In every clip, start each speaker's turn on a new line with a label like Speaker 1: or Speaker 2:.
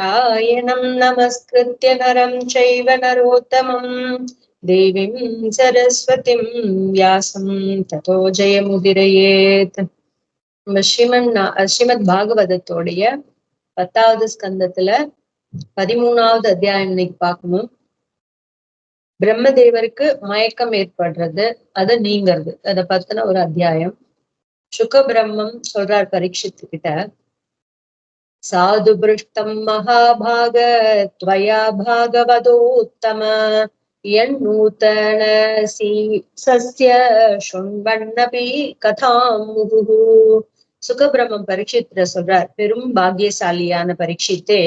Speaker 1: नारायणं नमस्कृत्य नरं चैव नरोत्तमं देवीं सरस्वतीं व्यासं ततो जयमुदीरयेत्. ஸ்ரீமத் பாகவதத்தோடைய 10வது ஸ்கந்தத்துல 13வது அத்தியாயம் இன்னைக்கு பார்க்கணும். பிரம்மதேவருக்கு மயக்கம் ஏற்படுறது, அது நீங்கிறது, அதை பத்தின ஒரு அத்தியாயம். சுக பிரம்மம் சொல்றார் பரீட்சித்துக்கிட்ட, சாது பிருஷ்டம் மகாபாக த்வயா பாகவதோத்தம யன்னூதன சஸ்ய சுண்வன்னபி கதாம் முகுஹு. சுகபிரம்மம் பரீட்சித்துல சொல்றார், பெரும் பாக்கியசாலியான பரீட்சித்தே,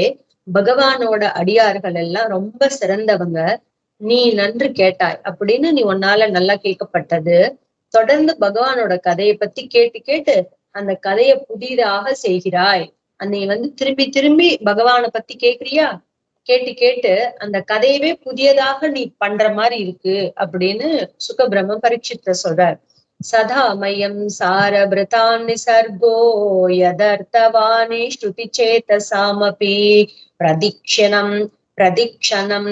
Speaker 1: பகவானோட அடியார்கள் எல்லாம் ரொம்ப சிறந்தவங்க, நீ நன்று கேட்டாய் அப்படின்னு நீ உன்னால நல்லா கேட்கப்பட்டது. தொடர்ந்து பகவானோட கதையை பத்தி கேட்டு கேட்டு அந்த கதையை புதிதாக செய்கிறாய். நீ திரும்பி திரும்பி பகவானை பத்தி கேக்குறியா, கேட்டு கேட்டு அந்த கதையவே புதியதாக நீ பண்ற மாதிரி இருக்கு அப்படின்னு சுகபிரம்ம பரீட்சித்த சொல்றார். சதா மயம் சாரபிரதான் நிசர்கோ யதர்த்தவானி ஸ்ருதி சேதசாமபி பிரதிக்ஷணம்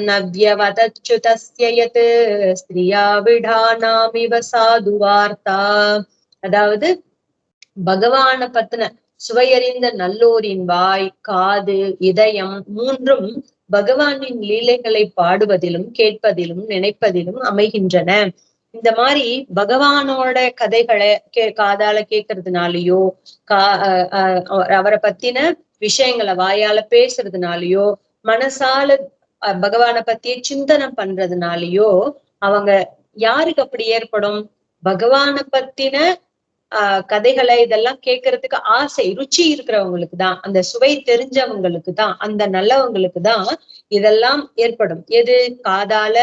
Speaker 1: நவ்யவதச்சுதஸ்ய யத் ஸ்திரியா விடானாமிவ சாது வார்த்தா. அதாவது பகவான பத்தின சுவையறிந்த நல்லோரின் வாய், காது, இதயம் மூன்றும் பகவானின் லீலைகளை பாடுவதிலும் கேட்பதிலும் நினைப்பதிலும் அமைகின்றன. இந்த மாதிரி பகவானோட கதைகளை காதால கேட்கறதுனாலயோ, அவரை பத்தின விஷயங்களை வாயால பேசுறதுனாலயோ, மனசால பகவானை பத்திய சிந்தனம் பண்றதுனாலயோ அவங்க யாருக்கு அப்படி ஏற்படும்? பகவானை பத்தின கதைகளை இதெல்லாம் கேட்கறதுக்கு ஆசை, ருச்சி இருக்கிறவங்களுக்கு தான், அந்த சுவை தெரிஞ்சவங்களுக்கு தான், அந்த நல்லவங்களுக்கு தான் இதெல்லாம் ஏற்படும். எது? காதால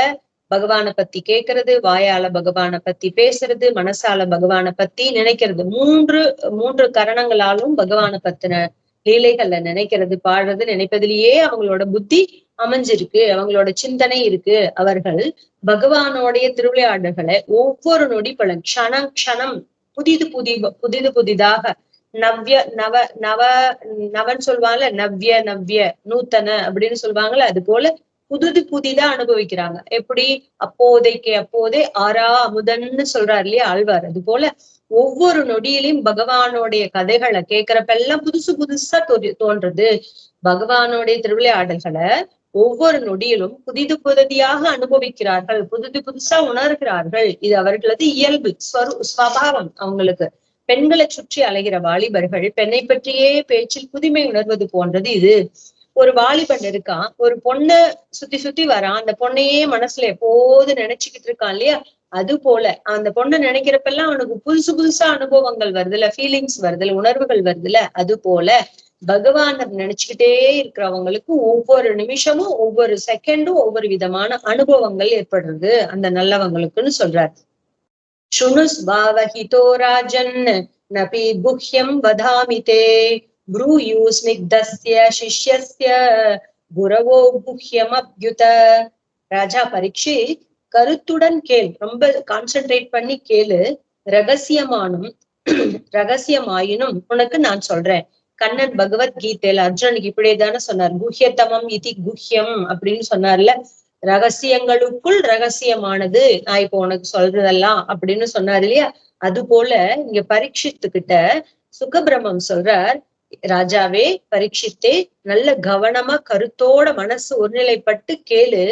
Speaker 1: பகவானை பத்தி கேட்கறது, வாயால பகவானை பத்தி பேசுறது, மனசால பகவானை பத்தி நினைக்கிறது, மூன்று கரணங்களாலும் பகவானை பத்தின லீலைகள்ல நினைக்கிறது, பாடுறது, நினைப்பதிலேயே அவங்களோட புத்தி அமைஞ்சிருக்கு, அவங்களோட சிந்தனை இருக்கு. அவர்கள் பகவானோடைய திருவிளையாடல்களை ஒவ்வொரு நொடி பலன் க்ஷணம் புதிதாக நவன் சொல்லுவாங்கல்ல, நவ்ய நூத்தன அப்படின்னு சொல்லுவாங்கல்ல, அது போல புதிதா அனுபவிக்கிறாங்க. எப்படி? அப்போதே ஆறா அமுதன்னு சொல்றாரு இல்லையா ஆழ்வார், அது போல ஒவ்வொரு நொடியிலையும் பகவானோடைய கதைகளை கேட்கிறப்பெல்லாம் புதுசா தோன்றது. பகவானோடைய திருவிளையாடல்களை ஒவ்வொரு நொடியிலும் புதிதாக அனுபவிக்கிறார்கள், புதுசா உணர்கிறார்கள். இது அவர்களது இயல்பு, ஸ்வபாவம். அவங்களுக்கு பெண்களை சுற்றி அலைகிற வாலிபர்கள் பெண்ணை பற்றியே பேச்சில் புதுமை உணர்வது போன்றது இது. ஒரு வாலிபன் இருக்கான், ஒரு பொண்ணை சுத்தி வரான், அந்த பொண்ணையே மனசுல எப்போது நினைச்சுக்கிட்டு இருக்கான் இல்லையா, அது போல அந்த பொண்ணை நினைக்கிறப்பெல்லாம் அவனுக்கு புதுசா அனுபவங்கள் வருதுல, ஃபீலிங்ஸ் வருதுல, உணர்வுகள் வருதுல, அது போல பகவான நினைச்சுக்கிட்டே இருக்கிறவங்களுக்கு ஒவ்வொரு நிமிஷமும் ஒவ்வொரு செகண்டும் ஒவ்வொரு விதமான அனுபவங்கள் ஏற்படுறது அந்த நல்லவங்களுக்குன்னு சொல்றார். சுணுஸ் பாவஹிதோ ராஜன் நபி குஹ்யம் வதாமிதே ப்ரூயூ ஸ்னிக்தஸ்ய சிஷ்யஸ்ய குரவோ குஹ்யம் அப்யுத. ராஜா பரீட்சித், கருத்துடன் கேள், ரொம்ப கான்சென்ட்ரேட் பண்ணி கேளு, ரகசியமாயினும் உனக்கு நான் சொல்றேன். கண்ணன் பகவத்கீதையில அர்ஜுனுக்கு இப்படியேதானே சொன்னார், குஹ்யதமம் இதி குஹ்யம் அப்படின்னு சொன்னார்ல, ரகசியங்களுக்குள் ரகசியமானது நான் இப்போ உனக்கு சொல்றதெல்லாம் அப்படின்னு சொன்னார் இல்லையா. அது போல இங்க பரீட்சித்துக்கிட்ட சுகபிரம்மம் சொல்றார், ராஜாவே பரீட்சித்தே, நல்ல கவனமா கருத்தோட மனசு ஒருநிலைப்பட்டு கேளு,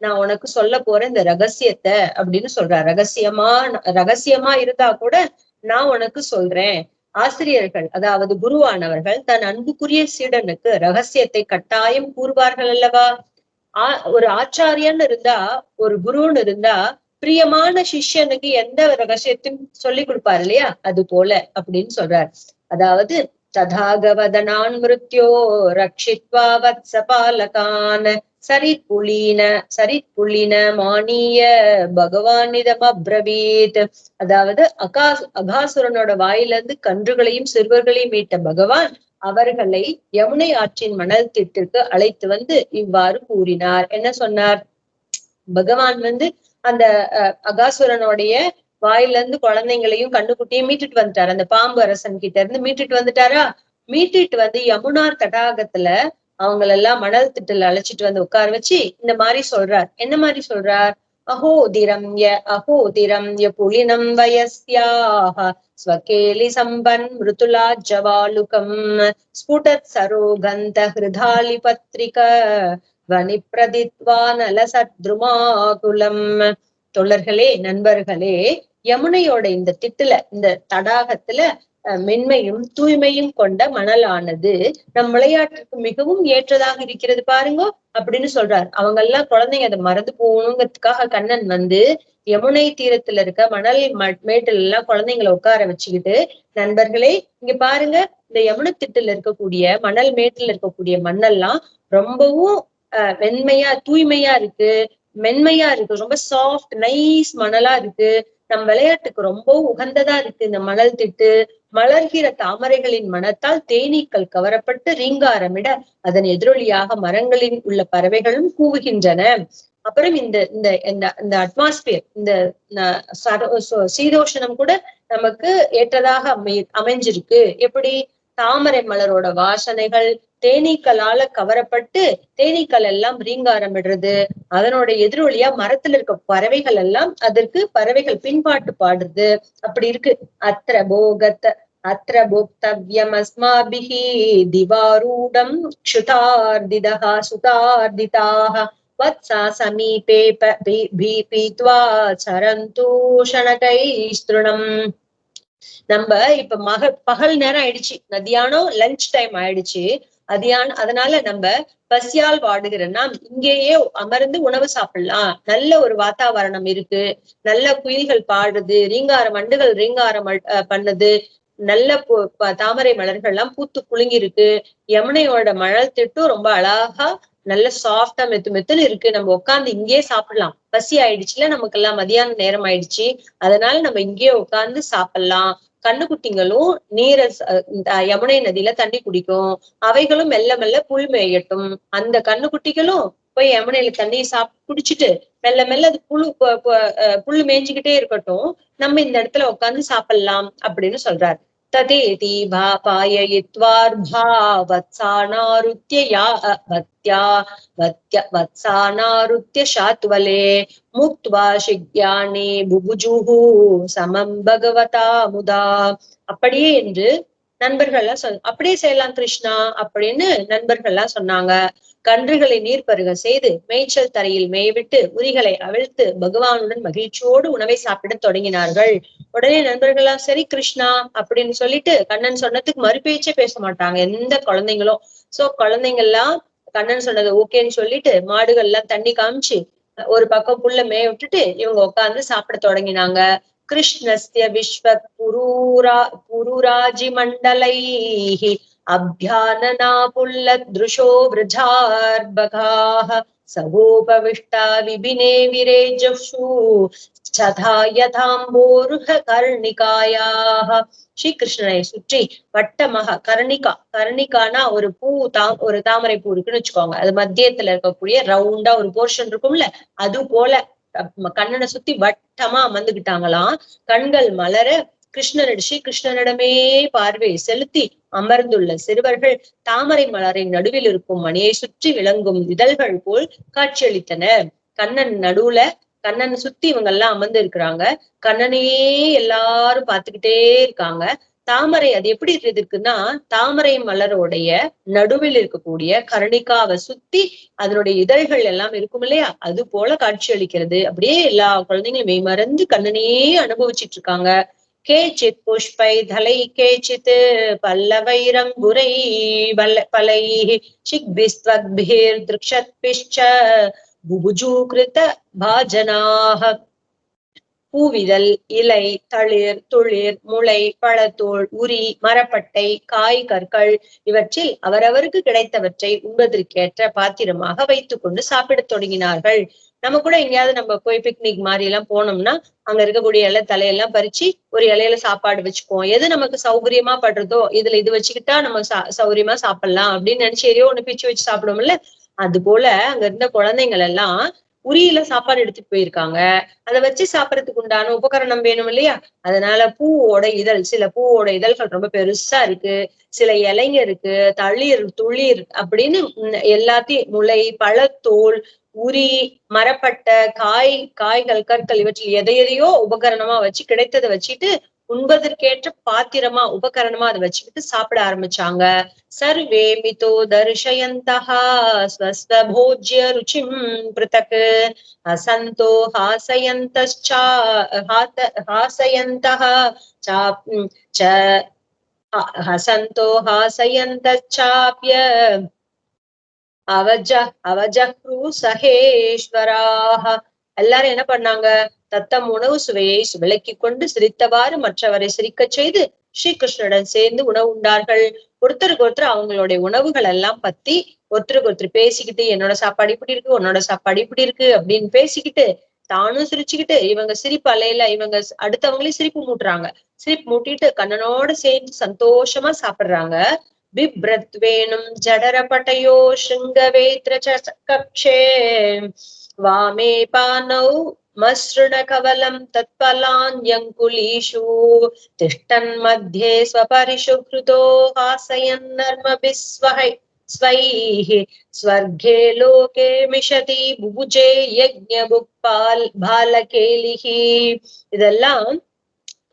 Speaker 1: நான் உனக்கு சொல்ல போறேன் இந்த ரகசியத்தை அப்படின்னு சொல்றார். ரகசியமா இருந்தா கூட நான் உனக்கு சொல்றேன். ஆசிரியர்கள், அதாவது குருவானவர்கள் தன் அன்புக்குரிய சீடனுக்கு ரகசியத்தை கட்டாயம் கூறுவார்கள் அல்லவா. ஒரு ஆச்சாரியன்னு இருந்தா, ஒரு குருன்னு இருந்தா, பிரியமான சிஷ்யனுக்கு எந்த ரகசியத்தையும் சொல்லி கொடுப்பாரு இல்லையா, அது போல அப்படின்னு சொல்றார். அதாவது ததாகவதனான் மிருத்யோ ரக்ஷித்வா வத்சபாலகான் சரித் புலின மானிய பகவானிதம் அப்ரவீத். அதாவது அகாசுரனோட வாயிலிருந்து கன்றுகளையும் சிறுவர்களையும் மீட்ட பகவான் அவர்களை யமுனை ஆற்றின் மணல் திட்டிற்கு அழைத்து இவ்வாறு கூறினார். என்ன சொன்னார்? பகவான் அந்த அகாசுரனுடைய வாயிலிருந்து குழந்தைங்களையும் கண்ணுக்குட்டியும் மீட்டுட்டு வந்துட்டாரு. அந்த பாம்பு அரசன் கிட்ட இருந்து மீட்டுட்டு வந்துட்டாரா. மீட்டுட்டு யமுனார் தடாகத்துல அவங்களெல்லாம் மணல் திட்டுல அழைச்சிட்டு வந்து உட்கார வச்சு இந்த மாதிரி சொல்றார். என்ன மாதிரி சொல்றார்? அஹோதிரம் ய புலினம் வயஸ்யாஹ ஸ்வகேலி சம்பன் மிருதுலா ஜவாலுகம் ஸ்புடத் சரோகந்த ஹிருதாலி பத்ரிக வனிப்ரதித்வா நலசத்ருமாகுலம். தோழர்களே, நண்பர்களே, யமுனையோட இந்த திட்டுல, இந்த தடாகத்துல மென்மையும் தூய்மையும் கொண்ட மணலானது நம் விளையாட்டுக்கு மிகவும் ஏற்றதாக இருக்கிறது பாருங்க அப்படின்னு சொல்றாரு. அவங்க எல்லாம் குழந்தைங்க அதை மறந்து போகணுங்கிறதுக்காக கண்ணன் வந்து யமுனை தீரத்துல இருக்க மணல் மேட்டுல எல்லாம் குழந்தைங்களை உட்கார வச்சுக்கிட்டு, நண்பர்களே இங்க பாருங்க, இந்த யமுனை திட்டுல இருக்கக்கூடிய மணல் மேட்டுல இருக்கக்கூடிய மண்ணெல்லாம் ரொம்பவும் வெண்மையா தூய்மையா இருக்கு, மென்மையா இருக்கு, ரொம்ப சாஃப்ட் நைஸ் மணலா இருக்கு, நம் விளையாட்டுக்கு ரொம்ப உகந்ததா இருக்கு இந்த மணல் திட்டு. மலர்கிற தாமரைகளின் மனத்தால் தேனீக்கள் கவரப்பட்டு ரீங்காரமிட அதன் எதிரொலியாக மரங்களில் உள்ள பறவைகளும் கூவுகின்றன. அப்புறம் இந்த இந்த இந்த அட்மாஸ்பியர், இந்த சீதோஷணம் கூட நமக்கு ஏற்றதாக அமைஞ்சிருக்கு. எப்படி? தாமரை மலரோட வாசனைகள் தேனீக்களால கவரப்பட்டு தேனீக்கள் எல்லாம் ரீங்காரமிடுறது, அதனோட எதிரொலியா மரத்துல இருக்க பறவைகள் எல்லாம் அதற்கு பறவைகள் பின்பாட்டு பாடுறது, அப்படி இருக்கு. அத்ர போக்தவ்யம் அஸ்மாபிஹி திவாரூடம் க்ஷுதார்திதஹ சுதார்திதாஹ வத்ஸா சமீபே பீத்வா சரந்து ஷணகைஸ்த்ருணம். நம்ம இப்ப பகல் நேரம் ஆயிடுச்சு, மதியானம் லஞ்ச் டைம் ஆயிடுச்சு, அதனால நம்ம பசியால் வாடுகிறோம்னா இங்கேயே அமர்ந்து உணவு சாப்பிடலாம். நல்ல ஒரு வாத்தாவரணம் இருக்கு, நல்ல குயில்கள் பாடுறது, வண்டுகள் ரீங்காரம் பண்ணுது, நல்ல தாமரை மலர்கள் எல்லாம் பூத்து குலுங்கி இருக்கு, யமுனையோட மணல் திட்டும் ரொம்ப அழகா நல்ல சாஃப்டா மெத்துன்னு இருக்கு. நம்ம உட்காந்து இங்கேயே சாப்பிடலாம். பசி ஆயிடுச்சுல, நமக்கு எல்லாம் மதியான நேரம் ஆயிடுச்சு, அதனால நம்ம இங்கேயே உட்கார்ந்து சாப்பிடலாம். கண்ணுக்குட்டிங்களும் நீரை யமுனை நதியில தண்ணி குடிக்கும், அவைகளும் மெல்ல மெல்ல புல் மேயட்டும். அந்த கண்ணுக்குட்டிகளும் போய் யமுனையில தண்ணி குடிச்சிட்டு மெல்ல மெல்ல அது புல்லு மேய்ஞ்சுக்கிட்டே இருக்கட்டும், நம்ம இந்த இடத்துல உட்காந்து சாப்பிடலாம் அப்படின்னு சொல்றாரு. ததேதி வத்சானாருத்ய சாத்வலே முக்த்வா சிக்யானே புபுஜுஹு சமம் பகவதா முதா. அப்படியே என்று நண்பர்கள்லாம் அப்படியே செய்யலாம் கிருஷ்ணா அப்படின்னு நண்பர்கள்லாம் சொன்னாங்க. கன்றுகளை நீர் பருக செய்து மேய்ச்சல் தரையில் மேய்விட்டு உரிகளை அவிழ்த்து பகவானுடன் மகிழ்ச்சியோடு உணவை சாப்பிட தொடங்கினார்கள். உடனே நண்பர்கள்லாம் சரி கிருஷ்ணா அப்படின்னு சொல்லிட்டு கண்ணன் சொன்னதுக்கு மறுபேச்சே பேச மாட்டாங்க எந்த குழந்தைங்களும். சோ குழந்தைங்கள்லாம் கண்ணன் சொன்னது ஓகேன்னு சொல்லிட்டு மாடுகள் எல்லாம் தண்ணி காமிச்சு ஒரு பக்கம் புல்ல மேய விட்டுட்டு இவங்க உட்கார்ந்து சாப்பிட தொடங்கினாங்க. கிருஷ்ணஸ்ய விஸ்வத் புருராஜி மண்டலைஹி அப்யானனா புல்லத்ருஷோ விருஜார்பகாஹ சகோபவிஷ்டா விபினே விரேஜஷு சதாயதாம்போருஹ கர்ணிகாயாஹ. ஸ்ரீகிருஷ்ணனை சுற்றி வட்டமாக கர்ணிகானா ஒரு ஒரு தாமரை பூ இருக்குன்னு வச்சுக்கோங்க, அது மத்தியத்துல இருக்கக்கூடிய ரவுண்டா ஒரு போர்ஷன் இருக்கும்ல, அது போல கண்ணனை சுத்தி வட்டமா அமர்ந்துகிட்டாங்களாம். கண்கள் மலர ஸ்ரீகிருஷ்ணனிடமே பார்வை செலுத்தி அமர்ந்துள்ள சிறுவர்கள் தாமரை மலரின் நடுவில் இருக்கும் மணியை சுற்றி விளங்கும் இதழ்கள் போல் காட்சியளித்தனர். கண்ணனை சுத்தி இவங்க எல்லாம் அமர்ந்து இருக்கிறாங்க, கண்ணனையே எல்லாரும் பார்த்துக்கிட்டே இருக்காங்க. தாமரை அது எப்படி இருக்குன்னா, தாமரை மலரோடைய நடுவில் இருக்கக்கூடிய கர்ணிகாவை சுத்தி அதனுடைய இதழ்கள் எல்லாம் இருக்கும் இல்லையா, அது போல காட்சி அளிக்கிறது. அப்படியே எல்லா குழந்தைங்களும் மெய் மறந்து கண்ணனையே அனுபவிச்சுட்டு இருக்காங்க. கேச்சித் புஷ்பை தலை கேச்சித் பல்லவைரங்குரை பலை சிக்பிஸ்த்வக்பிர் திருக்ஷத்பிஷ்ச புபுஜூக்ருத பாஜனாஹ. பூவிதழ், இலை, தளிர், துளிர், முளை, பழத்தோல், உரி, மரப்பட்டை, காய், கற்கள் இவற்றில் அவரவருக்கு கிடைத்தவற்றை உண்பதற்கேற்ற பாத்திரமாக வைத்துக் கொண்டு சாப்பிட தொடங்கினார்கள். நம்ம கூட எங்கேயாவது நம்ம போய் பிக்னிக் மாதிரி எல்லாம் போனோம்னா அங்க இருக்கக்கூடிய இலை தலையெல்லாம் பறிச்சு ஒரு இலையில சாப்பாடு வச்சுக்குவோம். எது நமக்கு சௌகரியமா படுறதோ இதுல இது வச்சுக்கிட்டா நம்ம சௌகரியமா சாப்பிடலாம் அப்படின்னு நினைச்சு எதையோ ஒண்ணு பிச்சு வச்சு சாப்பிடுவோம்ல, அது போல அங்க இருந்த குழந்தைங்கள் எல்லாம் உரியில சாப்பாடு எடுத்துட்டு போயிருக்காங்க. அதை வச்சு சாப்பிடறதுக்கு உண்டான உபகரணம் வேணும் இல்லையா? அதனால பூவோட இதழ், சில பூவோட இதழ்கள் ரொம்ப பெருசா இருக்கு, சில இலைங்க இருக்கு, தளிர் துளிர் அப்படின்னு எல்லாத்தையும் முளை, பழத்தோல், உரி, மரப்பட்டை, காய்கள், கற்கள் இவற்றில் எதையோ உபகரணமா வச்சு கிடைத்ததை வச்சுட்டு உண்பதற்கேற்ற பாத்திரமா உபகரணமா அதை வச்சுக்கிட்டு சாப்பிட ஆரம்பிச்சாங்க. சர்வே மிதோ தர்ஷயந்தஹ ஸ்வஸ்வபோஜ்ய ருச்சிம் பிருதக் ஹசந்தோ ஹாசயந்தஸ்சா ஹாசயந்தஹ ச ஹசந்தோ ஹாசயந்தச்சாப்ய அவஜஹ்ரு சகேஸ்வராக. எல்லாரும் என்ன பண்ணாங்க? தத்தம் உணவு சுவையை விளக்கிக் கொண்டு சிரித்தவாறு மற்றவரை சிரிக்க செய்து ஸ்ரீகிருஷ்ணனுடன் சேர்ந்து உணவு உண்டார்கள். ஒருத்தருக்கு ஒருத்தர் அவங்களுடைய உணவுகள் எல்லாம் பத்தி ஒருத்தருக்கு ஒருத்தர் பேசிக்கிட்டு, என்னோட சாப்பாடு இப்படி இருக்கு, உன்னோட சாப்பாடு இப்படி இருக்கு அப்படின்னு பேசிக்கிட்டு, தானும் சிரிச்சுக்கிட்டு, இவங்க சிரிப்பு அலையில இவங்க அடுத்தவங்களையும் சிரிப்பு மூட்டுறாங்க. சிரிப்பு மூட்டிட்டு கண்ணனோட சேர்ந்து சந்தோஷமா சாப்பிடுறாங்க. बिभ्रत्वेणुं जडरपटयो शृङ्गवेत्र च कक्षे वामे पानौ मसृणकवलं तत्फलान्यङ्कुलीषु तिष्ठन् मध्ये स्वपरिशुहृतो हासयन्नर्मभिः स्वैः स्वर्गे लोके मिषति बुभुजे यज्ञबुक् बालकेलिः. இதெல்லாம்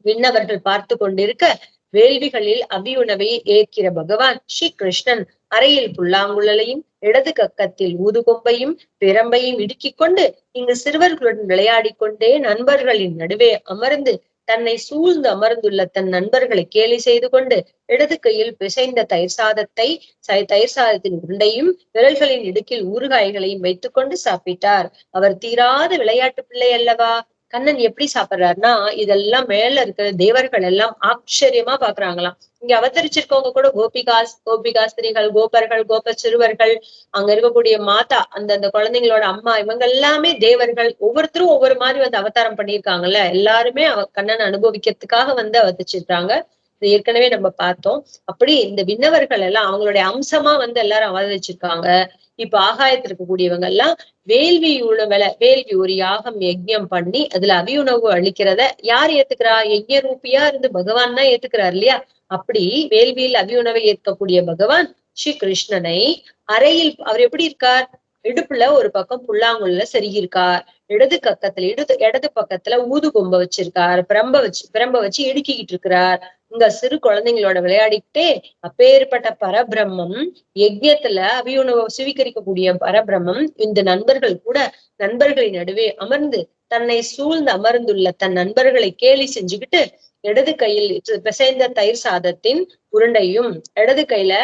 Speaker 1: விண்ணவர்கள் பார்த்து கொண்டிருக்க வேள்விகளில் அபியுணவை ஏற்கிற பகவான் ஸ்ரீ கிருஷ்ணன் அறையில் புல்லாங்குழலையும் இடது கக்கத்தில் ஊதுகொம்பையும் பிரம்பையும் இடுக்கிக் கொண்டு இங்கு சிறுவர்களுடன் விளையாடி கொண்டே நண்பர்களின் நடுவே அமர்ந்து தன்னை சூழ்ந்து அமர்ந்துள்ள தன் நண்பர்களை கேலி செய்து கொண்டு இடது கையில் பிசைந்த தயிர் சாதத்தின் உருண்டையும் விரல்களின் இடுக்கில் ஊறுகாய்களையும் வைத்துக் கொண்டு சாப்பிட்டார். அவர் தீராத விளையாட்டு பிள்ளை அல்லவா? கண்ணன் எப்படி சாப்பிடுறாருன்னா, இதெல்லாம் மேல இருக்கிற தேவர்கள் எல்லாம் ஆச்சரியமா பாக்குறாங்களாம். இங்க அவதரிச்சிருக்கவங்க கூட கோபிகாஸ்திரிகள், கோபர்கள், கோப சிறுவர்கள், அங்க இருக்கக்கூடிய மாதா, அந்த குழந்தைங்களோட அம்மா, இவங்க எல்லாமே தேவர்கள். ஒவ்வொருத்தரும் ஒவ்வொரு மாதிரி வந்து அவதாரம் பண்ணியிருக்காங்கல்ல. எல்லாருமே கண்ணன் அனுபவிக்கிறதுக்காக வந்து அவதரிச்சிருக்காங்க. இது ஏற்கனவே நம்ம பார்த்தோம். அப்படி இந்த விண்ணவர்கள் எல்லாம் அவங்களுடைய அம்சமா வந்து எல்லாரும் அவதரிச்சிருக்காங்க. இப்ப ஆகாயத்துல இருக்கக்கூடியவங்க எல்லாம் வேள்வி ஒரு யாகம் யஜ்யம் பண்ணி அதுல அபியுணவு அளிக்கிறத யார் ஏத்துக்கிறா? யஜ்ய ரூபியா இருந்து பகவான் தான் ஏத்துக்கிறார் இல்லையா? அப்படி வேள்வியில் அபியுணவை ஏற்கக்கூடிய பகவான் ஸ்ரீ கிருஷ்ணனை அறையில் அவர் எப்படி இருக்கார்? இடுப்புல ஒரு பக்கம் புல்லாங்குழல செருகியிருக்கார், இடது பக்கத்துல ஊது கொம்ப வச்சிருக்கார், பிரம்ப வச்சு இடுக்கிக்கிட்டு இருக்கிறார். இங்க சிறு குழந்தைங்களோட விளையாடிக்கிட்டே அப்பேற்பட்ட பரபிரம்மம், யஜ்யத்துல அபியுணவை சுவீகரிக்கக்கூடிய பரபிரம்மம் இந்த நண்பர்களின் நடுவே அமர்ந்து தன்னை சூழ்ந்து அமர்ந்துள்ள தன் நண்பர்களை கேலி செஞ்சுக்கிட்டு இடது கையில் பிசைந்த தயிர் சாதத்தின் உருண்டையும் இடது கையில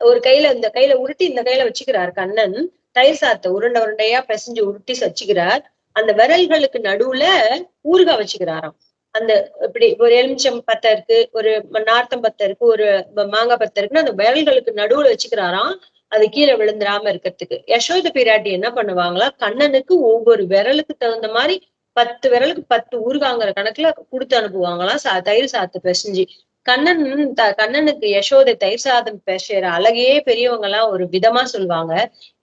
Speaker 1: ஒரு கையில இந்த கையில உருட்டி இந்த கையில வச்சுக்கிறார் கண்ணன். தயிர் சாதத்தை உருண்டையா பிசைஞ்சு உருட்டி வச்சுக்கிறார். அந்த விரல்களுக்கு நடுவுல ஊறுகாய் வச்சுக்கிறாராம். அந்த இப்படி ஒரு எலுமிச்சம் பத்தை இருக்கு, ஒரு நார்த்தம் பத்தை இருக்கு, ஒரு மாங்காய் பத்தை இருக்குன்னு அந்த விரல்களுக்கு நடுவுல வச்சுக்கிறாராம், அது கீழே விழுந்துடாம இருக்கிறதுக்கு. யசோத பிராட்டி என்ன பண்ணுவாங்களா, கண்ணனுக்கு ஒவ்வொரு விரலுக்கு தகுந்த மாதிரி 10 விரலுக்கு 10 ஊறுகாங்கிற கணக்குல கொடுத்து அனுப்புவாங்களாம் தயிர் சாதத்தை பிசைஞ்சு. கண்ணனுக்கு யசோதை தயிர் சாதம் பேசுற அழகையே பெரியவங்க எல்லாம் ஒரு விதமா சொல்லுவாங்க.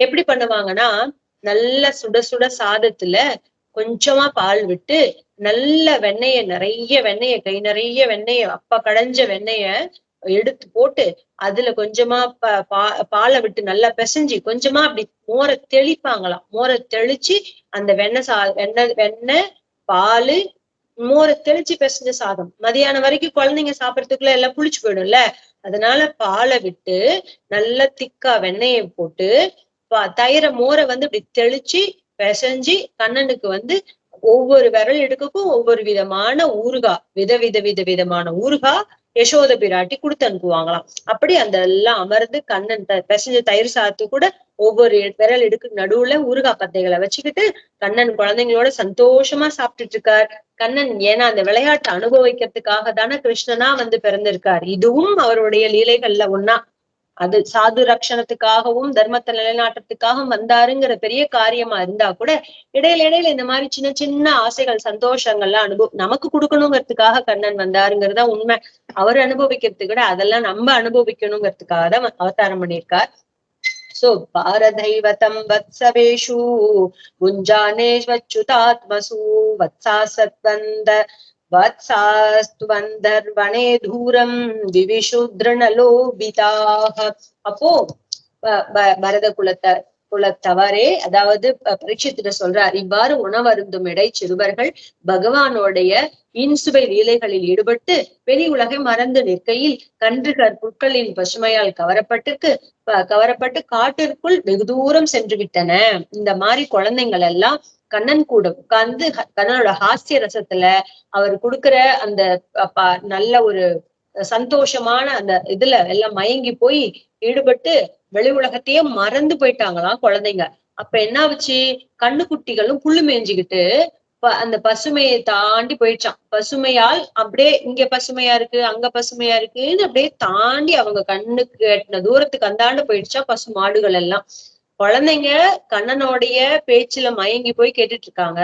Speaker 1: எப்படி பண்ணுவாங்கன்னா, நல்ல சுட சுட சாதத்துல கொஞ்சமா பால் விட்டு நல்ல கை நிறைய வெண்ணெய அப்ப கடைஞ்ச வெண்ணெய எடுத்து போட்டு அதுல கொஞ்சமா பாலை விட்டு நல்லா பிசைஞ்சு கொஞ்சமா அப்படி மோரை தெளிப்பாங்களாம். மோரை தெளிச்சு அந்த வெண்ணெய் பாலு மோரை தெளிச்சு பிசைஞ்ச சாதம் மதியானம் வரைக்கும் குழந்தைங்க சாப்பிடறதுக்குள்ள எல்லாம் புளிச்சு போயிடும்ல. அதனால பாலை விட்டு நல்ல திக்கா வெண்ணெயை போட்டு தயிரை மோரை வந்து இப்படி தெளிச்சு பிசைஞ்சு கண்ணனுக்கு வந்து ஒவ்வொரு விரல் எடுக்கும் ஒவ்வொரு விதமான விதமான ஊறுகாய் யசோத பிராட்டி கொடுத்து அனுப்புவாங்களாம். அப்படி அந்த எல்லாம் அமர்ந்து கண்ணன் பிசைஞ்ச தயிர் சாத்து கூட ஒவ்வொரு விரல் எடுக்கு நடுவுல ஊறுகாய் பத்தைகளை வச்சுக்கிட்டு கண்ணன் குழந்தைங்களோட சந்தோஷமா சாப்பிட்டுட்டு இருக்கார். கண்ணன் ஏன்னா அந்த விளையாட்டை அனுபவிக்கிறதுக்காக தானே கிருஷ்ணனா வந்து பிறந்திருக்கார். இதுவும் அவருடைய லீலைகள்ல ஒன்னா. அது சாது ரட்சணத்துக்காகவும் தர்மத்தை நிலைநாட்டுறதுக்காகவும் வந்தாருங்கிற பெரிய காரியமா இருந்தா கூட இடையில இந்த மாதிரி சின்ன சின்ன ஆசைகள் சந்தோஷங்கள்லாம் நமக்கு கொடுக்கணுங்கிறதுக்காக கண்ணன் வந்தாருங்கிறதா உண்மை. அவர் அனுபவிக்கிறதுக்கு கூட அதெல்லாம் நம்ம அனுபவிக்கணுங்கிறதுக்காக தான் அவதாரம் பண்ணியிருக்கார். சோ பாரதைவதம் வத்சவேஷு புஞ்சானேஷ்வச்சுதாத்மசு வத்சாசத்வந்த வத்சாஸ்துவந்தர்வனே தூரம் விவிஷுத்ருணலோபிதாக. அப்போ பரத குலத்தவரே, அதாவது பரீட்சித்திட சொல்றார், இவ்வாறு உணவருந்தும் இடை சிறுவர்கள் பகவானோடைய இன்சுவை லீலைகளில் ஈடுபட்டு வெளி உலகை மறந்து நிற்கையில் கன்றுகள் புட்களின் பசுமையால் கவரப்பட்டு காட்டிற்குள் வெகு தூரம் சென்று விட்டன. இந்த மாதிரி குழந்தைங்கள் எல்லாம் கண்ணன் கூட உட்கார்ந்து கண்ணனோட ஹாஸ்ய ரசத்துல அவர் கொடுக்கிற அந்த நல்ல ஒரு சந்தோஷமான அந்த இதுல எல்லாம் மயங்கி போய் ஈடுபட்டு வெளி உலகத்தையே மறந்து போயிட்டாங்களாம் குழந்தைங்க. அப்ப என்ன ஆச்சு, கண்ணுக்குட்டிகளும் புல்லு மேய்ஞ்சுக்கிட்டு அந்த பசுமையை தாண்டி போயிடுச்சான். பசுமையால் அப்படியே இங்க பசுமையா இருக்கு அங்க பசுமையா இருக்குன்னு அப்படியே தாண்டி அவங்க கண்ணுக்கு எட்டின தூரத்துக்கு அந்தாண்டு போயிடுச்சா பசு மாடுகள் எல்லாம். குழந்தைங்க கண்ணனோடைய பேச்சுல மயங்கி போய் கேட்டுட்டு இருக்காங்க.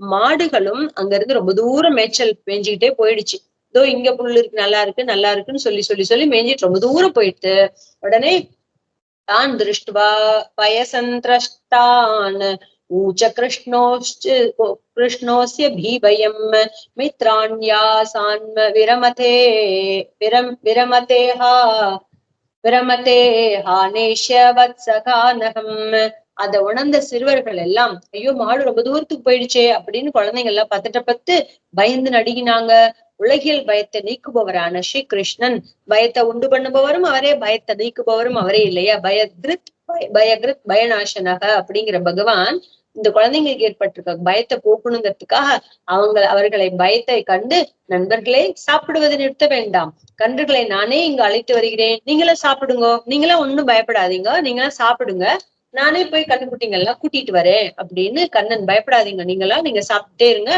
Speaker 1: மாடுகளும் அங்க இருந்து ரொம்ப தூரம் மேய்ச்சல் மேய்ஞ்சுக்கிட்டே போயிடுச்சு. இதோ இங்க புல்லு இருக்கு, நல்லா இருக்கு நல்லா இருக்குன்னு சொல்லி சொல்லி சொல்லி மேய்ஞ்சிட்டு ரொம்ப தூரம் போயிட்டு உடனே தான் திருஷ்டுவா பயசந்திரஷ்டான் ஊச்ச கிருஷ்ணோஸ்ய பீபயம் மித்ராண்யாசான்ம விரமதே ஹானேஷ்ய வத்சகானகம். அதை உணர்ந்த சிறுவர்கள் எல்லாம் ஐயோ மாடு ரொம்ப தூரத்துக்கு போயிடுச்சே அப்படின்னு குழந்தைங்க எல்லாம் பத்து பயந்து நடுங்கினாங்க. உலகில் பயத்தை நீக்குபவரான ஸ்ரீ கிருஷ்ணன் பயத்தை உண்டு பண்ணுபவரும் அவரே, பயத்தை நீக்குபவரும் அவரே இல்லையா? பயகிருத் பயநாசனக அப்படிங்கிற பகவான் இந்த குழந்தைங்களுக்கு ஏற்பட்டிருக்க பயத்தை போக்கணுங்கிறதுக்காக அவர்களை பயத்தை கண்டு, நண்பர்களே சாப்பிடுவதை நிறுத்த வேண்டாம், கன்றுகளை நானே இங்கு அழைத்து வருகிறேன், நீங்களும் சாப்பிடுங்க, நீங்களும் ஒண்ணும் பயப்படாதீங்க, நீங்களும் சாப்பிடுங்க, நானே போய் கண்ணுக்குட்டிங்கெல்லாம் கூட்டிட்டு வரேன் அப்படின்னு. கண்ணன் பயப்படாதீங்க, நீங்க சாப்பிட்டே இருங்க,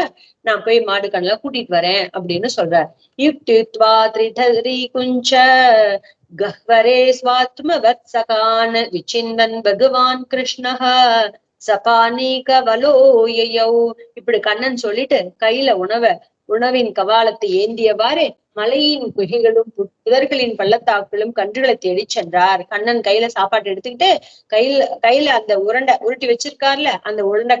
Speaker 1: நான் போய் மாடு கண்ணெல்லாம் கூட்டிட்டு வரேன் அப்படின்னு சொல்றார். யுக்தித்வா த்ரிதரி குஞ்ச கஹ்வரே ஸ்வாத்ம வத்சகான் விசிந்தன் பகவான் கிருஷ்ணஹ சபானீக வலோயயௌ. இப்படி கண்ணன் சொல்லிட்டு கையில உணவின் கவாலத்தை ஏந்தியவாறே மலையின் குகைகளும் புதர்களின் பள்ளத்தாக்களும் கன்றுகளை தேடி சென்றார். கண்ணன் கையில சாப்பாட்டு எடுத்துக்கிட்டு கையில அந்த உருட்டி வச்சிருக்காருல அந்த உருண்டை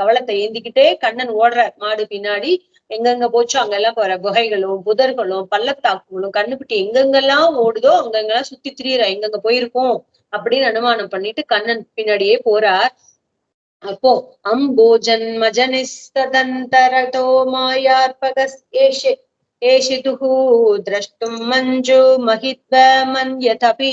Speaker 1: கவலத்தை ஏந்திக்கிட்டே கண்ணன் ஓடுறார் மாடு பின்னாடி. எங்கெங்க போச்சோ அங்கெல்லாம் போற குகைகளும் புதர்களும் பள்ளத்தாக்குகளும் கண்ணுக்குட்டி எங்கெங்கெல்லாம் ஓடுதோ அங்கெங்கெல்லாம் சுத்தி திரியிற, எங்கெங்க போயிருக்கோம் அப்படின்னு அனுமானம் பண்ணிட்டு கண்ணன் பின்னாடியே போறார். அப்போ அம்போஜன்மஜனிஸ்ததந்தரதோ மாயார்பகஸ் ஏஷிதுஹு द्रष्टुं மஞ்சு மஹித்வ மன்யதபி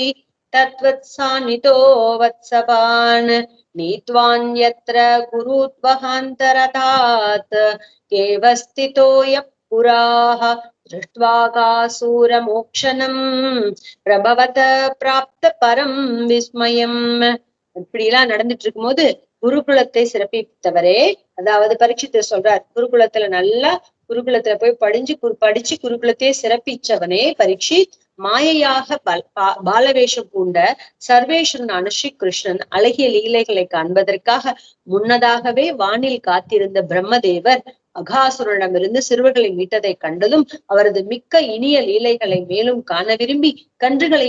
Speaker 1: தத்வத்சானிதோ வத்சபான் நீத்வான்யத்ர குருத்வஹாந்தரதாத் கேவஸ்திதோய புராஹ திருஷ்ட்வாகாசூர மோக்ஷனம் பிரபவத பிராப்த பரம் விஸ்மயம். இப்படி எல்லாம் நடந்துட்டு இருக்கும் போது குருகுலத்தை சிறப்பித்தவரே, அதாவது பரீட்சித்து சொல்றார், குருகுலத்துல போய் படிச்சு குருகுலத்தையே சிறப்பிச்சவனே பரீட்சித், மாயையாக பாலவேஷம் பூண்ட சர்வேஸ்வரனான ஸ்ரீ கிருஷ்ணன் அழகிய லீலைகளை காண்பதற்காக முன்னதாகவே வானில் காத்திருந்த பிரம்மதேவர் அகாசுரனிடமிருந்து சிறுவர்களை மீட்டதை கண்டதும் அவரது மிக்க இனிய லீலைகளை மேலும் காண விரும்பி கன்றுகளை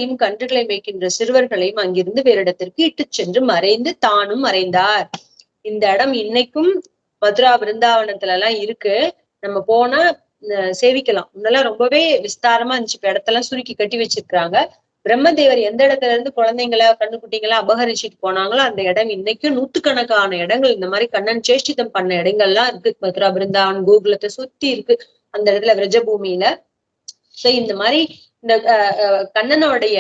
Speaker 1: மேய்க்கின்ற சிறுவர்களையும் அங்கிருந்து வேறிடத்திற்கு இட்டு சென்று மறைந்து தானும் மறைந்தார். இந்த இடம் இன்னைக்கும் மதுரா பிருந்தாவனத்துல எல்லாம் இருக்கு. நம்ம போனா சேவிக்கலாம். முன்னெல்லாம் ரொம்பவே விஸ்தாரமா இருந்துச்சு, இப்ப இடத்தெல்லாம் சுருக்கி கட்டி வச்சிருக்காங்க. பிரம்மதேவர் எந்த இடத்துல இருந்து குழந்தைங்களை கண்ணுக்குட்டிங்களை அபகரிச்சுட்டு போனாங்களோ அந்த இடம் இன்னைக்கும் நூத்துக்கணக்கான இடங்கள் இந்த மாதிரி கண்ணன் சேஷ்டிதம் பண்ண இடங்கள்லாம் இருக்கு. மதுரா பிருந்தாவன் கோகுலத்தை சுத்தி இருக்கு அந்த இடத்துல விரஜபூமியில. சோ இந்த மாதிரி இந்த கண்ணனுடைய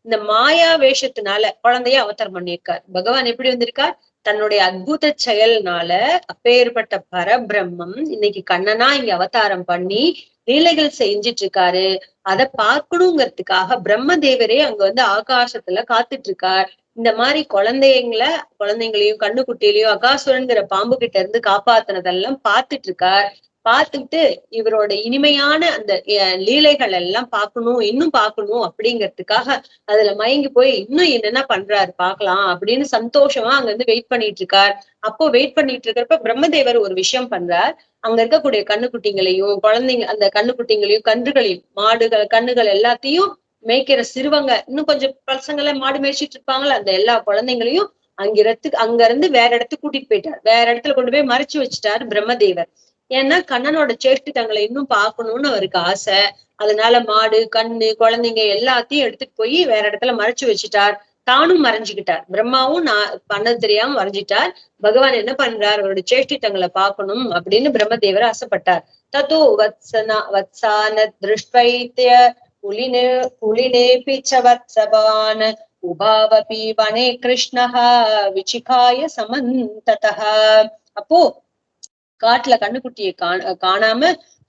Speaker 1: இந்த மாயா வேஷத்தினால குழந்தைய அவதாரம் பண்ணியிருக்கார். பகவான் எப்படி வந்திருக்கார், தன்னுடைய அற்புத செயல்னால அப்பேற்பட்ட பரபிரம்மம் இன்னைக்கு கண்ணனா இங்க அவதாரம் பண்ணி லீலைகள் செஞ்சிட்டு இருக்காரு. அதை பார்க்கணுங்கிறதுக்காக பிரம்மதேவரே அங்க வந்து ஆகாசத்துல காத்துட்டு இருக்கார். இந்த மாதிரி குழந்தைங்களையும் கண்ணுக்குட்டியிலையும் அகாசுரன்கிற பாம்பு கிட்ட இருந்து காப்பாத்தினதெல்லாம் பார்த்துட்டு இருக்கார். பார்த்துட்டு இவரோட இனிமையான அந்த லீலைகள் எல்லாம் இன்னும் பார்க்கணும் அப்படிங்கிறதுக்காக அதுல மயங்கி போய் இன்னும் என்னென்ன பண்றாரு பாக்கலாம் அப்படின்னு சந்தோஷமா அங்க இருந்து வெயிட் பண்ணிட்டு இருக்கார். அப்போ வெயிட் பண்ணிட்டு இருக்கிறப்ப பிரம்மதேவர் ஒரு விஷயம் பண்றார். அங்க இருக்கக்கூடிய கண்ணுக்குட்டிங்களையும் அந்த கண்ணுக்குட்டிங்களையும் கன்றுகளையும் கண்ணுகள் எல்லாத்தையும் மேய்க்கிற சிறுவங்க இன்னும் கொஞ்சம் பசங்களை மாடு மேய்ச்சிட்டு இருப்பாங்களா அந்த எல்லா குழந்தைங்களையும் அங்க இருந்து வேற இடத்துக்கு கூட்டிட்டு போயிட்டார். வேற இடத்துல கொண்டு போய் மறைச்சு வச்சுட்டார் பிரம்மதேவர். ஏன்னா கண்ணனோட சேஷ்டிதங்களை இன்னும் பார்க்கணும்னு அவருக்கு ஆசை. அதனால மாடு கண்ணு குழந்தைங்க எல்லாத்தையும் எடுத்துட்டு போய் வேற இடத்துல மறைச்சு வச்சுட்டார். தானும் மறைஞ்சுக்கிட்டார். பிரம்மாவும் நான் பண்ணது தெரியாம மறைஞ்சிட்டார். பகவான் என்ன பண்றார், அவருடைய சேஷ்டிதங்களை பார்க்கணும் அப்படின்னு பிரம்மதேவர் ஆசைப்பட்டார். தத்தோ வத்சான திருஷ்வைத்ய புலினே புலினேபி ச வத்சபான் உபாவபி வனே கிருஷ்ணஹ விசிகாய சமந்ததஹ. அப்போ காட்டுல கண்ணுக்குட்டியை காணாம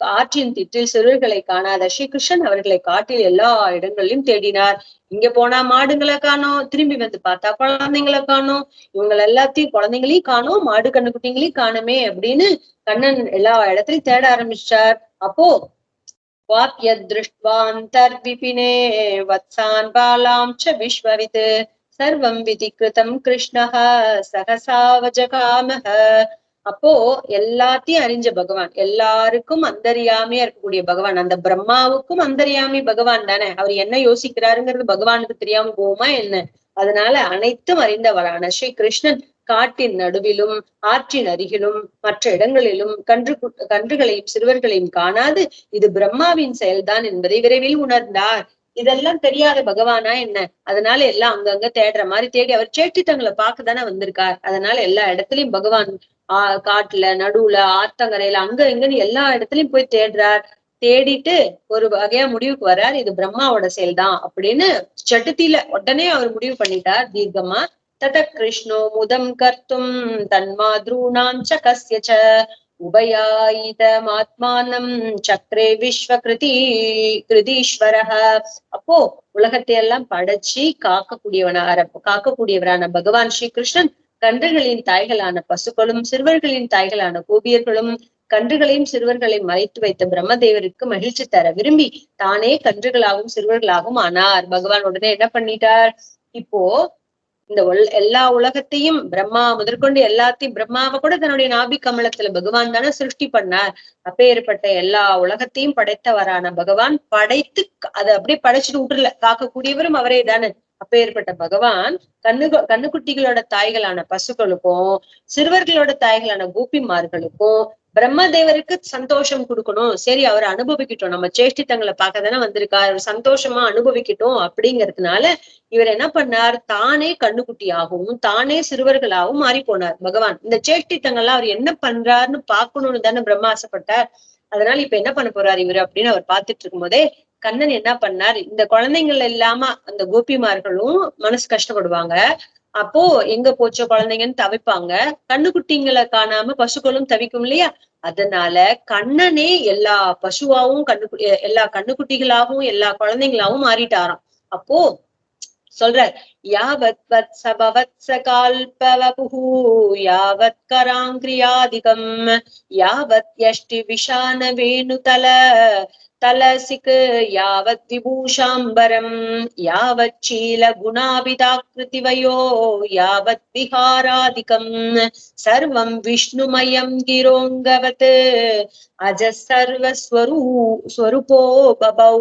Speaker 1: ஆற்றின் திட்டில் சிறுவர்களை காணாத ஸ்ரீகிருஷ்ணன் அவர்களை காட்டில் எல்லா இடங்களிலும் தேடினார். இங்க போனா மாடுங்களை காணோம், திரும்பி வந்து பார்த்தா குழந்தைங்களை காணோம், இவங்க எல்லாத்தையும் குழந்தைங்களையும் காணோம், மாடு கண்ணுக்குட்டிங்களையும் காணுமே அப்படின்னு கண்ணன் எல்லா இடத்துலயும் தேட ஆரம்பிச்சார். அப்போ வாப்யத்ருஷ்ட்வாந்தர்விபினே வத்சான் பாலாம் ச விஸ்வவித் சர்வம் விதிகிருதம் கிருஷ்ணஹ சகசாவஜகாமஹ. அப்போ எல்லாத்தையும் அறிஞ்ச பகவான், எல்லாருக்கும் அந்தரியாமையா இருக்கக்கூடிய பகவான், அந்த பிரம்மாவுக்கும் அந்தரியாமி பகவான் தானே. அவர் என்ன யோசிக்கிறாருங்கிறது பகவானுக்கு தெரியாம போகுமா என்ன? அதனால அனைத்தும் அறிந்தவரான ஸ்ரீ கிருஷ்ணன் காட்டின் நடுவிலும் ஆற்றின் அருகிலும் மற்ற இடங்களிலும் கன்றுகளையும் சிறுவர்களையும் காணாது இது பிரம்மாவின் செயல்தான் என்பதை விரைவில் உணர்ந்தார். இதெல்லாம் தெரியாத பகவானா என்ன? அதனால எல்லாம் அங்கங்க தேடுற மாதிரி தேடி அவர் சேட்டித்தங்களை பார்க்கதானே வந்திருக்கார். அதனால எல்லா இடத்துலயும் பகவான் காட்டுல நடுவுல ஆத்தங்கரையில அங்க இங்கன்னு எல்லா இடத்துலயும் போய் தேடுறார். தேடிட்டு ஒரு வகையா முடிவுக்கு வர்றார், இது பிரம்மாவோட செயல்தான் அப்படின்னு. சட்டுத்தில உடனே அவர் முடிவு பண்ணிட்டார் தீர்க்கமா. தத கிருஷ்ணோ முதம் கர்த்தும் தன்மாத்ரூணாம் ச கஸ்யச உபயாயிதமாத்மானம் சக்ரே கிருதீஸ்வரஹ. அப்போ உலகத்தை எல்லாம் படைச்சு காக்கக்கூடியவரான பகவான் ஸ்ரீ கிருஷ்ணன் கன்றுகளின் தாய்களான பசுக்களும் சிறுவர்களின் தாய்களான கோபியர்களும் கன்றுகளையும் சிறுவர்களையும் மறைத்து வைத்த பிரம்மதேவருக்கு மகிழ்ச்சி தர விரும்பி தானே கன்றுகளாகவும் சிறுவர்களாகவும் ஆனார். பகவான் உடனே என்ன பண்ணிட்டார், இப்போ இந்த எல்லா உலகத்தையும் பிரம்மா முதற்கொண்டு எல்லாத்தையும் பிரம்மாவை கூட தன்னுடைய நாபி கமலத்துல பகவான் தானே சிருஷ்டி பண்ணார். அப்பேற்பட்ட எல்லா உலகத்தையும் படைத்தவரான பகவான் படைத்து அதை அப்படியே படைச்சிட்டு விட்டுருல, காக்கக்கூடியவரும் அவரே தானே. அப்பேற்பட்ட பகவான் கண்ணுக்குட்டிகளோட தாய்களான பசுக்களுக்கும் சிறுவர்களோட தாய்களான கோபிமார்களுக்கும் பிரம்மதேவருக்கு சந்தோஷம் கொடுக்கணும், சரி அவர் அனுபவிக்கட்டும், நம்ம சேஷ்டித்தங்களை பார்க்க தானே வந்திருக்காரு, சந்தோஷமா அனுபவிக்கட்டும் அப்படிங்கிறதுனால இவர் என்ன பண்ணார், தானே கண்ணுக்குட்டியாகவும் தானே சிறுவர்களாகவும் மாறி போனார் பகவான். இந்த சேஷ்டித்தங்கள்லாம் அவர் என்ன பண்றாருன்னு பாக்கணும்னு தானே பிரம்மா ஆசைப்பட்டார். அதனால இப்ப என்ன பண்ண போறாரு இவரு அப்படின்னு அவர் பார்த்துட்டு இருக்கும் போதே கண்ணன் என்ன பண்ணார், இந்த குழந்தைங்கள் இல்லாம அந்த கோபிமார்களும் மனசு கஷ்டப்படுவாங்க. அப்போ எங்க போச்ச குழந்தைங்கன்னு தவிப்பாங்க, கண்ணுக்குட்டிங்களை காணாம பசுக்களும் தவிக்கும் இல்லையா. அதனால கண்ணனே எல்லா பசுவாவும் எல்லா கண்ணுக்குட்டிகளாகவும் எல்லா குழந்தைங்களாவும் மாறிட்டாராம். அப்போ சொல்றார், யாவத் வத்சபவத்ஸ கால்பவபுஹு யாவத் கராங்கிரியாதிகம் யாவத் யஷ்டி விஷான வேணுதல தலசிக் யாவத் விபூஷாம்பரம் யாவத் சீல குணாபிதாக்கிருதிவயோ யாவத் விஹாராதிகம் சர்வம் விஷ்ணுமயம் கிரோங்கவத் அஜ சர்வஸ்வரூபோ பபௌ.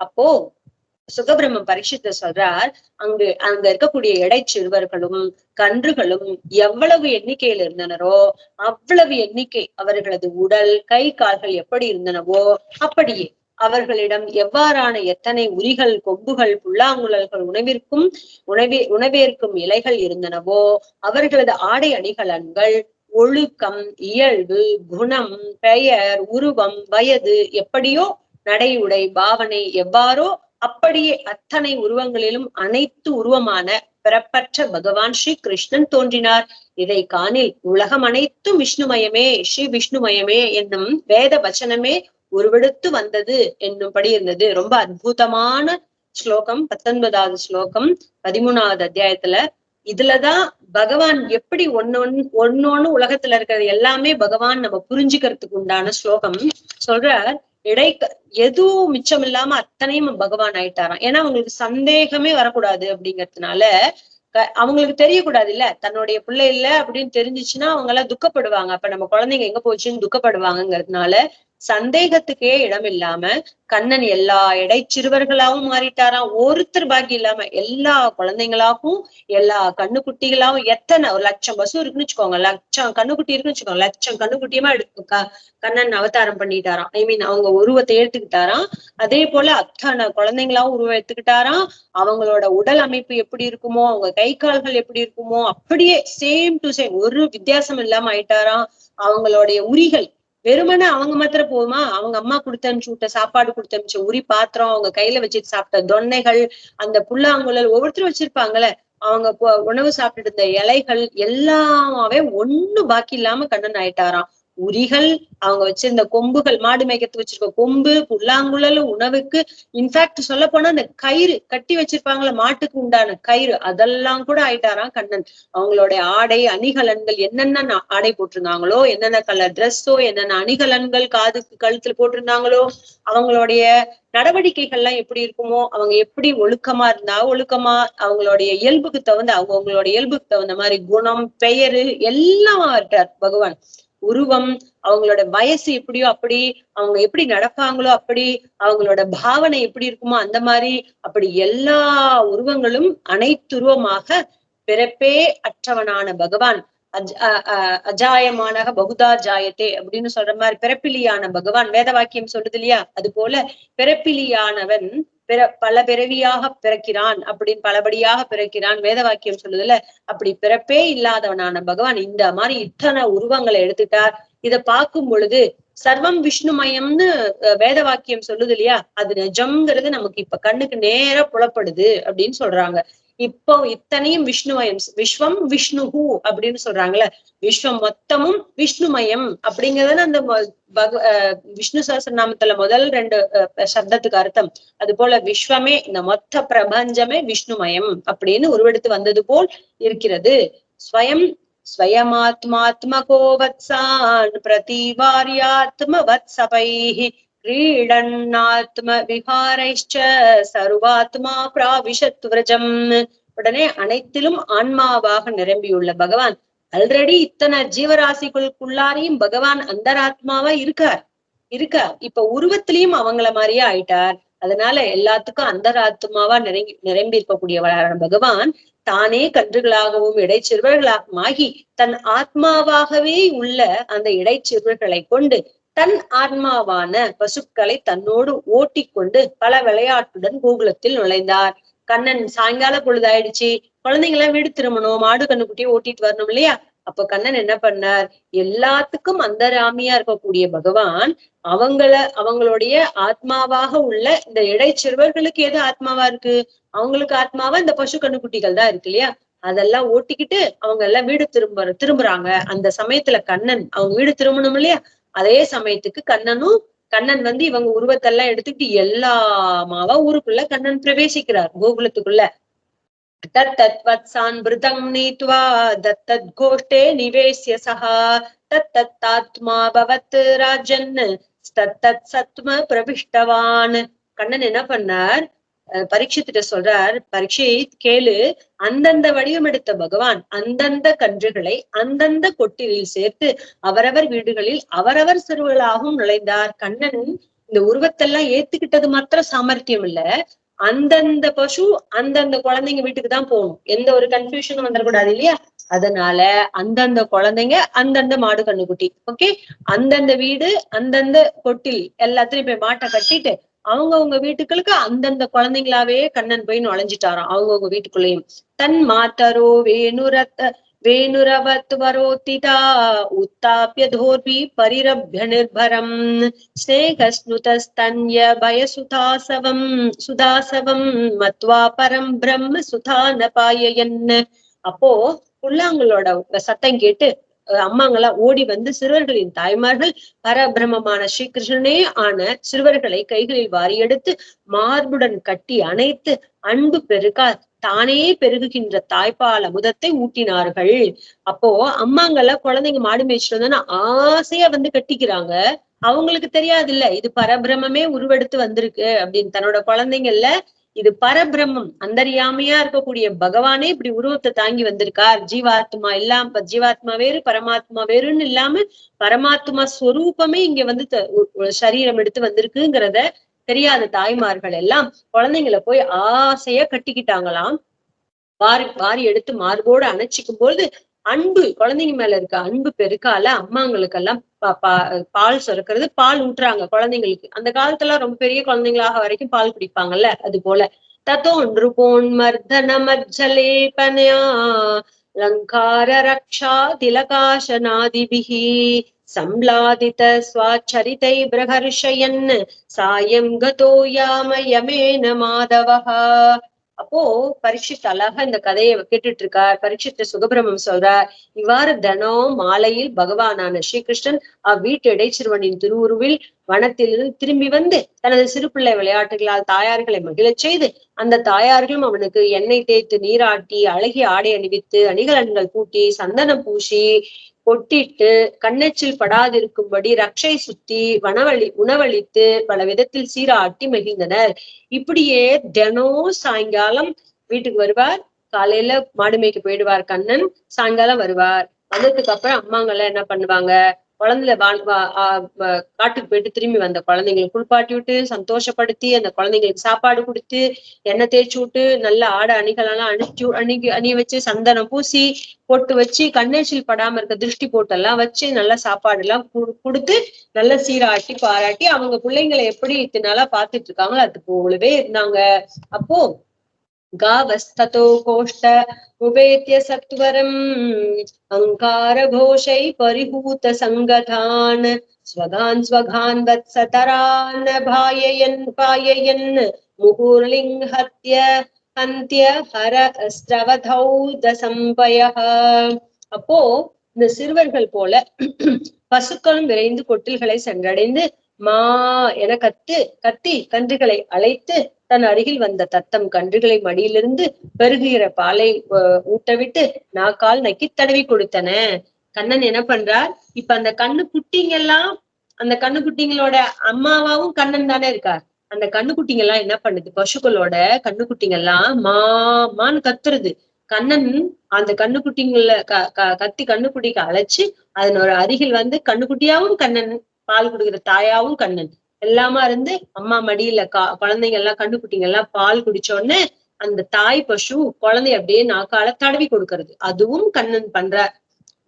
Speaker 1: அப்போ சுகபிரம்ம பரீட்சித்த சொல்றார், அங்க இருக்கக்கூடிய எடை சிறுவர்களும் கன்றுகளும் எவ்வளவு எண்ணிக்கையில் இருந்தனரோ அவ்வளவு எண்ணிக்கை அவர்களது உடல் கை கால்கள் எப்படி இருந்தனவோ அப்படியே அவர்களிடம் எவ்வாறான எத்தனை உரிகள் கொம்புகள் புல்லாங்குழல்கள் உணவேற்கும் இலைகள் இருந்தனவோ அவர்களது ஆடை அணிகலன்கள் ஒழுக்கம் இயல்பு குணம் பெயர் உருவம் வயது எப்படியோ நடை உடை பாவனை எவ்வாறோ அப்படியே அத்தனை உருவங்களிலும் அனைத்து உருவமான பிறப்பற்ற பகவான் ஸ்ரீ கிருஷ்ணன் தோன்றினார். இதை காணில் உலகம் அனைத்தும் விஷ்ணுமயமே ஸ்ரீ விஷ்ணுமயமே என்னும் வேத வச்சனமே உருவெடுத்து வந்தது என்னும்படி இருந்தது. ரொம்ப அற்புதமான ஸ்லோகம், 19வது ஸ்லோகம் 13வது அத்தியாயத்துல. இதுலதான் பகவான் எப்படி ஒன்னொன்னு உலகத்துல இருக்கிறது எல்லாமே பகவான் நம்ம புரிஞ்சுக்கிறதுக்கு உண்டான ஸ்லோகம் சொல்றார். எதுவும் மிச்சம் இல்லாம அத்தனையும் பகவான் ஆயிட்டாராம். ஏன்னா அவங்களுக்கு சந்தேகமே வரக்கூடாது அப்படிங்கறதுனால, அவங்களுக்கு தெரியக்கூடாது இல்ல, தன்னுடைய பிள்ளை இல்ல அப்படின்னு தெரிஞ்சிச்சுன்னா அவங்க எல்லாம் துக்கப்படுவாங்க. அப்ப நம்ம குழந்தைங்க எங்க போச்சுன்னு துக்கப்படுவாங்கிறதுனால சந்தேகத்துக்கே இடம் இல்லாம கண்ணன் எல்லா இடைச்சிறுவர்களாவும் மாறிட்டாராம். ஒருத்தர் பாக்கி இல்லாம எல்லா குழந்தைங்களாகவும் எல்லா கண்ணுக்குட்டிகளாவும் எத்தனை 1,00,000 பசு இருக்குன்னு வச்சுக்கோங்க, 1,00,000 கண்ணுக்குட்டி இருக்குன்னு வச்சுக்கோங்க, 1,00,000 கண்ணுக்குட்டியுமா கண்ணன் அவதாரம் பண்ணிட்டாராம். ஐ மீன் அவங்க உருவத்தை ஏத்துக்கிட்டாராம். அதே போல அத்தனை குழந்தைங்களாவும் உருவம் எடுத்துக்கிட்டாராம். அவங்களோட உடல் அமைப்பு எப்படி இருக்குமோ, அவங்க கை கால்கள் எப்படி இருக்குமோ அப்படியே சேம் டு சேம் ஒரு வித்தியாசம் இல்லாம ஆயிட்டாராம். அவங்களுடைய உரிகள் வெறுமனே அவங்க மாத்திரம் போகுமா, அவங்க அம்மா கொடுத்து அனுப்பிச்சு விட்ட சாப்பாடு கொடுத்து அனுப்பிச்ச உரி பாத்திரம், அவங்க கையில வச்சுட்டு சாப்பிட்ட தொன்னைகள், அந்த புல்லாங்குழல் ஒவ்வொருத்தரும் வச்சிருப்பாங்கல்ல, அவங்க உணவு சாப்பிட்டு இருந்த இலைகள் எல்லாமே ஒண்ணு பாக்கி இல்லாம கண்ணன் ஆயிட்டாராம். உரிகள், அவங்க வச்சிருந்த கொம்புகள், மாடு மேய்க்கிறதுக்கு வச்சிருக்க கொம்பு, புல்லாங்குழல், உணவுக்கு இன்ஃபேக்ட் சொல்ல போனா அந்த கயிறு கட்டி வச்சிருப்பாங்களா மாட்டுக்கு உண்டான கயிறு, அதெல்லாம் கூட ஆயிட்டாராம் கண்ணன். அவங்களுடைய ஆடை அணிகலன்கள் என்னென்ன ஆடை போட்டிருந்தாங்களோ, என்னென்ன கலர் ட்ரெஸ்ஸோ, என்னென்ன அணிகலன்கள் காதுக்கு கழுத்துல போட்டிருந்தாங்களோ, அவங்களுடைய நடவடிக்கைகள் எல்லாம் எப்படி இருக்குமோ, அவங்க எப்படி ஒழுக்கமா இருந்தா ஒழுக்கமா, அவங்களுடைய இயல்புக்கு தகுந்த அவங்களுடைய இயல்புக்கு தகுந்த மாதிரி குணம், பெயரு எல்லாம் ஆட்டார் பகவான். உருவம், அவங்களோட வயசு எப்படியோ அப்படி, அவங்க எப்படி நடப்பாங்களோ அப்படி, அவங்களோட பாவனை எப்படி இருக்குமோ அந்த மாதிரி, அப்படி எல்லா உருவங்களும் அனைத்துருவமாக பிறப்பே அற்றவனான பகவான், அஜாயமானக பகுதா ஜாயத்தே அப்படின்னு சொல்ற மாதிரி பிறப்பிலியான பகவான் வேத வாக்கியம் சொல்லுது இல்லையா, அது போல பிறப்பிலியானவன் பல பிறவியாக பிறக்கிறான் அப்படின்னு பலபடியாக பிறக்கிறான் வேத வாக்கியம் சொல்லுதுல. அப்படி பிறப்பே இல்லாதவனான பகவான் இந்த மாதிரி இத்தனை உருவங்களை எடுத்துட்டார். இத பார்க்கும் பொழுது சர்வம் விஷ்ணுமயம்னு வேத வாக்கியம் சொல்லுது இல்லையா, அது நிஜம்ங்கிறது நமக்கு இப்ப கண்ணுக்கு நேரா புலப்படுது அப்படின்னு சொல்றாங்க. இப்போ இத்தனையும் விஷ்ணுமயம், விஸ்வம் விஷ்ணுஹு அப்படின்னு சொல்றாங்கல்ல, விஸ்வம் மொத்தமும் விஷ்ணுமயம் அப்படிங்கறதுன்னு அந்த விஷ்ணு சஹஸ்ரநாமத்துல முதல் 2 சப்தத்துக்கு அர்த்தம். அது போல விஸ்வமே, இந்த மொத்த பிரபஞ்சமே விஷ்ணுமயம் அப்படின்னு உருவெடுத்து வந்தது போல் இருக்கிறது. ஸ்வயம் ஸ்வயமாத்மாத்மகோ வத்சான் பிரதிவார்யாத்ம வத்சபைஹி கிரீடன்னாத்ம விஹாரைஷ்ச சர்வாத்மா பிராவிஷத் விரஜம். உடனே அனைத்திலும் ஆன்மாவாக நிரம்பியுள்ள பகவான் ஆல்ரெடி இத்தனை ஜீவராசிகளுக்குள்ளாரையும் பகவான் அந்தராத்மாவா இருக்கார். இப்ப உருவத்திலையும் அவங்கள மாதிரியே ஆயிட்டார். அதனால எல்லாத்துக்கும் அந்தராத்மாவா நிரம்பி இருக்கக்கூடியவரான பகவான் தானே கன்றுகளாகவும் இடைச்சிறுவர்களாகவும் ஆகி தன் ஆத்மாவாகவே உள்ள அந்த இடைச்சிறுவர்களை கொண்டு தன் ஆத்மாவான பசுக்களை தன்னோடு ஓட்டி கொண்டு பல விளையாட்டுடன் கோகுலத்தில் நுழைந்தார். கண்ணன் சாயங்கால பொழுதாயிடுச்சு, குழந்தைங்களாம் வீடு திரும்பணும், மாடு கண்ணுக்குட்டியை ஓட்டிட்டு வரணும் இல்லையா. அப்ப கண்ணன் என்ன பண்ணார், எல்லாத்துக்கும் அந்தராமியா இருக்கக்கூடிய பகவான் அவங்களுடைய ஆத்மாவாக உள்ள இந்த இடைச்சிறுவர்களுக்கு எது ஆத்மாவா இருக்கு, அவங்களுக்கு ஆத்மாவா இந்த பசு கண்ணுக்குட்டிகள் தான் இருக்கு இல்லையா, அதெல்லாம் ஓட்டிக்கிட்டு அவங்க எல்லாம் வீடு திரும்புறாங்க. அந்த சமயத்துல கண்ணன் அவங்க வீடு திரும்பணும் இல்லையா, அதே சமயத்துக்கு கண்ணன் இவங்க உருவத்தெல்லாம் எடுத்துக்கிட்டு எல்லாமாவா ஊருக்குள்ள கண்ணன் பிரவேசிக்கிறார் கோகுலத்துக்குள்ள. தத்தத் வத்சான் விருதம் நீத்வா தத்தத் கோஷ்டே நிவேசிய சஹா தத்தத்தாத்மா பவத் ராஜன் தத்தத் சத்ம பிரபிஷ்டவான். கண்ணன் என்ன பண்ணார், பரீட்சித்திட்ட சொல்றார், பரீட்சித் கேளு, அந்தந்த வடிவம் எடுத்த பகவான் அந்தந்த கன்றுகளை அந்தந்த கொட்டிலில் சேர்த்து அவரவர் வீடுகளில் அவரவர் சிறுவர்களாகவும் நுழைந்தார். கண்ணன் இந்த உருவத்தெல்லாம் ஏத்துக்கிட்டது மாத்திரம் சாமர்த்தியம் இல்ல, அந்தந்த பசு அந்தந்த குழந்தைங்க வீட்டுக்கு தான் போகணும், எந்த ஒரு கன்ஃபியூஷனும் வந்துடக்கூடாது இல்லையா. அதனால அந்தந்த குழந்தைங்க அந்தந்த மாடு கண்ணுக்குட்டி, ஓகே, அந்தந்த வீடு அந்தந்த கொட்டில் எல்லாத்தையும் போய் மாட்டை கட்டிட்டு அவங்கவுங்க வீட்டுக்களுக்கு அந்தந்த குழந்தைங்களாவே கண்ணன் போய் நுழைஞ்சிட்டாராம் அவங்கவுங்க வீட்டுக்குள்ளேயும். தன் மாத்தரோ வேணுரவத் வரோதிதா உத்தாபிய தோர்பி பரிரப்ய நிர்பரம் ஸ்நேகஸ்னுதஸ்தன்ய சுதாசவம் மத்வா பரம் பிரம்ம சுதான பாயயன். அப்போ புல்லாங்களோட சத்தம் கேட்டு அம்மாங்களா ஓடி சிறுவர்களின் தாய்மார்கள் பரபிரமமான ஸ்ரீகிருஷ்ணனே ஆன சிறுவர்களை கைகளில் வாரி எடுத்து மார்புடன் கட்டி அணைத்து அன்பு பெருகா தானே பெருகுகின்ற தாய்ப்பால் அமுதத்தை ஊட்டினார்கள். அப்போ அம்மாங்கள குழந்தைங்க மாடு மேய்ச்சிட்டு வந்தோன்னா ஆசையா கட்டிக்கிறாங்க. அவங்களுக்கு தெரியாது இல்ல இது பரபிரமே உருவெடுத்து வந்திருக்கு அப்படின்னு. தன்னோட குழந்தைங்கள்ல இது பரபிரம்மம், அந்தர்யாமியா இருக்கக்கூடிய பகவானே இப்படி உருவத்தை தாங்கி வந்திருக்கார். ஜீவாத்மா இல்லாம, ஜீவாத்மா வேறு பரமாத்மா வேறுன்னு இல்லாம பரமாத்மா ஸ்வரூபமே இங்க வந்து சரீரம் எடுத்து வந்திருக்குங்கிறத தெரியாத தாய்மார்கள் எல்லாம் குழந்தைங்களை போய் ஆசையா கட்டிக்கிட்டாங்களாம். வாரி வாரி எடுத்து மார்போடு அணைச்சிக்கும் போது அன்பு, குழந்தைங்க மேல இருக்க அன்பு பெருக்கால அம்மாங்களுக்கெல்லாம் பால் சுரக்கிறது, பால் ஊட்டுறாங்க குழந்தைங்களுக்கு. அந்த காலத்துல ரொம்ப பெரிய குழந்தைங்களாக வரைக்கும் பால் குடிப்பாங்கல்ல, அது போல தத்தோன்று போன் மர்தன மஜ்ஜலேபனயா லங்கார ரக்ஷா திலகாசனாதிபிஹி சம்லாதித ஸ்வாச்சரிதை பிரகர்ஷயன் சாயம் கதோ யாம யமேன மாதவஹா. அப்போ பரீட்சித் அழகா இந்த கதையை கேட்டுட்டு இருக்கார். பரீட்சித்த சுகபிரமம் சொல்றார், இவ்வாறு தினம் மாலையில் பகவானான ஸ்ரீகிருஷ்ணன் அவ்வீட்டு இடைச்சிறுவனின் திருவுருவில் வனத்திலிருந்து திரும்பி வந்து தனது சிறு பிள்ளை விளையாட்டுகளால் தாயார்களை மகிழச் செய்து, அந்த தாயார்களும் அவனுக்கு எண்ணெய் தேய்த்து நீராட்டி அழகிய ஆடை அணிவித்து அணிகலன்கள் பூட்டி சந்தனம் பூசி பொட்டிட்டு கண்ணெச்சில் படாதிருக்கும்படி ரக்ஷை சுத்தி உணவளித்து பல விதத்தில் சீராட்டி மகிழ்ந்தனர். இப்படியே தினம் சாயங்காலம் வீட்டுக்கு வருவார். காலையில மாடு மேய்க்க போயிடுவார் கண்ணன், சாயங்காலம் வருவார். வந்ததுக்கு அப்புறம் அம்மாங்கெல்லாம் என்ன பண்ணுவாங்க, குழந்தைல காட்டுக்கு போயிட்டு திரும்பி வந்த குழந்தைங்களுக்கு குளிப்பாட்டி விட்டு சந்தோஷப்படுத்தி அந்த குழந்தைங்களுக்கு சாப்பாடு கொடுத்து எண்ணெய் தேய்ச்சி விட்டு நல்ல ஆடை அணிகளெல்லாம் அணி வச்சு சந்தனம் பூசி பொட்டு வச்சு கண்ணேச்சில் படாம இருக்க திருஷ்டி போட்டெல்லாம் வச்சு நல்ல சாப்பாடு எல்லாம் கொடுத்து நல்ல சீராட்டி பாராட்டி அவங்க பிள்ளைங்களை எப்படி இத்தனை நாளா பாத்துட்டு இருக்காங்களோ அது போலவே இருந்தாங்க. அப்போ गावस्ततो कोष्ठ उपेत्य सत्वरम् अंकार घोषै परिहूत संगतान् स्वगान् वत्सतरान् पाययन् मुहुर्लिङ्घत्य हन्त्य हर स्रवधौद संपयः. அப்போ இந்த சிறுவர்கள் போல பசுக்களும் விரைந்து கொட்டில்களை சென்றடைந்து மா என கத்தி கன்றுகளை அழைத்து தன் அருகில் வந்த தத்தம் கன்றுகளை மடியிலிருந்து பெருகுகிற பாலை ஊட்டவிட்டு நாக்கால் நக்கி தடவி கொடுத்தன. கண்ணன் என்ன பண்றார், இப்ப அந்த கண்ணுக்குட்டிங்கெல்லாம், அந்த கண்ணுக்குட்டிங்களோட அம்மாவாவும் கண்ணன் தானே இருக்கார். அந்த கண்ணுக்குட்டிங்கெல்லாம் என்ன பண்ணுது, பசுக்களோட கண்ணுக்குட்டிங்கெல்லாம் மான்னு கத்துறது. கண்ணன் அந்த கண்ணுக்குட்டிங்கள கத்தி கண்ணுக்குட்டிக்கு அழைச்சு அதனோட அருகில் வந்து கண்ணுக்குட்டியாவும் கண்ணன், பால் குடுக்கிற தாயாவும் கண்ணன் எல்லாமா இருந்து அம்மா மடியில குழந்தைங்க எல்லாம் கண்ணுக்குட்டிங்க எல்லாம் பால் குடிச்ச உடனே அந்த தாய் பசு குழந்தைய அப்படியே நாக்கால தடவி கொடுக்கறது, அதுவும் கண்ணன் பண்றார்.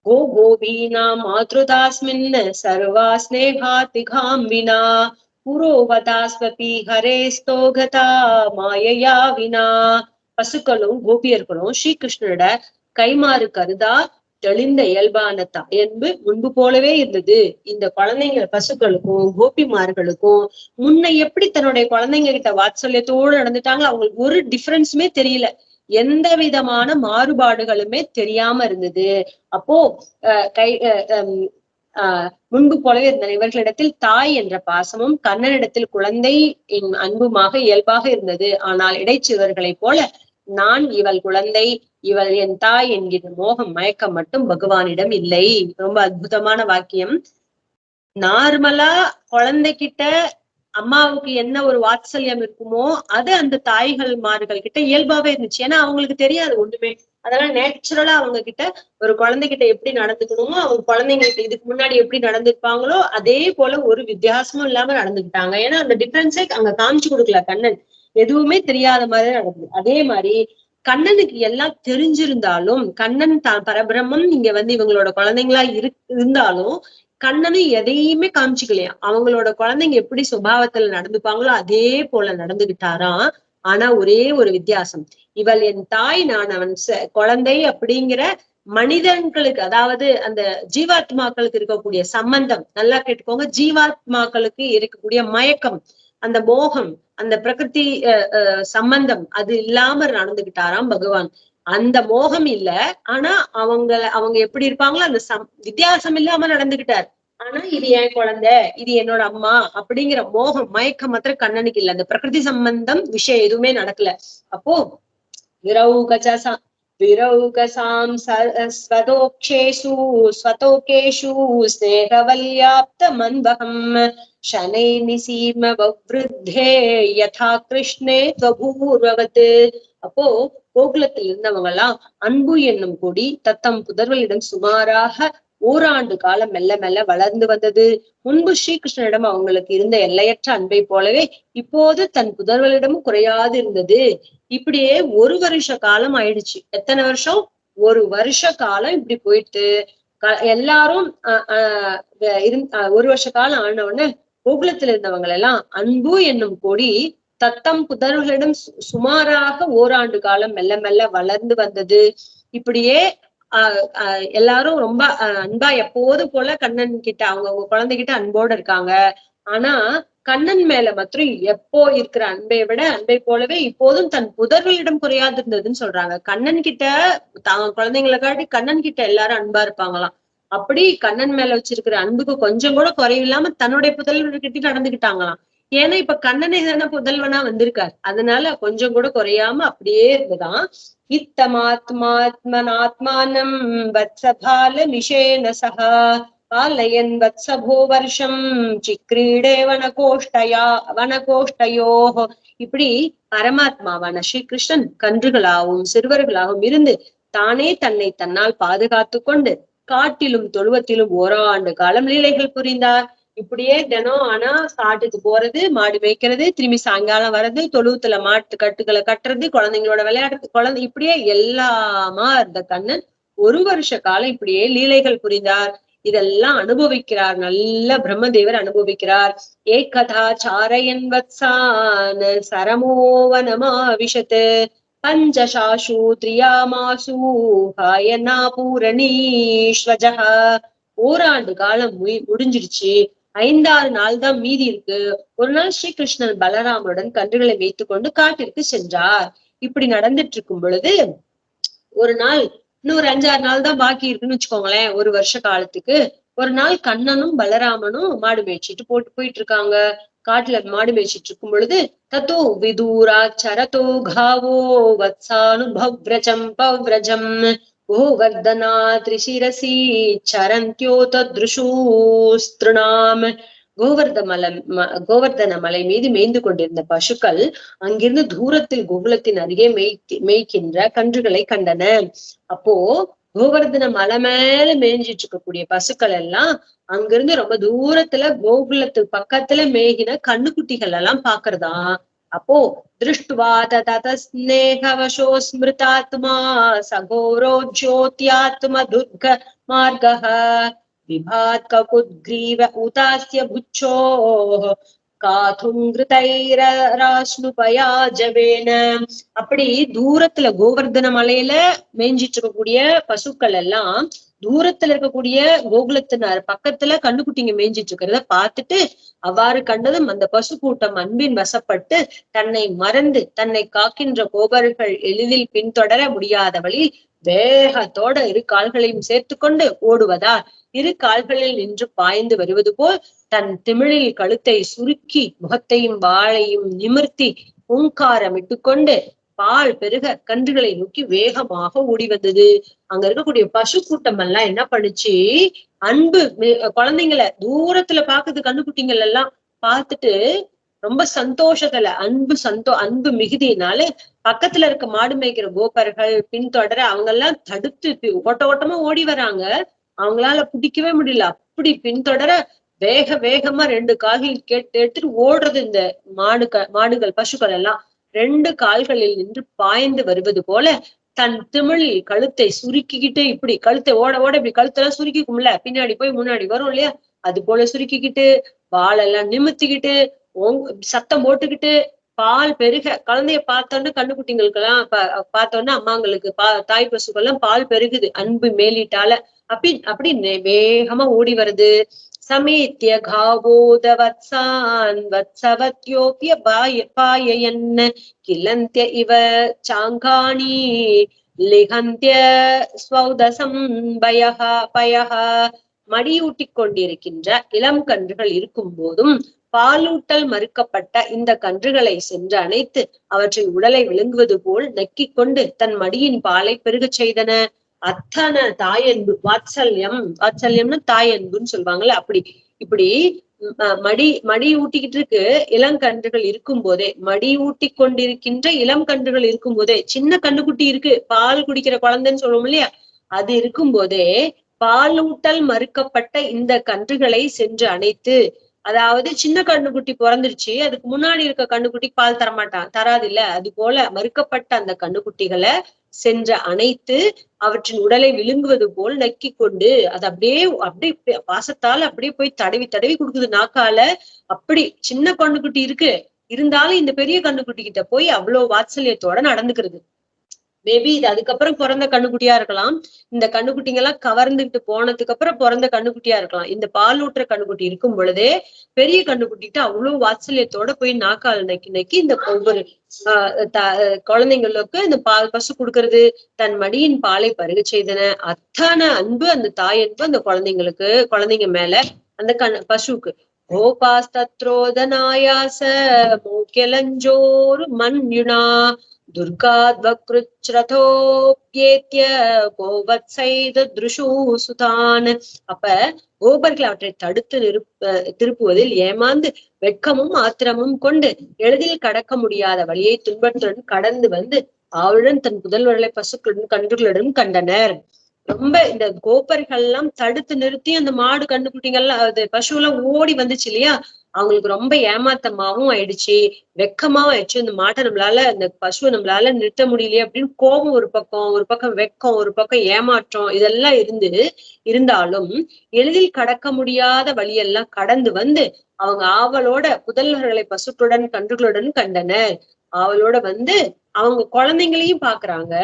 Speaker 1: கோபீனா மாத்ருதாஸ்மின் சர்வா ஸ்நேகா திகாம்பினா புரோவதாஸ்வபி ஹரே ஸ்தோகதா மாயையா வினா. பசுக்களும் கோபியர்களும் ஸ்ரீகிருஷ்ணனோட கைமாறு கருதா தெளிந்த இயல்பான தாயன்பு முன்பு போலவே இருந்தது. இந்த குழந்தைங்க பசுக்களுக்கும் கோபிமார்களுக்கும் முன்ன எப்படி தன்னுடைய குழந்தைங்க கிட்ட வாத்சல்யத்தோடு நடந்துட்டாங்களோ அவங்களுக்கு ஒரு டிஃபரன்ஸுமே தெரியல, எந்த விதமான மாறுபாடுகளுமே தெரியாம இருந்தது. அப்போ முன்பு போலவே இருந்த இவர்களிடத்தில் தாய் என்ற பாசமும் கண்ணனிடத்தில் குழந்தை அன்புமாக இயல்பாக இருந்தது. ஆனால் இடைச்சிறுவர்களைப் போல நான் இவள் குழந்தை, இவள் என் தாய் என்கிற மோகம் மயக்கம் மட்டும் பகவானிடம் இல்லை. ரொம்ப அற்புதமான வாக்கியம். நார்மலா குழந்தைகிட்ட அம்மாவுக்கு என்ன ஒரு வாத்சல்யம் இருக்குமோ அது அந்த தாய்மார்கள் கிட்ட இயல்பாவே இருந்துச்சு. ஏன்னா அவங்களுக்கு தெரியாது ஒண்ணுமே, அதெல்லாம் நேச்சுரலா அவங்க கிட்ட ஒரு குழந்தைகிட்ட எப்படி நடந்துக்கணுமோ அவங்க குழந்தைங்களுக்கு இதுக்கு முன்னாடி எப்படி நடந்துருப்பாங்களோ அதே போல ஒரு வித்தியாசமும் இல்லாம நடந்துக்கிட்டாங்க. ஏன்னா அந்த டிஃபரன்ஸே அங்க காமிச்சு கொடுக்கல கண்ணன், எதுவுமே தெரியாத மாதிரி நடக்குது. அதே மாதிரி கண்ணனுக்கு எல்லாம் தெரிஞ்சிருந்தாலும், கண்ணன் தான் பரபிரம்மம் இங்க வந்து இவங்களோட குழந்தைங்களா இருந்தாலும் கண்ணனும் எதையுமே காமிச்சுக்கலையா. அவங்களோட குழந்தைங்க எப்படி சுபாவத்துல நடந்துப்பாங்களோ அதே போல நடந்துகிட்டாராம். ஆனா ஒரே ஒரு வித்தியாசம், இவள் என் தாய், நான் அவன் குழந்தை அப்படிங்கிற மனிதர்களுக்கு, அதாவது அந்த ஜீவாத்மாக்களுக்கு இருக்கக்கூடிய சம்பந்தம், நல்லா கேட்டுக்கோங்க, ஜீவாத்மாக்களுக்கு இருக்கக்கூடிய மயக்கம், அந்த மோகம், அந்த பிரகிருதி சம்பந்தம் அது இல்லாம நடந்துகிட்டாராம் பகவான். அந்த மோகம் இல்ல, ஆனா அவங்க எப்படி இருப்பாங்களோ அந்த வித்தியாசம் இல்லாம நடந்துகிட்டார். ஆனா இது என் குழந்தை, இது என்னோட அம்மா அப்படிங்கிற மோகம் மயக்கம் மாத்திரம் கண்ணனுக்கு இல்ல. அந்த பிரகிருதி சம்பந்தம் விஷயம் எதுவுமே நடக்கல. அப்போ விரௌகசாம் ஸ்வதோக்ஷேஷு ஸ்வதோகேஷு ஸ்நேகவல்யாப்த மன்வகம் शनै निसीम ववृद्धे யதா கிருஷ்ணே ஸ்வபூர்வவத். அப்போ கோகுலத்தில் இருந்தவங்க எல்லாம் அன்பு என்னும் கொடி தத்தம் புதர்வலிடம் சுமாராக ஓராண்டு காலம் மெல்ல மெல்ல வளர்ந்து வந்தது. முன்பு ஸ்ரீகிருஷ்ணனிடம் அவங்களுக்கு இருந்த எல்லையற்ற அன்பை போலவே இப்போது தன் புதர்வலிடமும் குறையாது இருந்தது. இப்படியே ஒரு வருஷ காலம் ஆயிடுச்சு. எத்தனை வருஷம்? ஒரு வருஷ காலம் இப்படி போயிட்டு எல்லாரும் ஒரு வருஷ காலம் ஆன உடனே கோகுலத்தில் இருந்தவங்க எல்லாம் அன்பு என்னும் கொடி தத்தம் புதர்களிடம் சுமாராக ஓராண்டு காலம் மெல்ல மெல்ல வளர்ந்து வந்தது. இப்படியே எல்லாரும் ரொம்ப அன்பா எப்போது போல கண்ணன் கிட்ட அவங்க குழந்தைகிட்ட அன்போடு இருக்காங்க. ஆனா கண்ணன் மேல மாத்திரம் எப்போ இருக்கிற அன்பை விட அன்பை போலவே இப்போதும் தன் புதர்களிடம் குறையாது இருந்ததுன்னு சொல்றாங்க. கண்ணன் கிட்ட தாங்க குழந்தைங்களை காட்டி கண்ணன் கிட்ட எல்லாரும் அன்பா இருப்பாங்களாம். அப்படி கண்ணன் மேல வச்சிருக்கிற அன்புக்கு கொஞ்சம் கூட குறைவில்லாம தன்னுடைய புதல்வர்கிட்ட நடந்துகிட்டாங்களாம். ஏன்னா இப்ப கண்ணனை தானே புதல்வனா வந்திருக்காரு, அதனால கொஞ்சம் கூட குறையாம அப்படியே இருந்துதான். இத்தமாத்மாத்மனாத்மானம் வத்சபால நிஷேன சகா பாலயன் வத்சபோ வருஷம் சிக்ரீடே வனகோஷ்டயோ. இப்படி பரமாத்மாவான ஸ்ரீகிருஷ்ணன் கன்றுகளாகவும் சிறுவர்களாகவும் இருந்து தானே தன்னை தன்னால் பாதுகாத்து கொண்டு காட்டிலும் தொழுவத்திலும் ஓராண்டு காலம் லீலைகள் புரிந்தார். இப்படியே தினம் ஆனா காட்டுக்கு போறது, மாடு மேய்க்கிறது, திரும்பி சாயங்காலம் வர்றது, தொழுவத்துல மாட்டு கட்டுகளை கட்டுறது, குழந்தைங்களோட விளையாடுறது, குழந்தை இப்படியே எல்லாமா இருந்த கண்ணன் ஒரு வருஷ காலம் இப்படியே லீலைகள் புரிந்தார். இதெல்லாம் அனுபவிக்கிறார், நல்ல பிரம்மதேவர் அனுபவிக்கிறார். ஏகதா சாரயன் வத்சான் சரமோவனமா விஷத்து பஞ்சசாசு திரியாமாசு ஹாயனா பூரணீஸ்வஜ. ஓராண்டு காலம் முடிஞ்சிருச்சு. 5-6 நாள் தான் மீதி இருக்கு. ஒரு நாள் ஸ்ரீகிருஷ்ணன் பலராமருடன் கன்றுகளை வைத்துக் கொண்டு காட்டிற்கு சென்றார். இப்படி நடந்துட்டு இருக்கும் பொழுது ஒரு நாள் இன்னும் ஒரு 5-6 நாள் தான் பாக்கி இருக்குன்னு வச்சுக்கோங்களேன் ஒரு வருஷ காலத்துக்கு. ஒரு நாள் கண்ணனும் பலராமனும் மாடு மேய்ச்சிட்டு போயிட்டு இருக்காங்க. காட்டுல மாடு மேய்ச்சிட்டு இருக்கும் பொழுது தத்தோ விதூரா சரதோ காவோ வத்சானு பவ்ரஜம் பவ்ரஜம் கோவர்தனா திரிசிரசி சரந்தியோ தத்ருஷூஸ்திருணாம். கோவர்தன மலை மீது மேய்ந்து கொண்டிருந்த பசுக்கள் அங்கிருந்து தூரத்தில் கோகுலத்தின் அருகே மேய்க்கின்ற கன்றுகளை கண்டன. அப்போ கோவர்தன மலை மேல மேய்ஞ்சிட்டு இருக்கக்கூடிய பசுக்கள் எல்லாம் அங்கிருந்து ரொம்ப தூரத்துல கோகுலத்துக்கு பக்கத்துல மேய்கின கண்ணுக்குட்டிகள் எல்லாம் பாக்குறதா. அப்போ திருஷ்டுவா ததஸ்நேகவசோ ஸ்மிருதாத்மா சகோரோ ஜோத்யாத்ம துர்க மார்கஹ விபாத் ககுத்க்ரீவ உதாஸ்ய புச்சோ காதுங்கிருதைரராஸ்னுபயாஜவேன. அப்படி தூரத்துல கோவர்தன மலையில மேய்ஞ்சிட்டு இருக்கக்கூடிய பசுக்கள் எல்லாம் தூரத்துல இருக்கக்கூடிய கோகுலத்தினார் பக்கத்துல கண்ணுக்குட்டிங்க மேய்ஞ்சிட்டு இருக்கிறத பார்த்துட்டு அவ்வாறு கண்டதும் அந்த பசு கூட்டம் அன்பின் வசப்பட்டு தன்னை மறந்து தன்னை காக்கின்ற கோபர்கள் எளிதில் பின்தொடர முடியாதவழி வேகத்தோட இரு கால்களையும் சேர்த்து கொண்டு ஓடுவதால் இரு கால்களில் நின்று பாய்ந்து வருவது போல் தன் திமிழில் கழுத்தை சுருக்கி முகத்தையும் வாளையும் நிமிர்த்தி ஓங்காரமிட்டு கொண்டு பால் பெருக கன்றுகளை நோக்கி வேகமாக ஓடி வந்தது. அங்க இருக்கக்கூடிய பசு கூட்டம் எல்லாம் என்ன பண்ணுச்சு, அன்பு குழந்தைங்களை தூரத்துல பாக்குது கண்ணுக்குட்டிங்கள் எல்லாம் பார்த்துட்டு ரொம்ப சந்தோஷத்துல அன்பு மிகுதியினால பக்கத்துல இருக்க மாடு மேய்க்கிற கோபர்கள் பின்தொடர அவங்க எல்லாம் தடுத்து ஓட்டமா ஓடி வராங்க. அவங்களால பிடிக்கவே முடியல. அப்படி பின்தொடர வேகமா 2 கால்கள் எடுத்துட்டு ஓடுறது. இந்த மாடுகள் பசுக்கள் எல்லாம் 2 கால்களில் நின்று பாய்ந்து வருவது போல தன் திமிழில் கழுத்தை சுருக்கிக்கிட்டு இப்படி கழுத்தை ஓட இப்படி கழுத்தெல்லாம் சுருக்கிக்கும்ல, பின்னாடி போய் முன்னாடி வரும் இல்லையா, அது போல சுருக்கிக்கிட்டு வாழெல்லாம் நிமித்திக்கிட்டு சத்தம் போட்டுக்கிட்டு பால் பெருக குழந்தைய பார்த்தோன்னா கண்ணுக்குட்டிங்களுக்கு எல்லாம் பார்த்தோன்னா அம்மாங்களுக்கு தாய் பசுக்கள் எல்லாம் பால் பெருகுது அன்பு மேலிட்டால. அப்படி வேகமா ஓடி வருது. சமேத்ய காவோதவத்சான் வத்சவத்யோப்ய பாயயன் கிலந்திய இவ சாங்காணி லிகந்திய ஸ்வௌதசம் பயஹ. மடியூட்டிக் கொண்டிருக்கின்ற இளம் கன்றுகள் இருக்கும் போதும் பாலூட்டல் மறுக்கப்பட்ட இந்த கன்றுகளை சென்று அணைத்து அவற்றின் உடலை விழுங்குவது போல் நக்கிக் கொண்டு தன் மடியின் பாலை பெருகச் செய்தன. அத்தனை தாயன்பு வாத்சல்யம்னு தாயன்புன்னு சொல்லுவாங்கல்ல, இப்படி மடி ஊட்டிக்கிட்டு இருக்கு இளங்கன்றுகள் இருக்கும் போதே, மடி ஊட்டி கொண்டிருக்கின்ற இளம் கன்றுகள் இருக்கும் போதே, சின்ன கண்ணுக்குட்டி இருக்கு, பால் குடிக்கிற குழந்தைன்னு சொல்லுவோம் இல்லையா, அது இருக்கும் போதே பாலூட்டல் மறுக்கப்பட்ட இந்த கன்றுகளை சென்று அணைத்து, அதாவது சின்ன கண்ணுக்குட்டி பிறந்துருச்சு, அதுக்கு முன்னாடி இருக்க கண்ணுக்குட்டி பால் தராது இல்ல, அது போல மறுக்கப்பட்ட அந்த கண்ணுக்குட்டிகளை சென்று அணைத்து அவற்றின் உடலை விழுங்குவது போல் நக்கி கொண்டு அது அப்படியே பாசத்தால அப்படியே போய் தடவி தடவி கொடுக்குது நாக்கால. அப்படி சின்ன கண்ணுக்குட்டி இருக்கு, இருந்தாலும் இந்த பெரிய கண்ணுக்குட்டி கிட்ட போய் அவ்வளவு வாத்சல்யத்தோட நடந்துக்கிறது. மேபி இது அதுக்கப்புறம் பிறந்த கண்ணுக்குட்டியா இருக்கலாம், இந்த கண்ணுக்குட்டிங்க எல்லாம் கவர்ந்துட்டு போனதுக்கு அப்புறம் பிறந்த கண்ணுக்குட்டியா இருக்கலாம். இந்த பாலூட்டுற கண்ணுக்குட்டி இருக்கும் பொழுதே பெரிய கண்ணுக்குட்டிட்டு அவ்வளவு வாத்சல்யத்தோட போய் நாக்கால் நக்கி நக்கி இந்த ஒவ்வொரு குழந்தைங்களுக்கு இந்த பால் பசு கொடுக்கறது, தன் மடியின் பாலை பருக செய்தன. அத்தனை அன்பு அந்த தாய் அன்பு அந்த குழந்தைங்க மேல, அந்த பசுவுக்கு. கோபாஸ்தத்ரோதனாயாச மோக்கியலஞ்சோரு மன்யுனா துர்காத்வக்ருச்ரதோப்யேத்ய கோவத்சைத திருஷூ சுதான். அப்ப கோபர்கள் அவற்றை தடுத்து திருப்புவதில் ஏமாந்து வெட்கமும் ஆத்திரமும் கொண்டு எளிதில் கடக்க முடியாத வழியை துன்பத்துடன் கடந்து வந்து அவளுடன் தன் புதல்வர்களை பசுக்களுடன் கன்றுகளுடன் கண்டனர். ரொம்ப இந்த கோபர்கள் எல்லாம் தடுத்து நிறுத்தி அந்த மாடு கண்டுபிடிங்கெல்லாம் அது பசு எல்லாம் ஓடி வந்துச்சு இல்லையா, அவங்களுக்கு ரொம்ப ஏமாத்தமாவும் ஆயிடுச்சு, வெக்கமாவும் ஆயிடுச்சு. இந்த மாட்டை நம்மளால இந்த பசுவை நம்மளால நிறுத்த முடியலையே அப்படின்னு கோபம் ஒரு பக்கம் வெக்கம் ஒரு பக்கம் ஏமாற்றம் இதெல்லாம் இருந்தாலும் எளிதில் கடக்க முடியாத வழியெல்லாம் கடந்து வந்து அவங்க ஆவலோட புதல்வர்களை பசுக்களுடன் கன்றுகளுடன் கண்டனர். ஆவலோட வந்து அவங்க குழந்தைங்களையும் பாக்குறாங்க,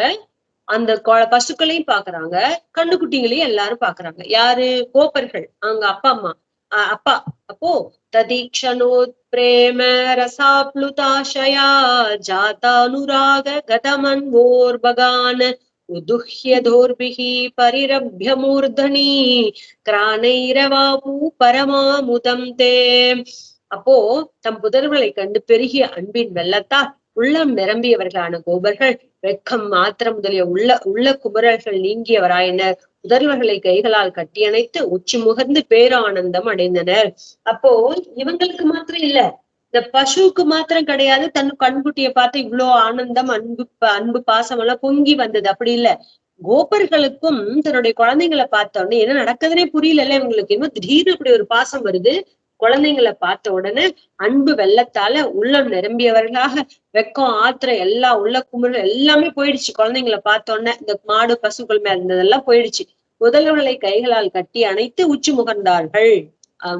Speaker 1: அந்த பசுக்களையும் பாக்குறாங்க, கண்ணுக்குட்டிங்களையும் எல்லாரும் பாக்குறாங்க. யாரு? கோபர்கள், அவங்க அப்பா அம்மா அப்பா. அப்போ ததீக்ஷணோத் பிரேம ரசாப்ளுதாஷயா ஜாதானுராக கதமன்வோர்பகான் உதுஹ்யதோர்பிஹி பரிரப்ய மூர்தனி கிரானைரவாபு பரமாமுதம் தே. அப்போ தம் புதர்களை கண்டு பெருகிய அன்பின் வெள்ளத்தால் உள்ளம் நிரம்பியவர்களான கோபர்கள் வெட்கம் மாத்திரம் முதலிய உள்ள குமரர்கள் நீங்கியவராயினர். புதல்வர்களை கைகளால் கட்டியணைத்து உச்சி முகர்ந்து பேரானந்தம் அடைந்தனர். அப்போ இவங்களுக்கு மாத்திரம் இல்ல, இந்த பசுவுக்கு மாத்திரம் கிடையாது, தன் கண்குட்டியை பார்த்து இவ்வளவு ஆனந்தம் அன்பு பாசம் எல்லாம் பொங்கி வந்தது. அப்படி இல்ல, கோபர்களுக்கும் தன்னுடைய குழந்தைங்களை பார்த்த உடனே என்ன நடக்குதுன்னே புரியல இவங்களுக்கு, இன்னும் திடீர்னு இப்படி ஒரு பாசம் வருது. குழந்தைங்களை பார்த்த உடனே அன்பு வெள்ளத்தால உள்ளம் நிரம்பியவர்களாக வெக்கம் ஆத்திரம் எல்லா உள்ள குமுறல் எல்லாமே போயிடுச்சு. குழந்தைங்களை பார்த்த உடனே இந்த மாடு பசுக்கள் மேல இருந்ததெல்லாம் போயிடுச்சு. முதல்வர்களை கைகளால் கட்டி அணைத்து உச்சி முகர்ந்தார்கள்.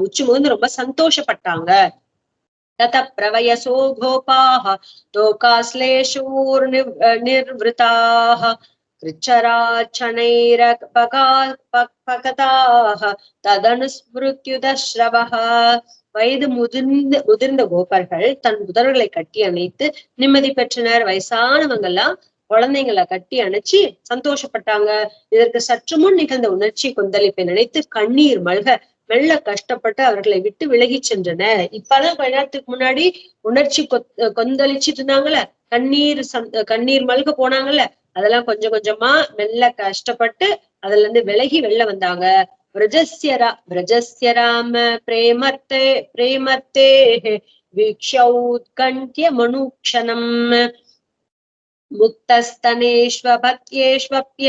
Speaker 1: உச்சி முகர்ந்து ரொம்ப சந்தோஷப்பட்டாங்க. தத பிரவயசோ கோபாஹ தோகாஸ்லேஷூர் நிர்வృతాஹ கிருச்சராச்சனைரபகதாஹ ததனுஸ்மிருத்யுதஸ்ரவஹ. வயது முதிர்ந்த கோபர்கள் தன் புதர்களை கட்டி அணைத்து நிம்மதி பெற்றனர். வயசானவங்க எல்லாம் குழந்தைங்களை கட்டி அணைச்சு சந்தோஷப்பட்டாங்க. இதற்கு சற்று முன் நிகழ்ந்த உணர்ச்சி கொந்தளிப்பை நினைத்து கண்ணீர் மல்க மெல்ல கஷ்டப்பட்டு அவர்களை விட்டு விலகி சென்றன. இப்பதான் கொஞ்ச நேரத்துக்கு முன்னாடி உணர்ச்சி கொந்தளிச்சிட்டு இருந்தாங்கல்ல, கண்ணீர் மல்க போனாங்கல்ல, அதெல்லாம் கொஞ்சம் கொஞ்சமா மெல்ல கஷ்டப்பட்டு அதுல இருந்து விலகி வெளில வந்தாங்க. விரஜஸ்ய ராம பிரேமர்த்தே வீக்ஷௌத்கண்ட்ய மனுக்ஷணம் முக்தஸ்தனேஷ்வபத்யேஷ்வப்ய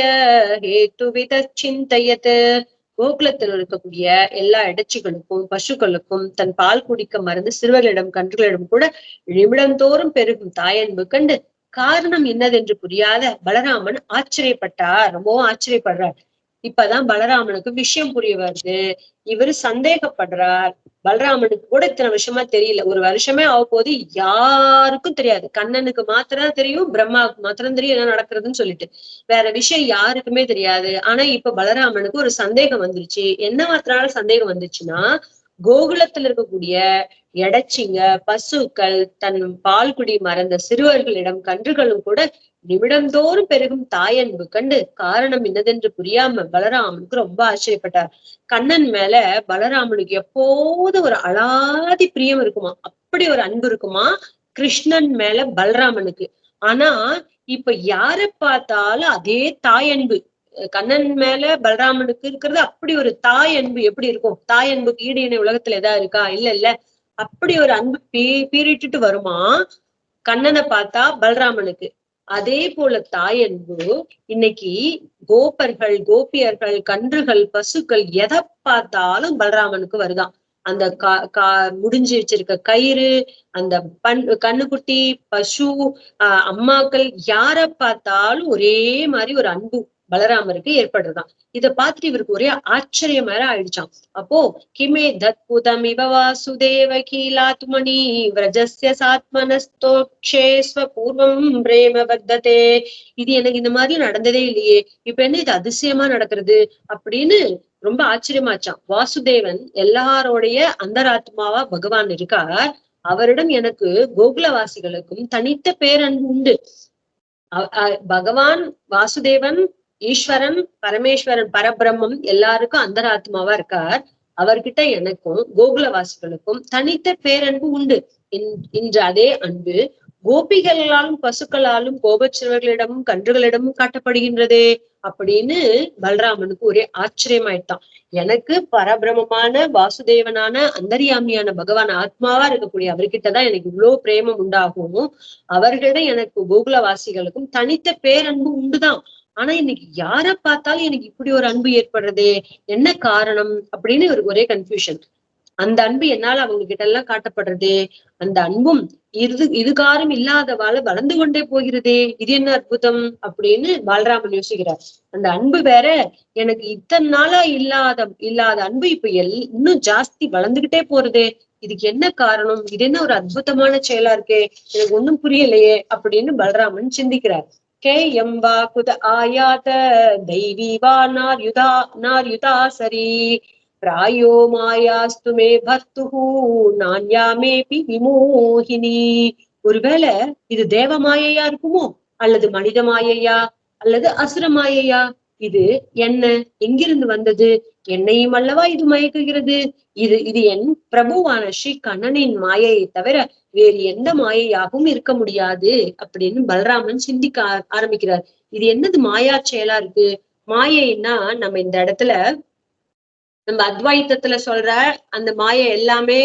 Speaker 1: ஹேதுவித சிந்தயத். கோகுலத்தில் இருக்கக்கூடிய எல்லா இடைச்சிகளுக்கும் பசுக்களுக்கும் தன் பால் குடிக்க மறந்து சிறுவர்களிடம் கன்றுகளிடம் கூட நிமிடந்தோறும் பெருகும் தாயன்பு கண்டு காரணம் என்னதென்று புரியாத பலராமன் ஆச்சரியப்பட்டார், ரொம்பவும் ஆச்சரியப்படுறார். இப்பதான் பலராமனுக்கு விஷயம் புரிய வருது. இவரு சந்தேகப்படுறார். பலராமனுக்கு கூட இத்தனை விஷயமா தெரியல, ஒரு வருஷமே ஆக போது யாருக்கும் தெரியாது. கண்ணனுக்கு மாத்திரம் தெரியும், பிரம்மாவுக்கு மாத்திரம் தெரியும் என்ன நடக்கிறதுன்னு சொல்லிட்டு, வேற விஷயம் யாருக்குமே தெரியாது. ஆனா இப்ப பலராமனுக்கு ஒரு சந்தேகம் வந்துருச்சு. என்ன மாத்திரால சந்தேகம் வந்துச்சுன்னா, கோகுலத்துல இருக்கக்கூடிய எடைச்சிங்க பசுக்கள் தன் பால்குடி மறந்த சிறுவர்களிடம் கன்றுகளும் கூட நிமிடந்தோறும் பெருகும் தாயன்பு கண்டு காரணம் என்னதென்று புரியாம பலராமனுக்கு ரொம்ப ஆச்சரியப்பட்டார். கண்ணன் மேல பலராமனுக்கு எப்போது ஒரு அலாதி பிரியம் இருக்குமா, அப்படி ஒரு அன்பு இருக்குமா கிருஷ்ணன் மேல பலராமனுக்கு. ஆனா இப்ப யார பார்த்தாலும் அதே தாயன்பு, கண்ணன் மேல பலராமனுக்கு இருக்கிறது அப்படி ஒரு தாய் அன்பு எப்படி இருக்கும்? தாய் அன்புக்கு ஈடு இணை உலகத்துல ஏதா இருக்கா? இல்ல இல்ல. அப்படி ஒரு அன்பு பீறிட்டுட்டு வருமா கண்ணனை பார்த்தா பலராமனுக்கு. அதே போல தாய் அன்பு இன்னைக்கு கோபர்கள், கோபியர்கள், கன்றுகள், பசுக்கள் எதை பார்த்தாலும் பலராமனுக்கு வருதான். அந்த முடிஞ்சு வச்சிருக்க கயிறு, அந்த கண்ணுக்குட்டி, பசு, அம்மாக்கள் யார பார்த்தாலும் ஒரே மாதிரி ஒரு அன்பு பலராமருக்கு ஏற்படுறதாம். இத பார்த்துட்டு இவருக்கு ஒரே ஆச்சரியம் வேற ஆயிடுச்சான். அப்போ கிமே தத்புதம் இவ வாசுதேவ கீலாத்மணி விரஜஸ்ய சாத்மனஸ்தோக்ஷேஸ்வ பூர்வம் பிரேம வர்த்ததே. இது எனக்கு இந்த மாதிரி நடந்ததே இல்லையே, இப்ப என்ன இது அதிசயமா நடக்கிறது அப்படின்னு ரொம்ப ஆச்சரியமாச்சான். வாசுதேவன் எல்லாரோடைய அந்தராத்மாவா பகவான் இருக்கார். அவரிடம் எனக்கு கோகுலவாசிகளுக்கும் தனித்த பேரன்பு உண்டு. பகவான் வாசுதேவன், ஈஸ்வரன், பரமேஸ்வரன், பரபிரம்மம் எல்லாருக்கும் அந்தராத்மாவா இருக்கார். அவர்கிட்ட எனக்கும் கோகுலவாசிகளுக்கும் தனித்த பேரன்பு உண்டு. இன்று அதே அன்பு கோபிகளாலும் பசுக்களாலும் கோபச்சிறுவர்களிடமும் கன்றுகளிடமும் காட்டப்படுகின்றதே அப்படின்னு பலராமனுக்கு ஒரே ஆச்சரியமாயிட்டான். எனக்கு பரபிரமமான வாசுதேவனான அந்தரியாமியான பகவான் ஆத்மாவா இருக்கக்கூடிய அவர்கிட்டதான் எனக்கு இவ்வளவு பிரேமம் உண்டாகும். அவர்களிடம் எனக்கு கோகுலவாசிகளுக்கும் தனித்த பேரன்பு உண்டுதான். ஆனா இன்னைக்கு யார பார்த்தாலும் எனக்கு இப்படி ஒரு அன்பு ஏற்படுறதே, என்ன காரணம் அப்படின்னு ஒரே கன்ஃபியூஷன். அந்த அன்பு என்னால அவங்க கிட்ட எல்லாம் காட்டப்படுறதே, அந்த அன்பும் இதுகாரம் இல்லாதவால வளர்ந்து கொண்டே போகிறதே, இது என்ன அற்புதம் அப்படின்னு பாலராமன் யோசிக்கிறார். அந்த அன்பு வேற, எனக்கு இத்தனை நாளா இல்லாத அன்பு இப்ப இன்னும் ஜாஸ்தி வளர்ந்துகிட்டே போறதே, இதுக்கு என்ன காரணம்? இது என்ன ஒரு அற்புதமான செயலா இருக்கே, எனக்கு ஒண்ணும் புரியலையே அப்படின்னு பலராமன் சிந்திக்கிறார். கேயம் வா குத ஆயாத தெய்வீ வா நார்யுதா சரி பிராயோ மாயாஸ்து மே பர்த்துஹு நான்யாமேபி விமோகினி. ஒருவேளை இது தேவ மாயையா இருக்குமோ, அல்லது மனித மாயையா, அல்லது அசுர மாயையா? இது என்ன எங்கிருந்து வந்தது? என்னையும் அல்லவா இது மயக்குகிறது. இது என் பிரபுவான ஸ்ரீ கண்ணனின் மாயையை தவிர வேறு எந்த மாயையாகவும் இருக்க முடியாது அப்படின்னு பலராமன் சிந்திக்க ஆரம்பிக்கிறார். இது என்னது மாயா செயலா இருக்கு? மாயைன்னா நம்ம இந்த இடத்துல நம்ம அத்வைத்தத்துல சொல்ற அந்த மாயை எல்லாமே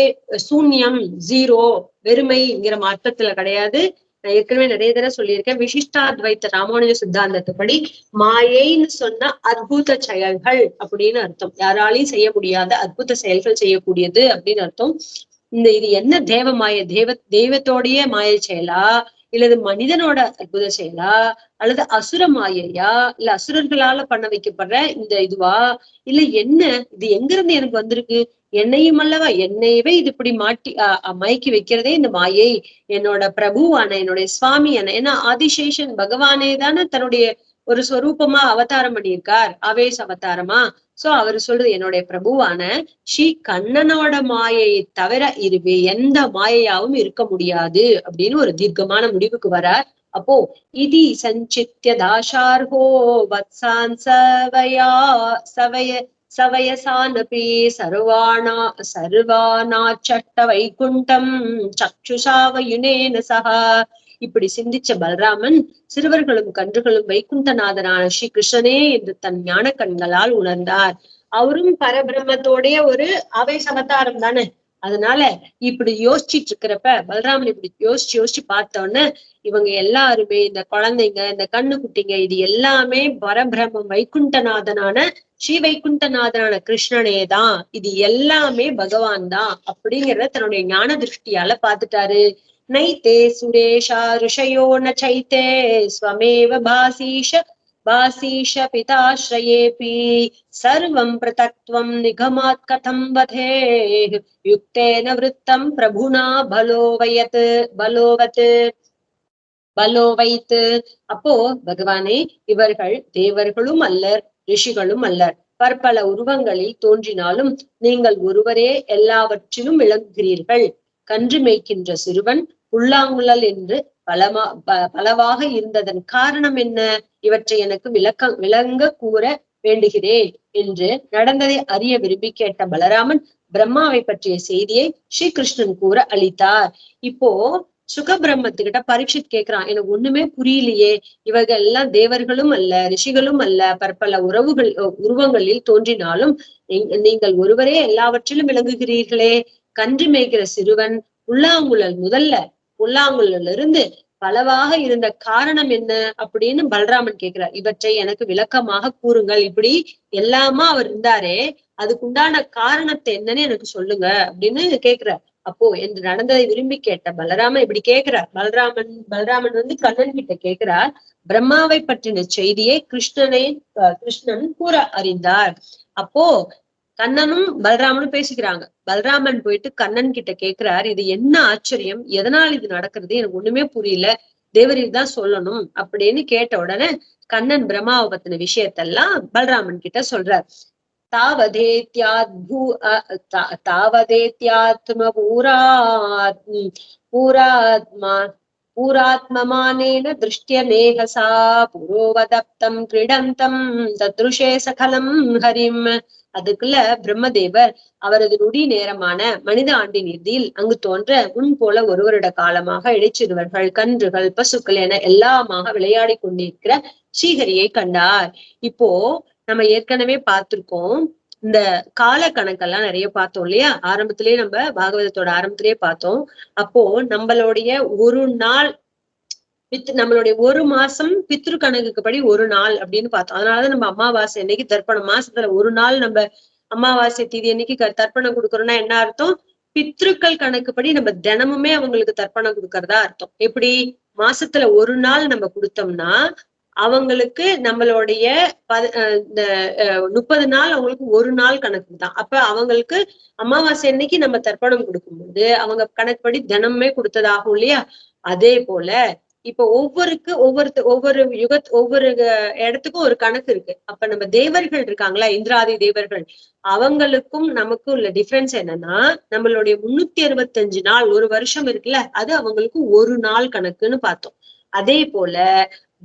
Speaker 1: சூன்யம், ஜீரோ, வெறுமைங்கிற அர்த்தத்துல கிடையாது. நான் ஏற்கனவே நிறைய தடவை சொல்லியிருக்கேன். விசிஷ்டாத்வைத்த ராமானுஜ சித்தாந்தத்துப்படி மாயைன்னு சொன்னா அற்புத செயல்கள் அப்படின்னு அர்த்தம். யாராலையும் செய்ய முடியாத அற்புத செயல்கள் செய்யக்கூடியது அப்படின்னு அர்த்தம். இது என்ன தேவ மாயை? தெய்வத்தோடைய மாயை செயலா, இல்லது மனிதனோட அற்புத செயலா, அல்லது அசுர மாயையா, இல்ல அசுரர்களால பண்ண வைக்கப்படுற இந்த இதுவா, இல்ல என்ன இது? எங்க இருந்து எனக்கு வந்திருக்கு? என்னையும் அல்லவா, என்னையவே இது இப்படி மாட்டி மயக்கி வைக்கிறதே இந்த மாயை. என்னோட பிரபுவான, என்னுடைய சுவாமியான, ஏன்னா ஆதிசேஷன் பகவானே தானே தன்னுடைய ஒரு ஸ்வரூபமா அவதாரம் பண்ணியிருக்கார், ஆவேச அவதாரமா. சோ அவரு சொல்றது என்னுடைய பிரபுவான ஸ்ரீ கண்ணனோட மாயையை தவிர இருவே எந்த மாயையாவும் இருக்க முடியாது அப்படின்னு ஒரு தீர்க்கமான முடிவுக்கு வரார். அப்போ இதி சஞ்சித்ய தாஷார்ஹோ வத்சான் சவயசானபி சர்வானாச்சட்ட வைகுண்டம் சக்ஷுஷாவயுனேன சஹா. இப்படி சிந்திச்ச பலராமன் சிறுவர்களும் கன்றுகளும் வைகுண்டநாதனான ஸ்ரீ கிருஷ்ணனே என்று தன் ஞான கண்களால் உணர்ந்தார். அவரும் பரபிரம்மத்தோடைய ஒரு ஆவேச அவதாரம் தானே. அதனால இப்படி யோசிச்சுட்டு இருக்கிறப்ப பலராமன் இப்படி யோசிச்சு பார்த்தோன்னு இவங்க எல்லாருமே, இந்த குழந்தைங்க, இந்த கண்ணு குட்டிங்க, இது எல்லாமே பரபிரம்மம் வைகுண்டநாதனான ஸ்ரீ வைகுண்டநாதனான கிருஷ்ணனே தான், இது எல்லாமே பகவான் தான் அப்படிங்கிறத தன்னுடைய ஞான திருஷ்டியால பாத்துட்டாரு. நைத்தே சுரேஷா ருஷயோ ந சைத்தே ஸ்வமேவ பாசீஷ பிதாஸ்ரயேபி சர்வம் பிரதக்த்வம் நிகமாத் கதம் வதே யுக்தேன விருத்தம் பிரபுனா பலோவைத்து. அப்போ பகவானே, இவர்கள் தேவர்களும் அல்லர், ரிஷிகளும் அல்லர். பற்பல உருவங்களில் தோன்றினாலும் நீங்கள் ஒருவரே எல்லாவற்றிலும் விளங்குகிறீர்கள். கன்று மேய்க்கின்ற சிறுவன் புல்லாங்குழல் என்று பலவாக இருந்ததன் காரணம் என்ன? இவற்றை எனக்கு விளங்க கூற வேண்டுகிறேன் என்று நடந்ததை அறிய விரும்பி கேட்ட பலராமன் பிரம்மாவை பற்றிய செய்தியை ஸ்ரீகிருஷ்ணன் கூற அளித்தார். இப்போ சுகபிரம்மத்துக்கிட்ட பரீட்சித் கேக்குறான், எனக்கு ஒண்ணுமே புரியலையே, இவர்கள் எல்லாம் தேவர்களும் அல்ல, ரிஷிகளும் அல்ல, பற்பல உருவங்களில் தோன்றினாலும் நீங்கள் ஒருவரே எல்லாவற்றிலும் விளங்குகிறீர்களே. கன்று மேய்க்கிற சிறுவன் புல்லாங்குழல் முதல்ல புல்லாங்குழல் இருந்து பலவாக இருந்த காரணம் என்ன அப்படின்னு பலராமன் கேக்குறார். இவற்றை எனக்கு விளக்கமாக கூறுங்கள். இப்படி எல்லாமா அவர் இருந்தாரே, அதுக்குண்டான காரணத்தை என்னன்னு எனக்கு சொல்லுங்க அப்படின்னு கேக்குறார். அப்போ என்று நடந்ததை விரும்பி கேட்ட பலராமன் இப்படி கேக்குறார். பலராமன் வந்து கண்ணன் கிட்ட கேக்குறார். பிரம்மாவை பற்றின செய்தியை கிருஷ்ணன் கூற அறிந்தார். அப்போ கண்ணனும் பலராமனும் பேசிக்கிறாங்க. பலராமன் போயிட்டு கண்ணன் கிட்ட கேக்குறார், இது என்ன ஆச்சரியம், எதனால் இது நடக்கிறது, எனக்கு ஒண்ணுமே புரியல, தேவரீர் தான் சொல்லணும் அப்படின்னு கேட்ட உடனே கண்ணன் பிரம்மாவை பத்தின விஷயத்தெல்லாம் பலராமன் கிட்ட சொல்றார். தாவதேத்யாத்ம பூராத்மமானேன திருஷ்டியமேகசா புரோவதப்தம் கிரீடந்தம் தத்ருஷே சகலம் ஹரிம். அதுக்குள்ள பிரம்மதேவர் அவரது நொடி நேரமான மனித ஆண்டின் இறுதியில் அங்கு தோன்ற முன் போல ஒரு வருட காலமாக இடைச்சிறுவர்கள், கன்றுகள், பசுக்கள் என எல்லாமாக விளையாடி கொண்டிருக்கிற ஸ்ரீஹரியை கண்டார். இப்போ நம்ம ஏற்கனவே பார்த்திருக்கோம், இந்த கால கணக்கெல்லாம் நிறைய பார்த்தோம் இல்லையா? ஆரம்பத்திலேயே நம்ம பாகவதத்தோட ஆரம்பத்திலேயே பார்த்தோம். அப்போ நம்மளுடைய ஒரு நாள் நம்மளுடைய ஒரு மாசம் பித்ரு கணக்குக்கு படி ஒரு நாள் அப்படின்னு பார்த்தோம். அதனாலதான் நம்ம அமாவாசை அன்னைக்கு தர்ப்பணம், மாசத்துல ஒரு நாள் நம்ம அமாவாசை தீதி அன்னைக்கு தர்ப்பணம் கொடுக்கறோம்னா என்ன அர்த்தம்? பித்ருக்கள் கணக்குப்படி நம்ம தினமுமே அவங்களுக்கு தர்ப்பணம் கொடுக்கறதா அர்த்தம். எப்படி மாசத்துல ஒரு நாள் நம்ம கொடுத்தோம்னா அவங்களுக்கு நம்மளுடைய 30 நாள் அவங்களுக்கு ஒரு நாள் கணக்கு தான். அப்ப அவங்களுக்கு அமாவாசை அன்னைக்கு நம்ம தர்ப்பணம் கொடுக்கும்போது அவங்க கணக்குப்படி தினமுமே கொடுத்ததாகும் இல்லையா? அதே போல இப்ப ஒவ்வொரு ஒவ்வொரு இடத்துக்கும் ஒரு கணக்கு இருக்கு. அப்ப நம்ம தேவர்கள் இருக்காங்களா, இந்திராதி தேவர்கள், அவங்களுக்கும் நமக்கும் உள்ள டிஃபரன்ஸ் என்னன்னா, நம்மளுடைய 365 நாள் ஒரு வருஷம் இருக்குல்ல, அது அவங்களுக்கு ஒரு நாள் கணக்குன்னு பார்த்தோம். அதே போல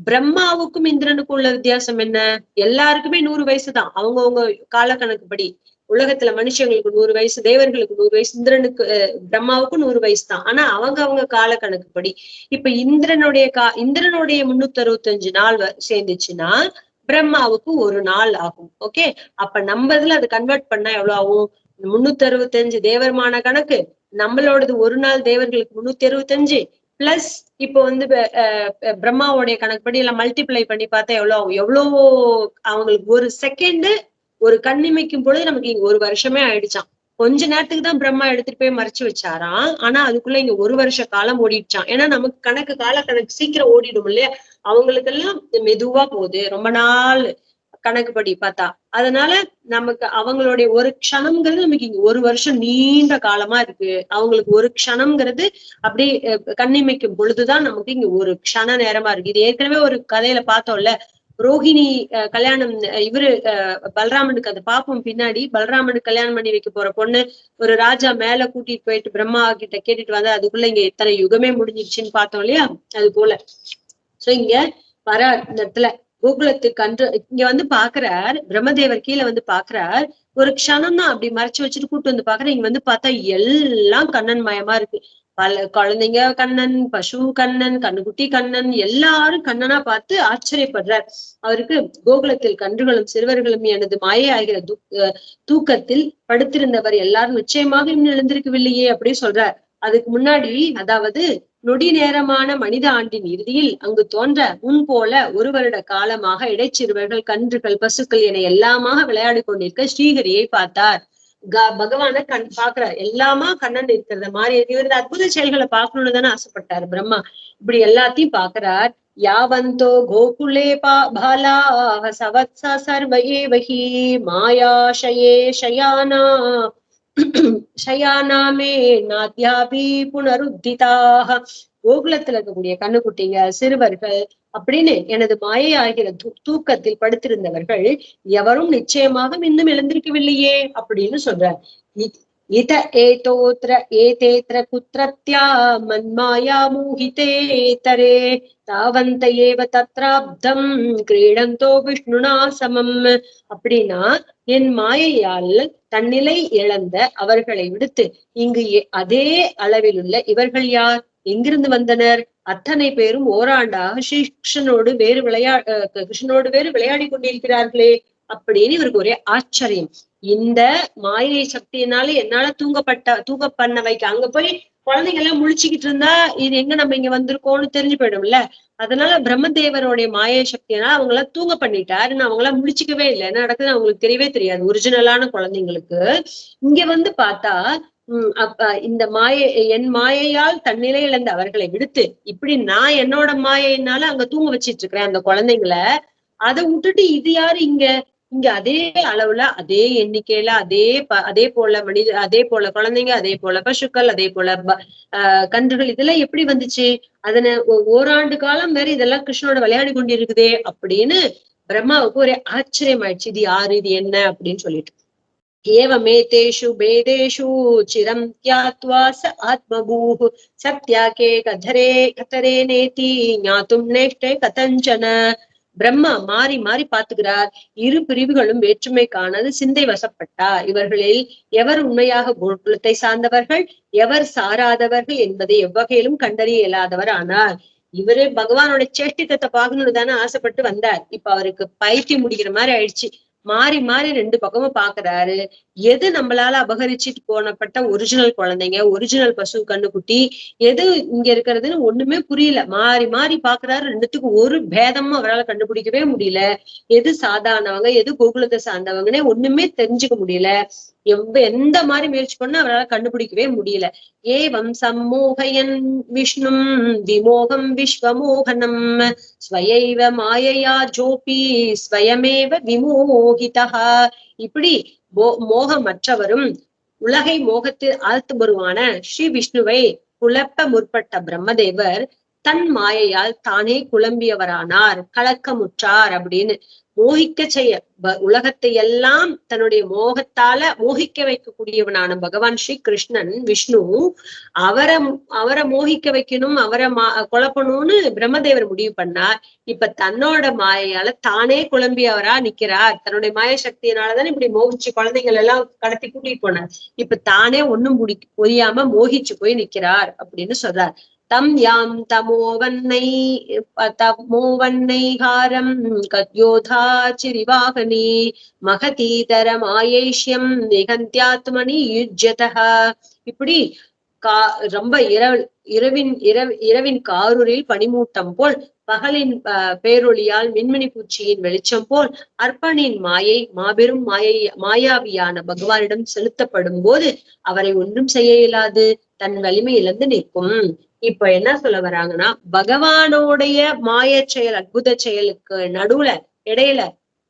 Speaker 1: பிரம்மாவுக்கும் இந்திரனுக்கும் உள்ள வித்தியாசம் என்ன? எல்லாருக்குமே 100 வயசுதான் அவங்கவுங்க கால கணக்குப்படி. உலகத்துல மனுஷங்களுக்கு 100 வயசு, தேவர்களுக்கு 100 வயசு, இந்திரனுக்கு பிரம்மாவுக்கும் 100 வயசு தான். ஆனா அவங்க கால கணக்குப்படி இப்ப இந்திரனுடைய 365 நாள் சேர்ந்துச்சுன்னா பிரம்மாவுக்கு ஒரு நாள் ஆகும். ஓகே, அப்ப நம்ம இதுல அது கன்வெர்ட் பண்ணா எவ்வளவு ஆகும்? 365 தேவர்மான கணக்கு, நம்மளோடது ஒரு நாள் தேவர்களுக்கு 365 பிளஸ் இப்போ வந்து பிரம்மாவுடைய கணக்குப்படி எல்லாம் மல்டிப்ளை பண்ணி பார்த்தா எவ்வளவு ஆகும்? எவ்வளவோ அவங்களுக்கு ஒரு செகண்ட் ஒரு கண்ணிமைக்கும் பொழுது நமக்கு இங்க ஒரு வருஷமே ஆயிடுச்சான். கொஞ்ச நேரத்துக்கு தான் பிரம்மா எடுத்துட்டு போய் மறைச்சு வச்சாராம். ஆனா அதுக்குள்ள இங்க ஒரு வருஷ காலம் ஓடிடுச்சான். ஏன்னா நமக்கு கால கணக்கு சீக்கிரம் ஓடிடும் இல்லையா? அவங்களுக்கு எல்லாம் மெதுவா போகுது, ரொம்ப நாள் கணக்குப்படி பார்த்தா. அதனால நமக்கு அவங்களுடைய ஒரு க்ஷணம்ங்கிறது நமக்கு இங்க ஒரு வருஷம் நீண்ட காலமா இருக்கு. அவங்களுக்கு ஒரு க்ஷணம்ங்கிறது அப்படி கண்ணிமைக்கும் பொழுதுதான் நமக்கு இங்க ஒரு க்ஷண நேரமா இருக்கு. இது ஏற்கனவே ஒரு கதையில பார்த்தோம்ல, ரோஹிணி கல்யாணம், இவரு பலராமனுக்கு அதை பார்ப்போம் பின்னாடி. பலராமனுக்கு கல்யாணம் பண்ணி வைக்க போற பொண்ணு ஒரு ராஜா மேல கூட்டிட்டு போயிட்டு பிரம்மா கிட்ட கேட்டுட்டு வந்தா அதுக்குள்ள இங்க எத்தனை யுகமே முடிஞ்சிருச்சுன்னு பார்த்தோம் இல்லையா? அது போல சோ இங்க வர இந்த இடத்துல கோகுலத்துக்கு இங்க வந்து பாக்குறார் பிரம்மதேவர், கீழே வந்து பாக்குறார். ஒரு க்ஷணம் தான் அப்படி மறைச்சு வச்சுட்டு கூட்டு வந்து பாக்குற. இங்க வந்து பார்த்தா எல்லாம் கண்ணன் மயமா இருக்கு. பல குழந்தைங்க கண்ணன், பசு கண்ணன், கண்ணுக்குட்டி கண்ணன், எல்லாரும் கண்ணனா பார்த்து ஆச்சரியப்படுறார். அவருக்கு கோகுலத்தில் கன்றுகளும் சிறுவர்களும் எனது மாயை ஆகிற தூக்கத்தில் படுத்திருந்தவர் எல்லாரும் நிச்சயமாக இன்னும் எழுந்திருக்கவில்லையே அப்படி சொல்றார். அதுக்கு முன்னாடி, அதாவது நொடி நேரமான மனித ஆண்டின் இறுதியில் அங்கு தோன்ற முன் போல ஒரு வருட காலமாக இடைச்சிறுவர்கள், கன்றுகள், பசுக்கள் என எல்லாமாக விளையாடி கொண்டிருக்க ஸ்ரீஹரியை பார்த்தார். பகவான பாக்குறார். எல்லாமா கண்ணன் இருக்கிறத மாதிரி இவரது அற்புத செயல்களை பார்க்கணும்னு தானே ஆசைப்பட்டாரு பிரம்மா. இப்படி எல்லாத்தையும் பாக்குறார். யாவந்தோ கோகுலே பாலா சவத்ச சர்வயே வஹி மாயாஷயே ஷயானா ஷயானாமே நாத்யாபி புனருத்திதாக. கோகுலத்துல இருக்கக்கூடிய கண்ணுக்குட்டிங்க, சிறுவர்கள் அப்படின்னு எனது மாயை ஆகிற தூக்கத்தில் படுத்திருந்தவர்கள் எவரும் நிச்சயமாக இன்னும் எழுந்திருக்கவில்லையே அப்படின்னு சொல்றார். இத ஏதேத்ர குத்ரத்யா மன்மாயா மூஹிதேதரே தாவந்த ஏவ தத்ராப்தம் கிரீடந்தோ விஷ்ணுனா சமம். அப்படின்னா என் மாயையால் தன்னிலை இழந்த அவர்களை விடுத்து இங்கு அதே அளவில் உள்ள இவர்கள் யார்? எங்கிருந்து வந்தனர்? அத்தனை பேரும் ஓராண்டாக ஸ்ரீ கிருஷ்ணனோடு கிருஷ்ணனோடு வேறு விளையாடி கொண்டிருக்கிறார்களே அப்படின்னு இவருக்கு ஒரே ஆச்சரியம். இந்த மாயை சக்தியினால என்னால தூங்க பண்ண வைக்க அங்க போய் குழந்தைங்க எல்லாம் முழிச்சுக்கிட்டு இருந்தா இது எங்க நம்ம இங்க வந்திருக்கோம்னு தெரிஞ்சு போயிடும்ல. அதனால பிரம்மதேவருடைய மாயை சக்தியால அவங்க எல்லாம் தூங்க பண்ணிட்டாரு. அவங்க எல்லாம் முழிச்சுக்கவே இல்லை. என்ன நடக்குதுன்னு அவங்களுக்கு தெரியவே தெரியாது. ஒரிஜினலான குழந்தைங்களுக்கு இங்க வந்து பார்த்தா இந்த என் மாயையால் தன்னிலை இழந்த அவர்களை விடுத்து இப்படி நான் என்னோட மாயையினால அங்க தூங்க வச்சிட்டு இருக்கிறேன் அந்த குழந்தைங்களை. அதை விட்டுட்டு இது யாரு இங்க இங்க அதே அளவுல அதே எண்ணிக்கையில அதே போல அதே போல குழந்தைங்க, அதே போல பசுக்கள், அதே போல கன்றுகள் இதெல்லாம் எப்படி வந்துச்சு? அதனை ஓராண்டு காலம் வேற இதெல்லாம் கிருஷ்ணனோட விளையாடி கொண்டிருக்குதே அப்படின்னு பிரம்மாவுக்கு ஒரு ஆச்சரியம் ஆயிடுச்சு. இது யாரு, இது என்ன அப்படின்னு சொல்லிட்டு. एवमेतेषु भेदेषु चिरं त्यात्वा स आत्मभूः सत्याके कथरे नेति ஞாத்தும் நேஷ்டே கதஞ்சன. பிரம்மா மாறி மாறி பாத்துக்கிறார். இரு பிரிவுகளும் வேற்றுமை காணது சிந்தை வசப்பட்டா. இவர்களில் எவர் உண்மையாக குலத்தை சார்ந்தவர்கள், எவர் சாராதவர்கள் என்பதை எவ்வகையிலும் கண்டறிய இயலாதவர் ஆனார். இவரு பகவானோட சேஷ்டித்தத்தை பார்க்கணும்னு தானே ஆசைப்பட்டு வந்தார். இப்ப அவருக்கு பைத்தியம் முடிக்கிற மாதிரி ஆயிடுச்சு. மாறி மாறி ரெண்டு பக்கமும் பாக்குறாரு. எது நம்மளால அபகரிச்சுட்டு போனப்பட்ட ஒரிஜினல் குழந்தைங்க, ஒரிஜினல் பசு கண்ணுக்குட்டி, எது இங்க இருக்கிறதுன்னு ஒண்ணுமே புரியல. மாறி மாறி பாக்குறாரு. ரெண்டுத்துக்கும் ஒரு பேதமும் அவரால் கண்டுபிடிக்கவே முடியல. எது சாதாரணவங்க, எது கோகுலத்தை சார்ந்தவங்கன்னே ஒண்ணுமே தெரிஞ்சுக்க முடியல. எந்த மாதிரி முயற்சி பண்ணா அவரால் கண்டுபிடிக்கவே முடியல. ஏவம் சம்மோகயன் விஷ்ணும் விமோகம் விஸ்வமோகனம் ஸ்வயைவ மாயையா ஜோபி ஸ்வயமேவ விமோகிதா. இப்படி மோகமற்றவரும் உலகை மோகத்தில் ஆழ்த்துபருவான ஸ்ரீ விஷ்ணுவை குழப்ப முற்பட்ட பிரம்மதேவர் தன் மாயையால் தானே குழம்பியவரானார், கலக்கமுற்றார் அப்படின்னு. மோகிக்க செய்ய உலகத்தை எல்லாம் தன்னுடைய மோகத்தால மோகிக்க வைக்கக்கூடியவனான பகவான் ஸ்ரீ கிருஷ்ணன் விஷ்ணு அவரை மோகிக்க வைக்கணும், அவரை குழப்பணும்னு பிரம்மதேவர் முடிவு பண்ணார். இப்ப தன்னோட மாயையால தானே குழம்பியவரா நிக்கிறார். தன்னுடைய மாய சக்தியினாலதான் இப்படி மோகிச்சு குழந்தைகள் எல்லாம் கடத்தி கூட்டிட்டு போனார். இப்ப தானே ஒண்ணும் புரியாம மோகிச்சு போய் நிக்கிறார் அப்படின்னு சொல்றார். தம் யாம் தமோவன்னை ஹாரம் கத்யோதா சிரிவாகனி மகதீதர மாயேஷ்யம் நிகந்தியாத்மனி யுஜ்யதா. இப்படி ரொம்ப இரவின் காரூரில் பனிமூட்டம் போல், பகலின் பேரொளியால் மின்மினி பூச்சியின் வெளிச்சம் போல் அர்ப்பணின் மாயை மாபெரும் மாயாவியான பகவானிடம் செலுத்தப்படும் போது அவரை ஒன்றும் செய்ய இயலாது, தன் வலிமை இழந்து நிற்கும். இப்ப என்ன சொல்ல வராங்கன்னா, பகவானோடைய மாய செயல் அற்புத செயலுக்கு நடுவுல இடையில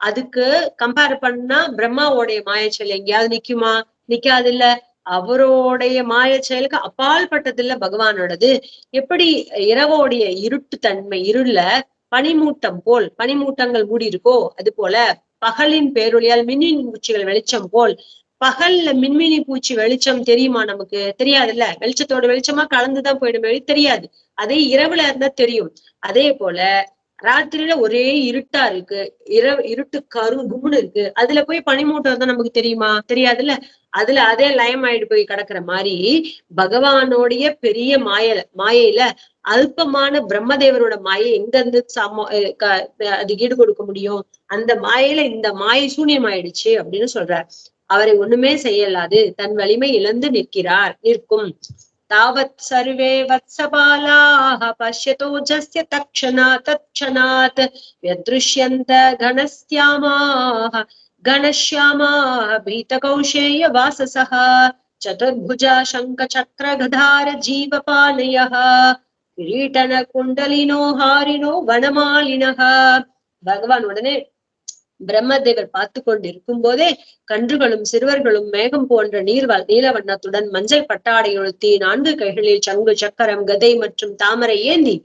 Speaker 1: அதுக்கு கம்பேர் பண்ணா பிரம்மாவோடைய மாய செயல் எங்கேயாவது நிக்குமா? நிக்காது இல்ல. அவரோடைய மாய செயலுக்கு அப்பால் பட்டதில்ல பகவானோடது. எப்படி இரவோடைய இருட்டு தன்மை, இருள பனிமூட்டம் போல் பனிமூட்டங்கள் மூடி இருக்கோ அது போல பகலின் பேரொழியால் மின்மினி பூச்சிகள் வெளிச்சம் போல். பகல்ல மின்மினி பூச்சி வெளிச்சம் தெரியுமா? நமக்கு தெரியாதுல்ல. வெளிச்சத்தோட வெளிச்சமா கலந்துதான் போயிடுமே, தெரியாது. அதே இரவுல இருந்தா தெரியும். அதே போல ராத்திரியில ஒரே இருட்டா இருக்கு, இருட்டு கும்னு இருக்கு, அதுல போய் பனிமூட்டம் இருந்தா நமக்கு தெரியுமா? தெரியாதுல்ல. அதுல அதே லயம் ஆயிட்டு போய் கிடக்குற மாதிரி பகவானோடைய பெரிய மாயையில அல்பமான பிரம்மதேவரோட மாயை எங்க இருந்து அது ஈடு கொடுக்க முடியும்? அந்த மாயையில இந்த மாயை சூன்யம் ஆயிடுச்சு அப்படின்னு சொல்றார். அவரை ஒண்ணுமே செய்யலாது, தன் வலிமை இழந்து நிற்கும். தாவத் சர்வே வத்சபாலாஹ பஷ்யதோ ஜஸ்ய தத்க்ஷணாத் யத்ருஷ்யந்த கணஷ்யாமாஹ பீதகௌஷேய வாசசஹ சதுர்புஜா சங்க சக்கர கதார ஜீவபாலயஹ கிரீடன குண்டலினோ ஹாரினோ வனமாலினஹ. பகவான் உடனே பிரம்மதேவர் பார்த்து கொண்டிருக்கும் போதே கன்றுகளும் சிறுவர்களும் மேகம் போன்ற நீலவண்ணத்துடன் மஞ்சள் பட்டாடை உளுத்தி 4 கைகளில் சங்கு சக்கரம் கதை மற்றும் தாமரை ஏந்தி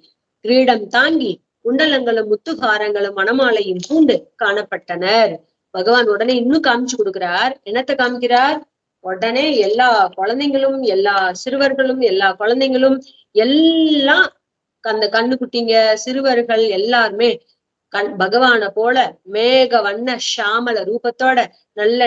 Speaker 1: கிரீடம் தாங்கி குண்டலங்களும் முத்துகாரங்களும் மணமாலையும் பூண்டு காணப்பட்டனர். பகவான் உடனே இன்னும் காமிச்சு கொடுக்கிறார். என்னத்தை காமிக்கிறார்? உடனே எல்லா குழந்தைங்களும், எல்லா சிறுவர்களும், எல்லா குழந்தைங்களும் எல்லாம் அந்த கண்ணுக்குட்டிங்க சிறுவர்கள் எல்லாருமே பகவான போல மேக வண்ண ஷாமல ரூபத்தோட நல்ல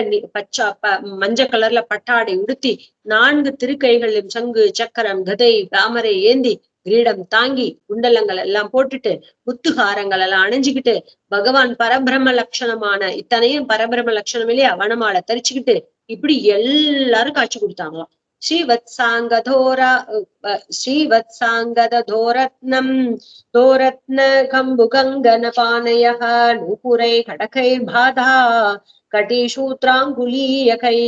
Speaker 1: மஞ்ச கலர்ல பட்டாடை உடுத்தி 4 திருக்கைகளிலும் சங்கு சக்கரம் கதை தாமரை ஏந்தி கிரீடம் தாங்கி குண்டலங்கள் எல்லாம் போட்டுட்டு முத்துகாரங்கள் எல்லாம் அணிஞ்சுக்கிட்டு பகவான் பரபிரம லட்சணமான இத்தனையும் பரபிரம லட்சணம் இல்லையா வனமாலை தரிச்சுக்கிட்டு இப்படி எல்லாரும் காட்சி கொடுத்தாங்களாம். ஸ்ரீவத்சாங்கதோரா ஸ்ரீவத்சாங்கதோரத்னம் தோரத்ன கம்புகங்கன பானய நூபுரை கடகை பாதா கட்டிசூத்ராங்குலீயகை.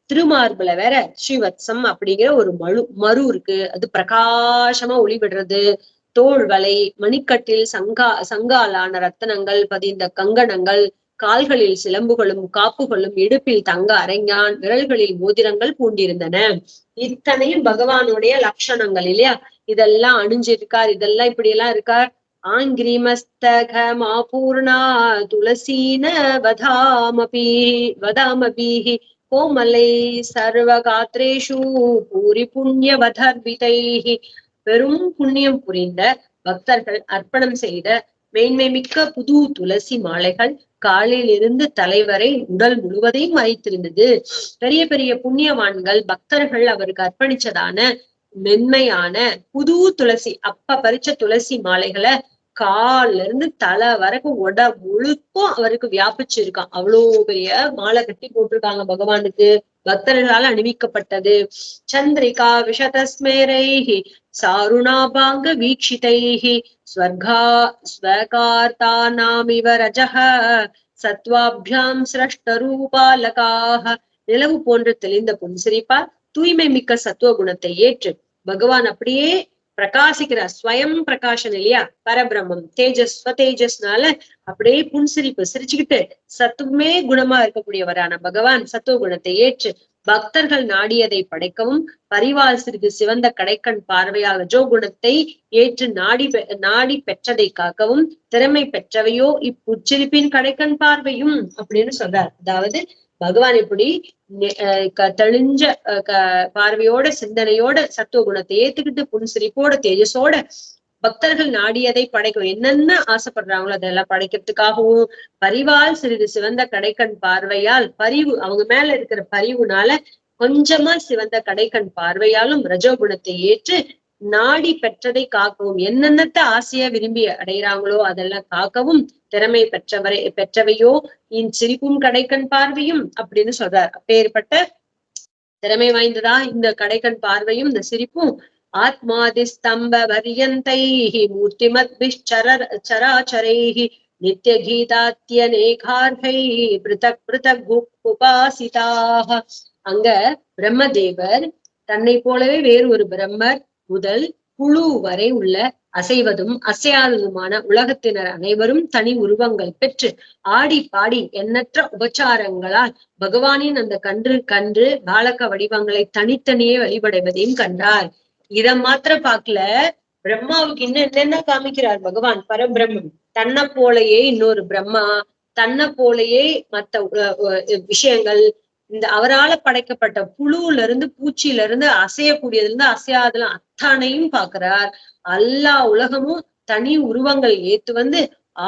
Speaker 1: திருமார்புல வேற ஸ்ரீவத்சம் அப்படிங்கிற ஒரு மரு இருக்கு, அது பிரகாசமா ஒளிவிடுறது. தோள்வலை, மணிக்கட்டில் சங்காலான ரத்தனங்கள் பதிந்த கங்கணங்கள், கால்களில் சிலம்புகளும் காப்புகளும், இடுப்பில் தங்க அரைஞான், விரல்களில் மோதிரங்கள் பூண்டிருந்தன. இத்தனையும் பகவானுடைய லட்சணங்கள் இல்லையா, இதெல்லாம் அணிஞ்சிருக்கார், இதெல்லாம் இப்படி எல்லாம் இருக்கார். ஆங்கிரிமஸ்தக மாபூர்ணா துளசீன வதாமபீஹி கோமலை சர்வகாத்ரேஷு பூரி புண்ணியவதர்விதைஹி. பெரும் புண்ணியம் புரிந்த பக்தர்கள் அர்ப்பணம் செய்த மேன்மை மிக்க புது துளசி மாலைகள் காலில் இருந்து தலைவரை உடல் முழுவதையும் மறைத்திருந்தது. பெரிய பெரிய புண்ணியவான்கள் பக்தர்கள் அவருக்கு அர்ப்பணிச்சதான மென்மையான புது துளசி, அப்ப பறிச்ச துளசி மாலைகளை கால்ல இருந்து தலை வரைக்கும் முழுக்கும் அவருக்கு வியாபிச்சிருக்கான். அவ்வளவு பெரிய மாலை கட்டி போட்டிருக்காங்க பகவானுக்கு, பக்தர்களால் அணிவிக்கப்பட்டது. சந்திரிகா விஷதஸ்மேரைஹி சாருணாபாங்க வீக்ஷிதைஹி ஸ்வர்கார்த்தானாமிவ ரஜஹ சத்வாபியாம் ஸ்ரஷ்டரூபாலகாஹ. நிலவு போன்று தெளிந்த புன்சிரிப்பா தூய்மை மிக்க சத்துவ குணத்தை ஏற்று பகவான் அப்படியே பிரகாசிக்கிறார். ஸ்வயம் பிரகாசன் இல்லையா, பரபிரம்மம் தேஜஸ் தேஜஸ்னால அப்படியே புன்சிரிப்பு சிரிச்சுக்கிட்டு சத்துவமே குணமா இருக்கக்கூடியவரான பகவான் சத்துவ குணத்தை ஏற்று பக்தர்கள் நாடியதை படைக்கவும், பரிவால் சிறிது சிவந்த கடைக்கண் பார்வையால் ரஜோ குணத்தை ஏற்று நாடி பெற்றதை காக்கவும், திறமை பெற்றவையோ இப்புச்சிரிப்பின் கடைக்கண் பார்வையும் அப்படின்னு சொல்றார். அதாவது பகவான் இப்படி தெளிஞ்ச பார்வையோட சிந்தனையோட சத்துவ குணத்தை ஏத்துக்கிட்டு புன்சிரிப்போட தேஜஸோட பக்தர்கள் நாடியதை படைக்கும், என்னென்ன ஆசைப்படுறாங்களோ அதெல்லாம் படைக்கிறதுக்காகவும், பரிவால் சிறிது சிவந்த கடைக்கண் பார்வையால் பரிவு, அவங்க மேல இருக்கிற பரிவுனால கொஞ்சமா சிவந்த கடைக்கண் பார்வையாலும் ரஜோகுணத்தை ஏற்று நாடி பெற்றதை காக்கவும், என்னென்னத்தை ஆசையா விரும்பி அடைகிறாங்களோ அதெல்லாம் காக்கவும், திறமை பெற்றவையோ இன் சிரிப்பும் கடைக்கண் பார்வையும் அப்படின்னு சொல்றார். அப்பேற்பட்ட திறமை வாய்ந்ததா இந்த கடைக்கண் பார்வையும் இந்த சிரிப்பும். ஆத்மாதி ஸ்தம்ப வரியந்தைஹி மூர்த்திமத்பிச்சராச்சரைஹி நித்ய கீதாத்யநேகார்ஹைஹி பிருதக் பிருதக் உபாசிதாக. அங்க பிரம்மதேவர் தன்னை போலவே வேறு ஒரு பிரம்மர் முதல் புழு வரை உள்ள அசைவதும் அசையாததுமான உலகத்தினர் அனைவரும் தனி உருவங்கள் பெற்று ஆடி பாடி எண்ணற்ற உபச்சாரங்களால் பகவானின் அந்த கன்று பாலக வடிவங்களை தனித்தனியே வழிபடுவதையும் கண்டார். இத மாத்திர பாக்கல, பிரம்மாவுக்கு இன்னும் என்னென்ன காமிக்கிறார் பகவான். பரபிரம்மம் தன்னை போலயே இன்னொரு பிரம்மா, தன்னை போலயே மத்த விஷயங்கள், இந்த அவரால படைக்கப்பட்ட புழுல இருந்து பூச்சியில இருந்து அசையக்கூடியதுல இருந்து அசையாதெல்லாம் அத்தனையும் பாக்குறார். எல்லா உலகமும் தனி உருவங்கள் ஏத்து வந்து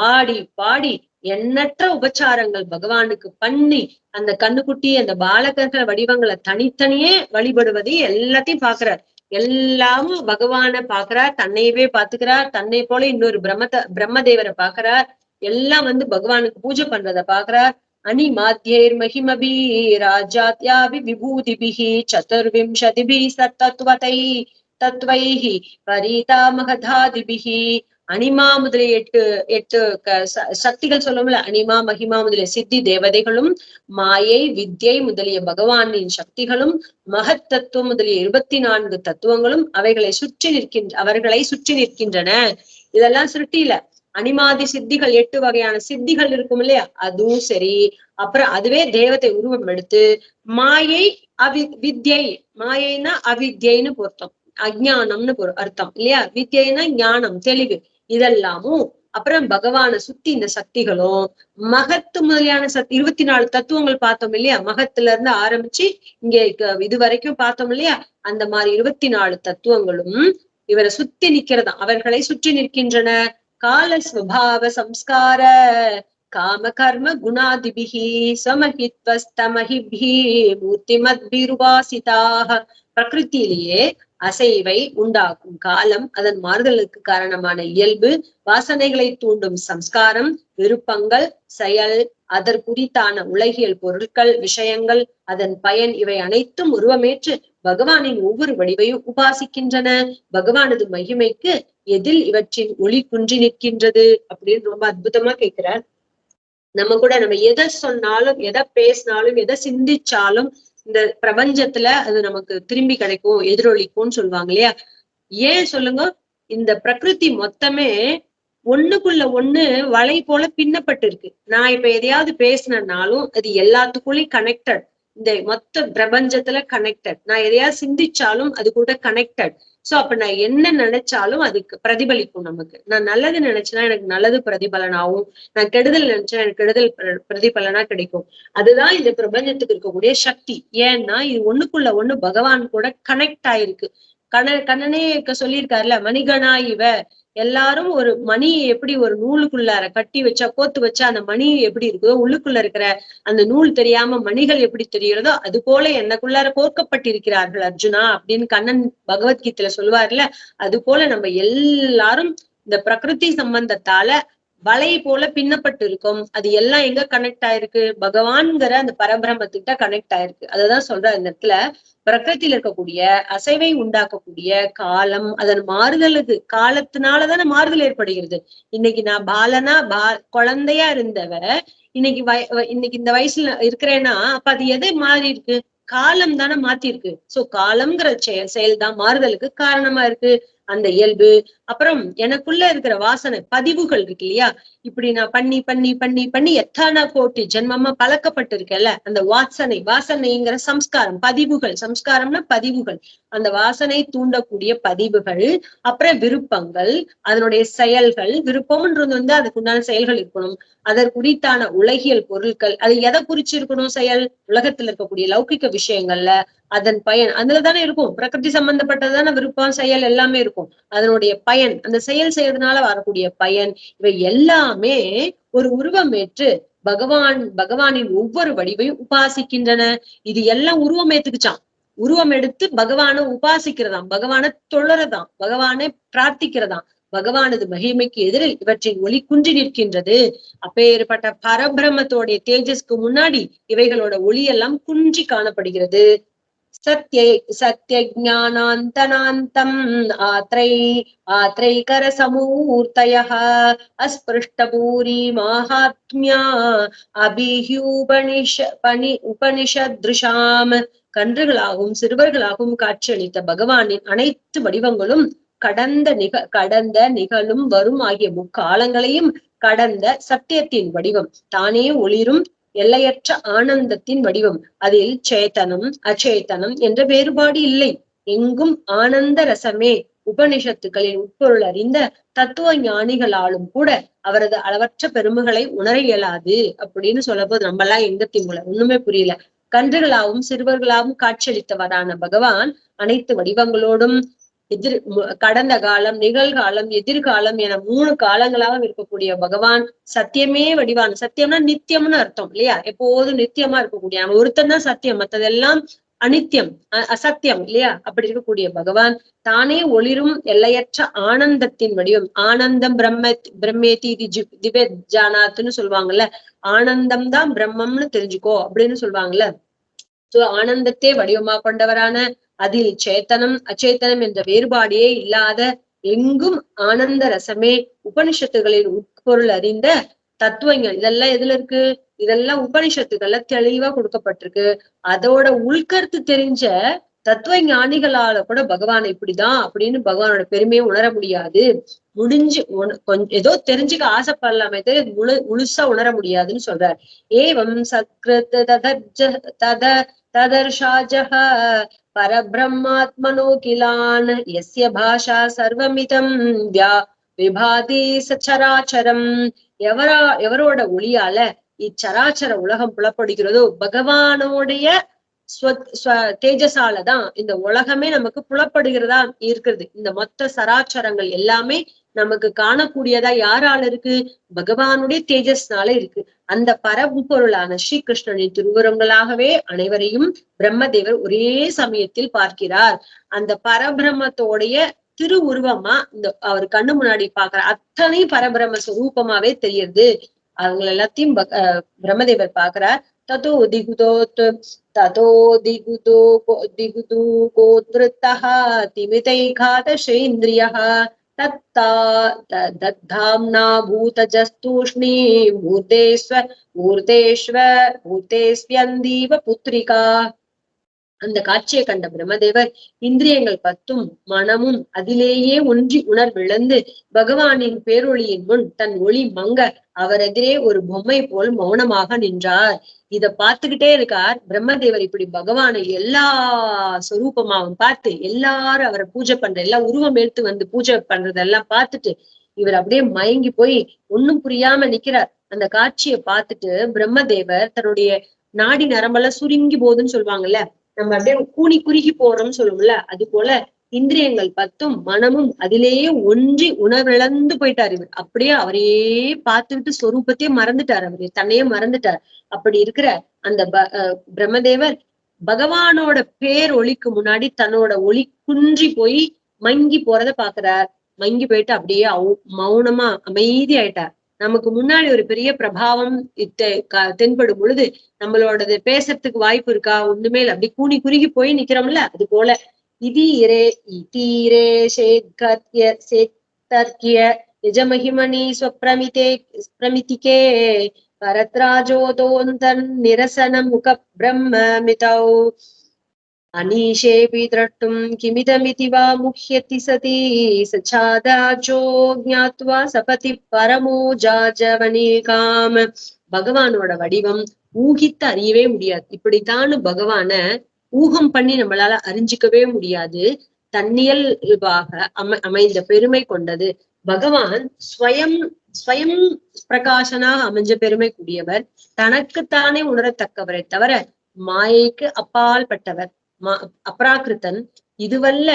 Speaker 1: ஆடி பாடி எண்ணற்ற உபச்சாரங்கள் பகவானுக்கு பண்ணி அந்த கண்ணுக்குட்டி அந்த பாலகர்கள் வடிவங்களை தனித்தனியே வழிபடுவதை எல்லாத்தையும் பாக்குறார். எல்லாமும் பகவான பாக்குறார், தன்னையவே பாத்துக்கிறார், தன்னை போல இன்னொரு பிரம்மதேவரை பாக்குறார், எல்லாம் வந்து பகவானுக்கு பூஜை பண்றத பாக்குறார். அணி மாத்தியர் மகிமபி ராஜாத்யாபி விபூதிபிஹி சதுர்விம்சதிபி சத்தத்வதை தத்வைஹி பரீதா மகதாதிபிஹி. அனிமா முதலிய எட்டு சக்திகள் சொல்லும்ல, அனிமா மகிமா முதலிய சித்தி தேவதைகளும், மாயை வித்யை முதலிய பகவானின் சக்திகளும், மகத் தத்துவம் முதலிய 24 தத்துவங்களும் அவர்களை சுற்றி நிற்கின்றன. இதெல்லாம் சிருட்டியில அனிமாதி சித்திகள் 8 வகையான சித்திகள் இருக்கும் இல்லையா, அதுவும் சரி. அப்புறம் அதுவே தேவதை உருவம் எடுத்து மாயை வித்யை, மாயைனா அவித்யைன்னு பொருத்தம், அஜ்ஞானம்னு அர்த்தம் இல்லையா, வித்யைனா ஞானம் தெளிவு, இதெல்லாமும். அப்புறம் பகவான சுத்தி இந்த சக்திகளும், மகத்து முதலியான 24 தத்துவங்கள் பார்த்தோம் இல்லையா, மகத்துல இருந்து ஆரம்பிச்சு இங்க இது வரைக்கும் பார்த்தோம் இல்லையா, அந்த மாதிரி 24 தத்துவங்களும் இவரை சுத்தி நிக்கிறதா, அவர்களை சுற்றி நிற்கின்றன. கால ஸ்வபாவ சம்ஸ்கார காம கர்ம குணாதிபிஹி சமஹித்வஸ்தமஹிபிஹி மூர்த்திமத்பிருவாசிதாக. பிரகிருத்திலேயே அசைவை உண்டாக்கும் காலம், அதன் மாறுதலுக்கு காரணமான இயல்பு, வாசனைகளை தூண்டும் சம்ஸ்காரம், விருப்பங்கள், செயல், அதற்குறித்தான உலகியல் பொருட்கள், விஷயங்கள், அதன் பயன், இவை அனைத்தும் உருவமேற்று பகவானின் ஒவ்வொரு வடிவையும் உபாசிக்கின்றன. பகவானது மகிமைக்கு எதில் இவற்றின் ஒளி குன்றி நிற்கின்றது அப்படின்னு ரொம்ப அற்புதமா கேட்கிறார். நம்ம கூட நம்ம எதை சொன்னாலும், எதை பேசினாலும், எதை சிந்திச்சாலும் இந்த பிரபஞ்சத்துல அது நமக்கு திரும்பி கிடைக்கும், எதிரொலிக்கும்னு சொல்லுவாங்க இல்லையா? ஏன் சொல்லுங்க? இந்த பிரகிருதி மொத்தமே ஒண்ணுக்குள்ள ஒண்ணு வலை போல பின்னப்பட்டு இருக்கு. நான் இப்ப எதையாவது பேசினாலும் அது எல்லாத்துக்குள்ளயும் கனெக்டட். இந்த மொத்த பிரபஞ்சத்துல கனெக்டட். நான் எதையாவது சிந்திச்சாலும் அது கூட கனெக்டட். சோ அப்ப நான் என்ன நினைச்சாலும் அதுக்கு பிரதிபலிக்கும் நமக்கு. நான் நல்லது நினைச்சேன்னா எனக்கு நல்லது பிரதிபலனாகும், நான் கெடுதல் நினைச்சேன்னா எனக்கு கெடுதல் பிரதிபலனா கிடைக்கும். அதுதான் இந்த பிரபஞ்சத்துக்கு இருக்கக்கூடிய சக்தி. ஏன்னா இது ஒண்ணுக்குள்ள ஒண்ணு பகவான் கூட கனெக்ட் ஆயிருக்கு. கண்ணனே சொல்லியிருக்காருல, மணிகணா இவ. எல்லாரும் ஒரு மணி எப்படி ஒரு நூலுக்குள்ளார கட்டி வச்சா, கோத்து வச்சா அந்த மணி எப்படி இருக்குதோ, உள்ளுக்குள்ள இருக்கிற அந்த நூல் தெரியாம மணிகள் எப்படி தெரிகிறதோ, அது போல எனக்குள்ளார கோர்க்கப்பட்டிருக்கிறார்கள் அர்ஜுனா அப்படின்னு கண்ணன் பகவத்கீதையில சொல்லுவார்ல. அது போல நம்ம எல்லாரும் இந்த பிரகிருதி சம்பந்தத்தால வலை போல பின்னப்பட்டு இருக்கும். அது எல்லாம் எங்க கனெக்ட் ஆயிருக்கு? பகவான்கிற அந்த பரபிரமத்துக்கிட்ட கனெக்ட் ஆயிருக்கு. அததான் சொல்ற இந்த இடத்துல. பிரகிருத்தில இருக்கக்கூடிய அசைவை உண்டாக்கக்கூடிய காலம், அதன் மாறுதலுக்கு காலத்தினாலதானே மாறுதல் ஏற்படுகிறது. இன்னைக்கு நான் பாலனா குழந்தையா இருந்தவ இன்னைக்கு இந்த வயசுல இருக்கிறேன்னா, அப்ப அது எதை மாறி இருக்கு? காலம் தானே மாத்திருக்கு. சோ காலம்ங்கிற செயல் தான் மாறுதலுக்கு காரணமா இருக்கு. அந்த இயல்பு, அப்புறம் எனக்குள்ள இருக்கிற வாசனை பதிவுகள் இருக்கு இல்லையா? இப்படி நான் பண்ணி பண்ணி பண்ணி பண்ணி எத்தனை கோட்டி ஜென்மமா பழக்கப்பட்டிருக்கேன்ல, அந்த வாசனைங்கிற சம்ஸ்காரம், பதிவுகள். சம்ஸ்காரம்னா பதிவுகள். அந்த வாசனை தூண்டக்கூடிய பதிவுகள், அப்புறம் விருப்பங்கள், அதனுடைய செயல்கள். விருப்பம்ன்றது அதுக்குண்டான செயல்கள் இருக்கணும். அதற்குறித்தான உலகியல் பொருட்கள், அது எதை குறிச்சிருக்கணும்? செயல், உலகத்துல இருக்கக்கூடிய லௌகிக்க விஷயங்கள்ல அதன் பயன் அதுலதானே இருக்கும். பிரகிருதி சம்பந்தப்பட்டதான விருப்பம், செயல் எல்லாமே இருக்கும். அதனுடைய பயன், அந்த செயல் செய்யறதுனால வரக்கூடிய பயன், இவை எல்லாமே ஒரு உருவம் ஏற்று பகவானின் ஒவ்வொரு வடிவையும் உபாசிக்கின்றன. இது எல்லாம் உருவம் ஏத்துக்குச்சான். உருவம் எடுத்து பகவானை உபாசிக்கிறதாம், பகவானை தொழறதாம், பகவானை பிரார்த்திக்கிறதாம். பகவானது மகிமைக்கு எதிரில் இவற்றின் ஒளி குன்றி நிற்கின்றது. அப்பேற்பட்ட பரபிரமத்தோடைய தேஜஸ்க்கு முன்னாடி இவைகளோட ஒளி எல்லாம் குன்றி காணப்படுகிறது. சத்ய ஞானாந்தனாந்தம் ஆத்ரைகர சமூர்த்தயः அஸ்பிருஷ்டபூரி மாஹாத்ம்யா உபனிஷத்ருஷாம். கன்றுகளாகவும் சிறுவர்களாகவும் காட்சியளித்த பகவானின் அனைத்து வடிவங்களும் கடந்த நிகழும் வரும் ஆகிய முக்காலங்களையும் கடந்த சத்தியத்தின் வடிவம், தானே ஒளிரும் எல்லையற்ற ஆனந்தத்தின் வடிவம். அதில் சேத்தனம் அச்சேதனம் என்ற வேறுபாடு இல்லை. எங்கும் ஆனந்த ரசமே. உபனிஷத்துக்களின் உட்பொருள் அறிந்த தத்துவ ஞானிகளாலும் கூட அவரது அளவற்ற பெருமைகளை உணர இயலாது அப்படின்னு சொல்லப்போது நம்ம எல்லாம் எங்க திமுல ஒண்ணுமே புரியல. கன்றுகளாகவும் சிறுவர்களாகவும் காட்சியளித்தவரான பகவான் அனைத்து வடிவங்களோடும் கடந்த காலம், நிகழ்காலம், எதிர்காலம் என 3 காலங்களாக இருக்கக்கூடிய பகவான் சத்தியமே வடிவான். சத்தியம்னா நித்தியம்னு அர்த்தம் இல்லையா? எப்போதும் நித்தியமா இருக்கக்கூடிய அவன் ஒருத்தன் தான் சத்தியம், மற்றதெல்லாம் அனித்தியம், அசத்தியம் இல்லையா? அப்படி இருக்கக்கூடிய பகவான் தானே ஒளிரும் எல்லையற்ற ஆனந்தத்தின் வடிவம். ஆனந்தம் பிரம்மேதி திவ்ய ஜானாத்துன்னு சொல்லுவாங்கல்ல. ஆனந்தம் தான் பிரம்மம்னு தெரிஞ்சுக்கோ அப்படின்னு சொல்லுவாங்கல்ல. சோ ஆனந்தத்தை வடிவமா கொண்டவரான, அதில் சேத்தனம் அச்சேத்தனம் என்ற வேறுபாடே இல்லாத, எங்கும் ஆனந்த ரசமே, உபனிஷத்துகளின் உட்பொருள் அறிந்த தத்துவங்கள். இதெல்லாம் எதுல இருக்கு? இதெல்லாம் உபனிஷத்துக்கள்ல தெளிவா கொடுக்கப்பட்டிருக்கு. அதோட உள்கருத்து தெரிஞ்ச தத்துவ ஞானிகளால கூட பகவான் இப்படிதான் அப்படின்னு பகவானோட பெருமையை உணர முடியாது. கொஞ்சம் ஏதோ தெரிஞ்சுக்க ஆசைப்படலாமே முழுசா உணர முடியாதுன்னு சொல்றார். ஏவம் சத்கிருத ததர்ஷாஜஹ பரபிரம்மாத்மனோ கிலான் யஸ்ய பாஷா சர்வமிதம் விபாதி சச்சராச்சரம். எவரோட ஒளியால இச்சராச்சர உலகம் புலப்படுகிறதோ, பகவானோடைய தேஜஸாலதான் இந்த உலகமே நமக்கு புலப்படுகிறதா இருக்கிறது. இந்த மொத்த சராச்சரங்கள் எல்லாமே நமக்கு காணக்கூடியதா யாரால இருக்கு? பகவானுடைய தேஜஸ்னால இருக்கு. அந்த பரம்பொருளான ஸ்ரீகிருஷ்ணனின் திருவுரங்களாகவே அனைவரையும் பிரம்மதேவர் ஒரே சமயத்தில் பார்க்கிறார். அந்த பரபிரம்மத்தோடைய திருவுருவமா இந்த அவர் கண்ணு முன்னாடி பாக்குற அத்தனை பரபிரம்ம ஸ்வரூபமாவே தெரியுது. அவங்க எல்லாத்தையும் பிரம்மதேவர் பாக்குறார். ததோ திகுதோ கோத்ருத்தஹ திமிதைகாதசேந்திரியஹ தத்தாம்னா பூதஜஸ்தூஷ்ணீ மூர்த்தேஸ்வந்தீவ புத்ரிகா. அந்த காட்சியை கண்ட பிரம்மதேவர் இந்திரியங்கள் 10 மனமும் அதிலேயே ஒன்றி உணர்விழந்து பகவானின் பேரொளியின் முன் தன் ஒளி மங்க அவர் எதிரே ஒரு பொம்மை போல் மௌனமாக நின்றார். இத பார்த்துக்கிட்டே இருக்கார் பிரம்மதேவர். இப்படி பகவானை எல்லா சொரூபமாவும் பார்த்து எல்லாரும் அவரை பூஜை பண்ற எல்லா உருவம் எடுத்து வந்து பூஜை பண்றதெல்லாம் பார்த்துட்டு இவர் அப்படியே மயங்கி போய் ஒண்ணும் புரியாம நிக்கிறார். அந்த காட்சியை பார்த்துட்டு பிரம்மதேவர் தன்னுடைய நாடி நரம்பெல்லாம் சுருங்கி போகுதுன்னு சொல்லுவாங்கல்ல, நம்ம அப்படியே கூனி குறுகி போறோம்னு சொல்லுவோம்ல, அது போல இந்திரியங்கள் 10 மனமும் அதிலேயே ஒன்றி உணர்விழந்து போயிட்டார் இவர். அப்படியே அவரையே பார்த்துக்கிட்டு சொரூபத்தையே மறந்துட்டார், அவரு தன்னையே மறந்துட்டார். அப்படி இருக்கிற அந்த பிரம்மதேவர் பகவானோட பேர் ஒளிக்கு முன்னாடி தன்னோட ஒளி குன்றி போய் மங்கி போறத பாக்குறார். மங்கி போயிட்டு அப்படியே மௌனமா அமைதி ஆயிட்டார். நமக்கு முன்னாடி ஒரு பெரிய பிரபாவம் தென்படும் பொழுது நம்மளோடது பேசுறதுக்கு வாய்ப்பு இருக்கா? ஒண்ணுமே இல்லை, அப்படி கூனி குறுகி போய் நிக்கிறோம்ல, அது போல நிஜமகிமணி பிரமிதிகே பரத்ராஜோதோந்தன் நிரசன முக பிரம்ம மிதௌ அனீஷேபி திரட்டும் கிமிதமிதி வா முஹ்யதி சதி சச்சாதாச்சோ ஞாத்வா சபதி பரமோ ஜாஜவனேகாம். பகவானோட வடிவம் ஊகித்து அறியவே முடியாது. இப்படித்தான் பகவான ஊகம் பண்ணி நம்மளால அறிஞ்சிக்கவே முடியாது. தன்னியல்பாக அமைந்த பெருமை கொண்டது. பகவான் ஸ்வயம் பிரகாசனாக அமைஞ்ச பெருமை கூடியவர். தனக்குத்தானே உணரத்தக்கவரை தவிர மாயைக்கு அப்பால் பட்டவர். அப்ராகிருத்தன். இதுவல்ல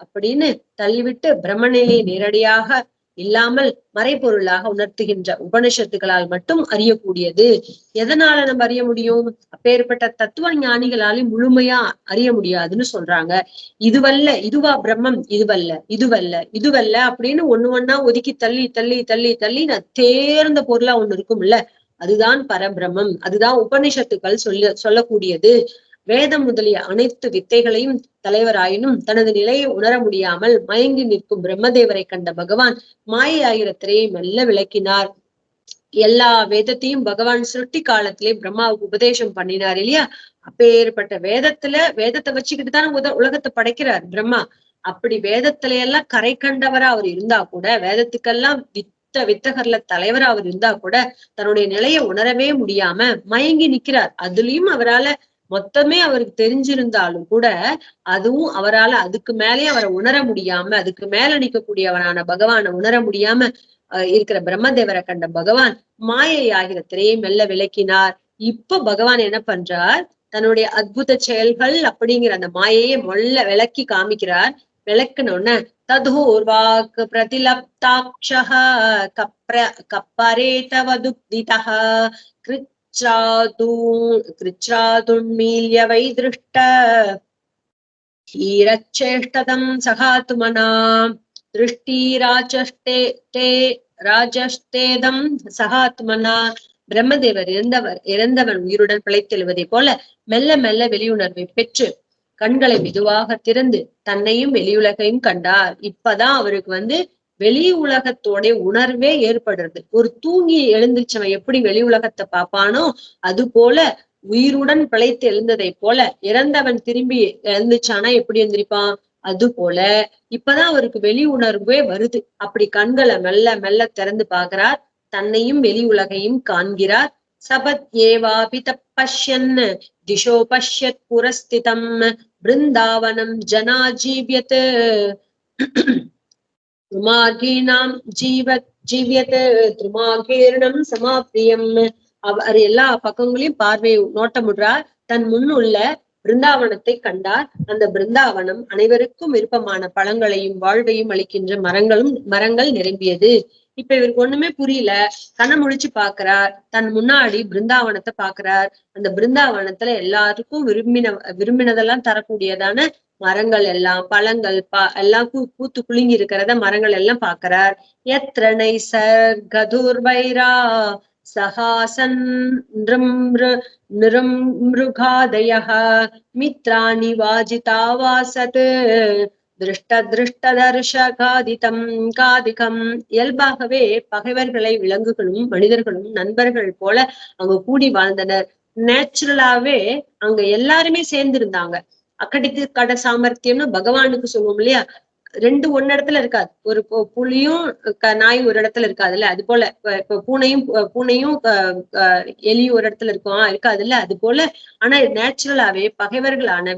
Speaker 1: அப்படின்னு தள்ளிவிட்டு பிரம்மநிலை நேரடியாக இல்லாமல் மறைபொருளாக உணர்த்துகின்ற உபனிஷத்துகளால் மட்டும் அறியக்கூடியது. எதனால நம்ம அறிய முடியும்? அப்பேற்பட்ட தத்துவ ஞானிகளாலே முழுமையா அறிய முடியாதுன்னு சொல்றாங்க. இதுவா பிரம்மம், இதுவல்ல அப்படின்னு ஒண்ணா ஒதுக்கி தள்ளி நான் தேர்ந்த பொருளா ஒண்ணு இருக்கும்ல, அதுதான் பரபிரம்மம். அதுதான் உபனிஷத்துக்கள் சொல்லக்கூடியது. வேதம் முதலிய அனைத்து வித்தைகளையும் தலைவராயினும் தனது நிலையை உணர முடியாமல் மயங்கி நிற்கும் பிரம்மதேவரை கண்ட பகவான் மாயை ஆயிரத்திரையை மெல்ல விளக்கினார். எல்லா வேதத்தையும் பகவான் சிருஷ்டி காலத்திலே பிரம்மாவுக்கு உபதேசம் பண்ணினார் இல்லையா? அப்பேற்பட்ட வேதத்தை வச்சுக்கிட்டு தான் உலகத்தை படைக்கிறார் பிரம்மா. அப்படி வேதத்துல எல்லாம் கரை கண்டவரா அவர் இருந்தா கூட, வேதத்துக்கெல்லாம் வித்தகர்ல தலைவரா அவர் இருந்தா கூட தன்னுடைய நிலையை உணரவே முடியாம மயங்கி நிக்கிறார். அதுலயும் அவரால மொத்தமே அவருக்கு தெரிஞ்சிருந்தாலும் கூட அதுவும் அவரால் அதுக்கு மேலே அவரை உணர முடியாம, அதுக்கு மேல நிற்கக்கூடியவனான பகவானை உணர முடியாம இருக்கிற பிரம்மதேவரை கண்ட பகவான் மாயை ஆகிற திரையை மெல்ல விளக்கினார். இப்ப பகவான் என்ன பண்றார்? தன்னுடைய அற்புத செயல்கள் அப்படிங்கிற அந்த மாயையை மொல்ல விளக்கி காமிக்கிறார். விளக்குனோன்னு ததோர்வாக் பிரதிலப்தாக்ஷஹ கப்பரேதவதுக்திதஹ கிருச்சாதுன்மீல்ய வைதிருஷ்ட ஈரச்சேஷ்டதம் சகாத்மனா ராஜஷ்டேதம் சகாத்மனா. பிரம்மதேவர் இறந்தவன் உயிருடன் பிழைத்தெழுவதை போல மெல்ல மெல்ல வெளியுணர்வை பெற்று கண்களை மெதுவாக திறந்து தன்னையும் வெளியுலகையும் கண்டார். இப்பதான் அவருக்கு வெளி உலகத்தோட உணர்வே ஏற்படுறது. ஒரு தூங்கி எழுந்திருச்சவன் எப்படி வெளி உலகத்தை பார்ப்பானோ அது போல உயிருடன் பிழைத்து எழுந்ததை போல இறந்தவன் திரும்பி எழுந்துச்சானா எப்படி எழுந்திருப்பான்? அது போல இப்பதான் அவருக்கு வெளி உணர்வே வருது. அப்படி கண்களை மெல்ல மெல்ல திறந்து பார்க்கிறார். தன்னையும் வெளி உலகையும் காண்கிறார். சபத் ஏவாபி தப்பஷ்யன் திசோ பஷ்யத் புரஸ்திதம் பிருந்தாவனம் ஜனாஜீவ்யத் துமாகீனாம் ஜீவியத் துமாகீர்ணம் சமாப்ரியம். அவர் எல்லா பக்கங்களையும் பார்வை நோட்டமுடுறார். தன் முன்னுள்ள பிருந்தாவனத்தை கண்டார். அந்த பிருந்தாவனம் அனைவருக்கும் விருப்பமான பழங்களையும் வாழ்வையும் அளிக்கின்ற மரங்கள் நிரம்பியது. இப்ப இவருக்கு ஒண்ணுமே புரியல. கண்ணை முழிச்சு பாக்குறார். தன் முன்னாடி பிருந்தாவனத்தை பாக்குறார். அந்த பிருந்தாவனத்துல எல்லாருக்கும் விரும்பினதெல்லாம் தரக்கூடியதான மரங்கள் எல்லாம், பழங்கள் எல்லாம் பூத்து குலுங்கி இருக்கிறத மரங்கள் எல்லாம் பாக்குறார். எத்ரணை சர்கதுர்வைரா சகாசன் நிரும்ருகாதயः மித்ராணி வாஜிதாவாசத் திருஷ்டதர்ஷகாதிதம் காதிகம். இயல்பாகவே பகைவர்களை விலங்குகளும் மனிதர்களும் நண்பர்கள் போல அங்க கூடி வாழ்ந்தனர். நேச்சுரலாவே அங்க எல்லாருமே சேர்ந்து இருந்தாங்க. அக்கடிக்கு கட சாமர்த்தியம்னு பகவானுக்கு சொல்லுவோம் இல்லையா, ரெண்டு ஒன்னு இடத்துல இருக்காது. ஒரு புலியும் நாய் ஒரு இடத்துல இருக்காதுல்ல, அது போல இப்ப பூனையும் எலியும் ஒரு இடத்துல இருக்காது இல்ல, அது போல. ஆனா நேச்சுரலாவே பகைவர்களான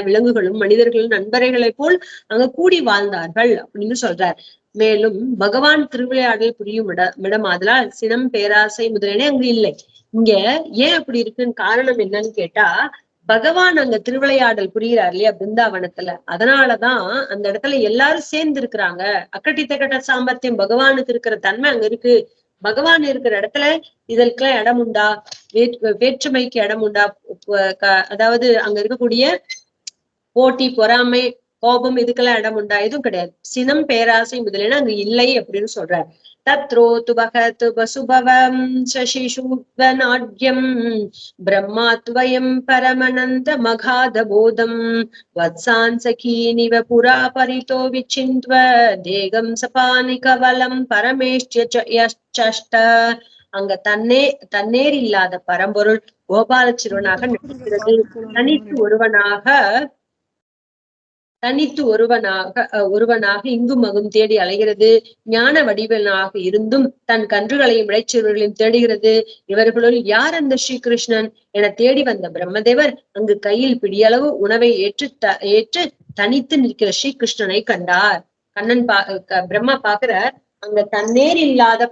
Speaker 1: விலங்குகளும் மனிதர்களும் நண்பர்களை போல் அங்க கூடி வாழ்ந்தார்கள் அப்படின்னு சொல்றார். மேலும் பகவான் திருவிளையாடல் புரியும் இடமாதலால் சினம் பேராசை முதலியன அங்கு இல்லை. இங்க ஏன் அப்படி இருக்குன்னு காரணம் என்னன்னு கேட்டா, பகவான் அங்க திருவிளையாடல் புரிகிறார் இல்லையா பிருந்தாவனத்துல, அதனாலதான் அந்த இடத்துல எல்லாரும் சேர்ந்து இருக்கிறாங்க. அக்கட்டித்த சாமர்த்தியம் பகவானுக்கு இருக்கிற தன்மை அங்க இருக்கு. பகவான் இருக்கிற இடத்துல இதற்கெல்லாம் இடம் உண்டா? வேற்றுமைக்கு இடம் உண்டா? அதாவது அங்க இருக்கக்கூடிய போட்டி, பொறாமை, கோபம் இதுக்கெல்லாம் இடம் உண்டா? எதுவும் கிடையாது. சினம் பேராசை முதலியன அங்க இல்லை அப்படின்னு சொல்றார். தத்ரோது பகத் வசுபவம் சசிஷூத்வநாட்யம் பிரம்மாத்வயம் பரமனந்த மகாத போதம் வத்சான் சகீனிவ புரா பரிதோ விசிந்த்வ தேகம் சபானி கவலம் பரமேஷ்ட. அங்க தன்னேர் இல்லாத பரம்பொருள் கோபால சிறுவனாக நடிக்கிறது. தனித்து ஒருவனாக இங்கும் அங்கும் தேடி அலைகிறது. ஞான வடிவனாக இருந்தும் தன் கன்றுகளையும் இடைச்சொல்களையும் தேடுகிறது. இவர்களுள் யார் அந்த ஸ்ரீகிருஷ்ணன் என தேடி வந்த பிரம்மதேவர் அங்கு கையில் பிடியளவு உணவை ஏற்று தனித்து நிற்கிற ஸ்ரீகிருஷ்ணனை கண்டார். பிரம்மா பாக்குறார். அங்க தன்னேர் இல்லாத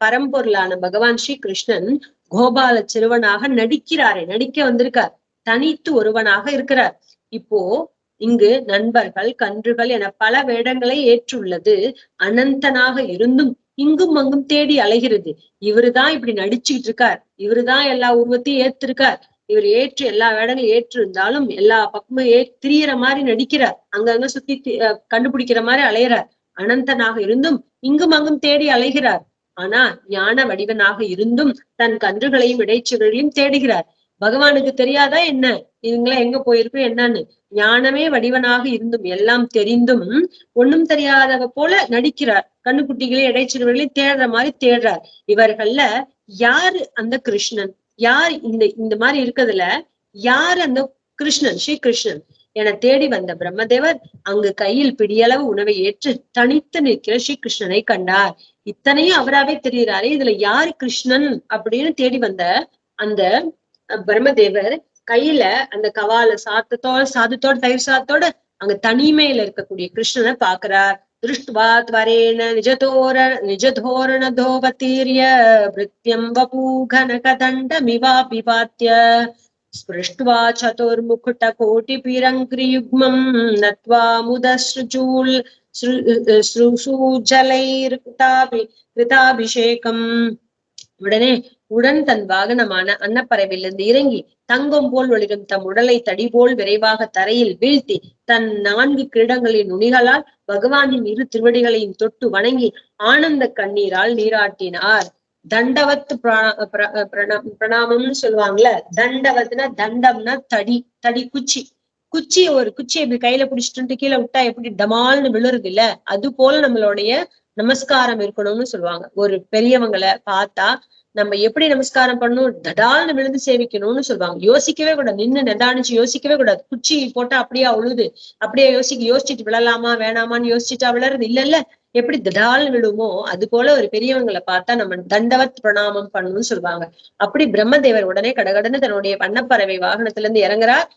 Speaker 1: பரம்பொருளான பகவான் ஸ்ரீகிருஷ்ணன் கோபால சிறுவனாக நடிக்க வந்திருக்கார். தனித்து ஒருவனாக இருக்கிறார். இப்போ இங்கு நண்பர்கள், கன்றுகள் என பல வேடங்களை ஏற்றுள்ளது. அனந்தனாக இருந்தும் இங்கும் அங்கும் தேடி அலைகிறது. இவருதான் இப்படி நடிச்சுக்கிட்டு இருக்கார். இவருதான் எல்லா உருவத்தையும் ஏற்றிருக்கார். இவர் எல்லா வேடங்களும் ஏற்று இருந்தாலும் எல்லா பக்கமும் திரியற மாதிரி நடிக்கிறார். அங்கங்க சுத்தி கண்டுபிடிக்கிற மாதிரி அலைகிறார். அனந்தனாக இருந்தும் இங்கும் அங்கும் தேடி அலைகிறார். ஆனா ஞான வடிவனாக இருந்தும் தன் கன்றுகளையும் இடைச்சொல்களையும் தேடுகிறார். பகவானுக்கு தெரியாதா என்ன இவங்களா எங்க போயிருக்கும் என்னன்னு? ஞானமே வடிவனாக இருந்தும் எல்லாம் தெரிந்தும் ஒண்ணும் தெரியாதவ போல நடிக்கிறார். கண்ணுக்குட்டிகளையும் இடைச்சிறுவர்களையும் தேடுற மாதிரி தேடுறார். இவர்கள்ல யாரு அந்த கிருஷ்ணன்? யார் இந்த மாதிரி இருக்கிறதுல யாரு அந்த கிருஷ்ணன், ஸ்ரீகிருஷ்ணன் என தேடி வந்த பிரம்மதேவர் அங்கு கையில் பிடியளவு உணவை ஏற்று தனித்து நிற்கிற ஸ்ரீகிருஷ்ணனை கண்டார். இத்தனையும் அவராவே தெரிகிறாரே, இதுல யாரு கிருஷ்ணன் அப்படின்னு தேடி வந்த அந்த பிரம்மதேவர் கையில அந்த கவால சாதத்தோட தயிர் சாதத்தோட அங்க தனிமையில இருக்கக்கூடிய கிருஷ்ணனை பாக்குறார். திருஷ்டுவா துவரேன நிஜதோரண தோவதீர்ய பிருத்யம் வபூகனக தண்டமிவாபிபாத்ய ஸ்பிருஷ்டுவா சதுர்முகுட கோட்டி பிரங்கிரியுக்மம் நத்வா முதஸ்ருஜூல் ஸ்ருசூஜலைர் கிருதாபிஷேகம். உடன் தன் வாகனமான அன்னப்பறவையிலிருந்து இறங்கி தங்கம் போல் ஒளிரும் தம் உடலை தடி போல் விரைவாக தரையில் வீழ்த்தி தன் 4 கிரீடங்களின் நுனிகளால் பகவானின் இரு திருவடிகளையும் தொட்டு வணங்கி ஆனந்த கண்ணீரால் நீராட்டினார். தண்டவத் பிரணாமம்னு சொல்லுவாங்கல்ல. தண்டவத்னா தண்டம்னா தடி குச்சி ஒரு குச்சி எப்படி கையில பிடிச்சிட்டு கீழே விட்டா எப்படி டமால்னு விழுறது இல்ல, அது போல நம்மளுடைய நமஸ்காரம் இருக்கணும்னு சொல்லுவாங்க. ஒரு பெரியவங்களை பார்த்தா நம்ம எப்படி நமஸ்காரம் பண்ணணும், தடால்னு விழுந்து சேவிக்கணும்னு சொல்லுவாங்க. யோசிக்கவே கூடாது, நின்னு நிதானிச்சு யோசிக்கவே கூடாது. குச்சி போட்டா அப்படியே அழுது அப்படியே யோசிச்சுட்டு விழலாமா வேணாமான்னு யோசிச்சுட்டா விழறது இல்ல. எப்படி தடால்னு விழுமோ அது போல ஒரு பெரியவங்களை பார்த்தா நம்ம தண்டவத் பிரணாமம் பண்ணணும்னு சொல்லுவாங்க. அப்படி பிரம்மதேவர் உடனே கடகடன்னு தன்னுடைய வண்ணப்பறவை வாகனத்துல இருந்து இறங்குறார்.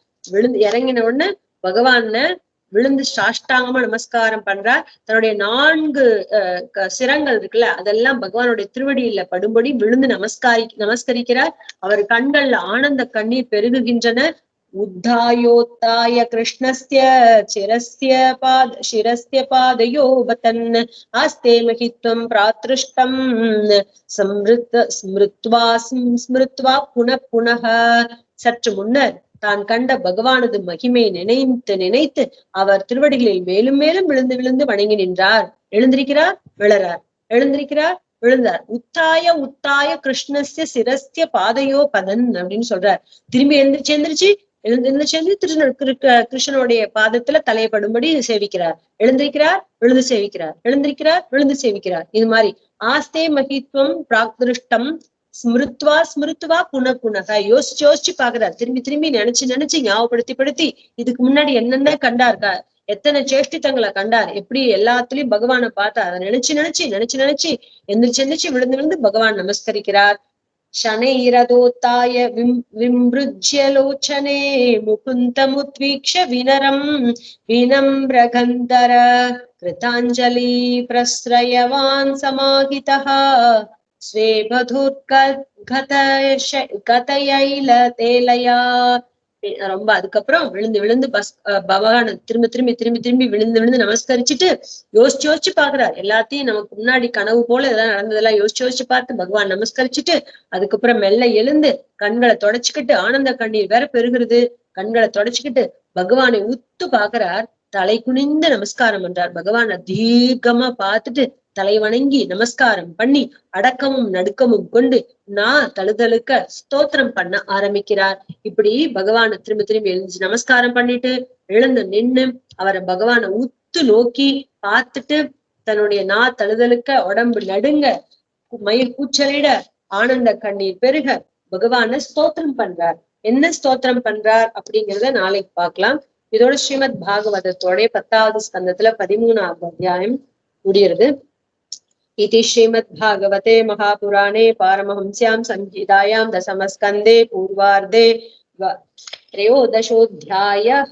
Speaker 1: இறங்கின உடனே பகவான விழுந்து சாஷ்டாங்கமா நமஸ்காரம் பண்றார். தன்னுடைய 4 சிரங்கள் இருக்குல்ல, அதெல்லாம் பகவானுடைய திருவடியில படும்படி விழுந்து நமஸ்கரிக்கிறார். அவர் கண்கள்ல ஆனந்த கண்ணீர் பெருகுகின்றன. உத்தாயோத்தாய கிருஷ்ணஸ்ய சிரஸ்ய பாதயோ பதன் ஆஸ்தே மகித்வம் பிராத்ருஷ்டம் ஸ்மிருத்வா புனః. சற்று முன்னர் தான் கண்ட பகவானது மகிமையை நினைத்து அவர் திருவடிகளில் மேலும் மேலும் விழுந்து விழுந்து வணங்கி நின்றார். எழுந்திருக்கிறார், விழறார், எழுந்திருக்கிறார், விழுந்தார். உத்தாய கிருஷ்ணஸ்ய சிரஸ்ய பாதையோ பதன் அப்படின்னு சொல்றார். திரும்பி எந்திரிச்சு கிருஷ்ணனுடைய பாதத்துல தலையப்படும்படி சேவிக்கிறார். எழுந்திருக்கிறார், விழுந்து சேவிக்கிறார், எழுந்திருக்கிறார், விழுந்து சேவிக்கிறார். இது மாதிரி ஆஸ்தே மகித்வம் பிராக்திருஷ்டம் ஸ்மிருத்வா புனக யோசிச்சு பாக்குறார். திரும்பி நினைச்சு ஞாபகப்படுத்தி இதுக்கு முன்னாடி என்னென்ன கண்டார், எத்தனை சேஷ்டித்தங்களை கண்டார், எப்படி எல்லாத்துலயும் பகவானை பார்த்தார், அதை நினைச்சு எந்திரிச்சு விழுந்து பகவான் நமஸ்கரிக்கிறார். शनैरदोत्थाय विमृज्यलोचने मुकुन्दमुद्वीक्ष विनम्रगन्धर कृताञ्जलि प्रश्रयवान् समाहितः स्वे मधुर्गतयैलतेलया. ரொம்ப அதுக்கப்புறம் விழுந்து பகவான் திரும்பி விழுந்து நமஸ்கரிச்சுட்டு யோசிச்சு பாக்குறார். எல்லாத்தையும் நமக்கு முன்னாடி கனவு போல இதெல்லாம் நடந்ததெல்லாம் யோசிச்சு பார்த்து பகவான் நமஸ்கரிச்சுட்டு அதுக்கப்புறம் மெல்ல எழுந்து கண்களை தொடச்சுக்கிட்டு, ஆனந்த கண்ணீர் வேற பெருகிறது, கண்களை தொடச்சுக்கிட்டு பகவானை உத்து பாக்குறார். தலை குனிந்து நமஸ்காரம் பண்றார். பகவானை தீர்க்கமா பார்த்துட்டு தலை வணங்கி நமஸ்காரம் பண்ணி அடக்கமும் நடுக்கமும் கொண்டு நான் தழுதழுக்க ஸ்தோத்திரம் பண்ண ஆரம்பிக்கிறார். இப்படி பகவானை திரும்பி எழுந்து நமஸ்காரம் பண்ணிட்டு எழுந்து நின்னு அவரை பகவானை உத்து நோக்கி பார்த்துட்டு தன்னுடைய தழுதழுக்க உடம்பு நடுங்க மயில் கூச்சலிட ஆனந்த கண்ணீர் பெருக பகவான ஸ்தோத்திரம் பண்றார். என்ன ஸ்தோத்திரம் பண்றார் அப்படிங்கிறத நாளைக்கு பார்க்கலாம். இதோட ஸ்ரீமத் பாகவதத்தோட 10வது ஸ்கந்தத்துல 13வது அத்தியாயம் முடிகிறது. इति श्रीमद्भागवते महापुराणे पारमहंस्यां संहितायां दशमस्कन्धे पूर्वार्धे 13ोऽध्यायः।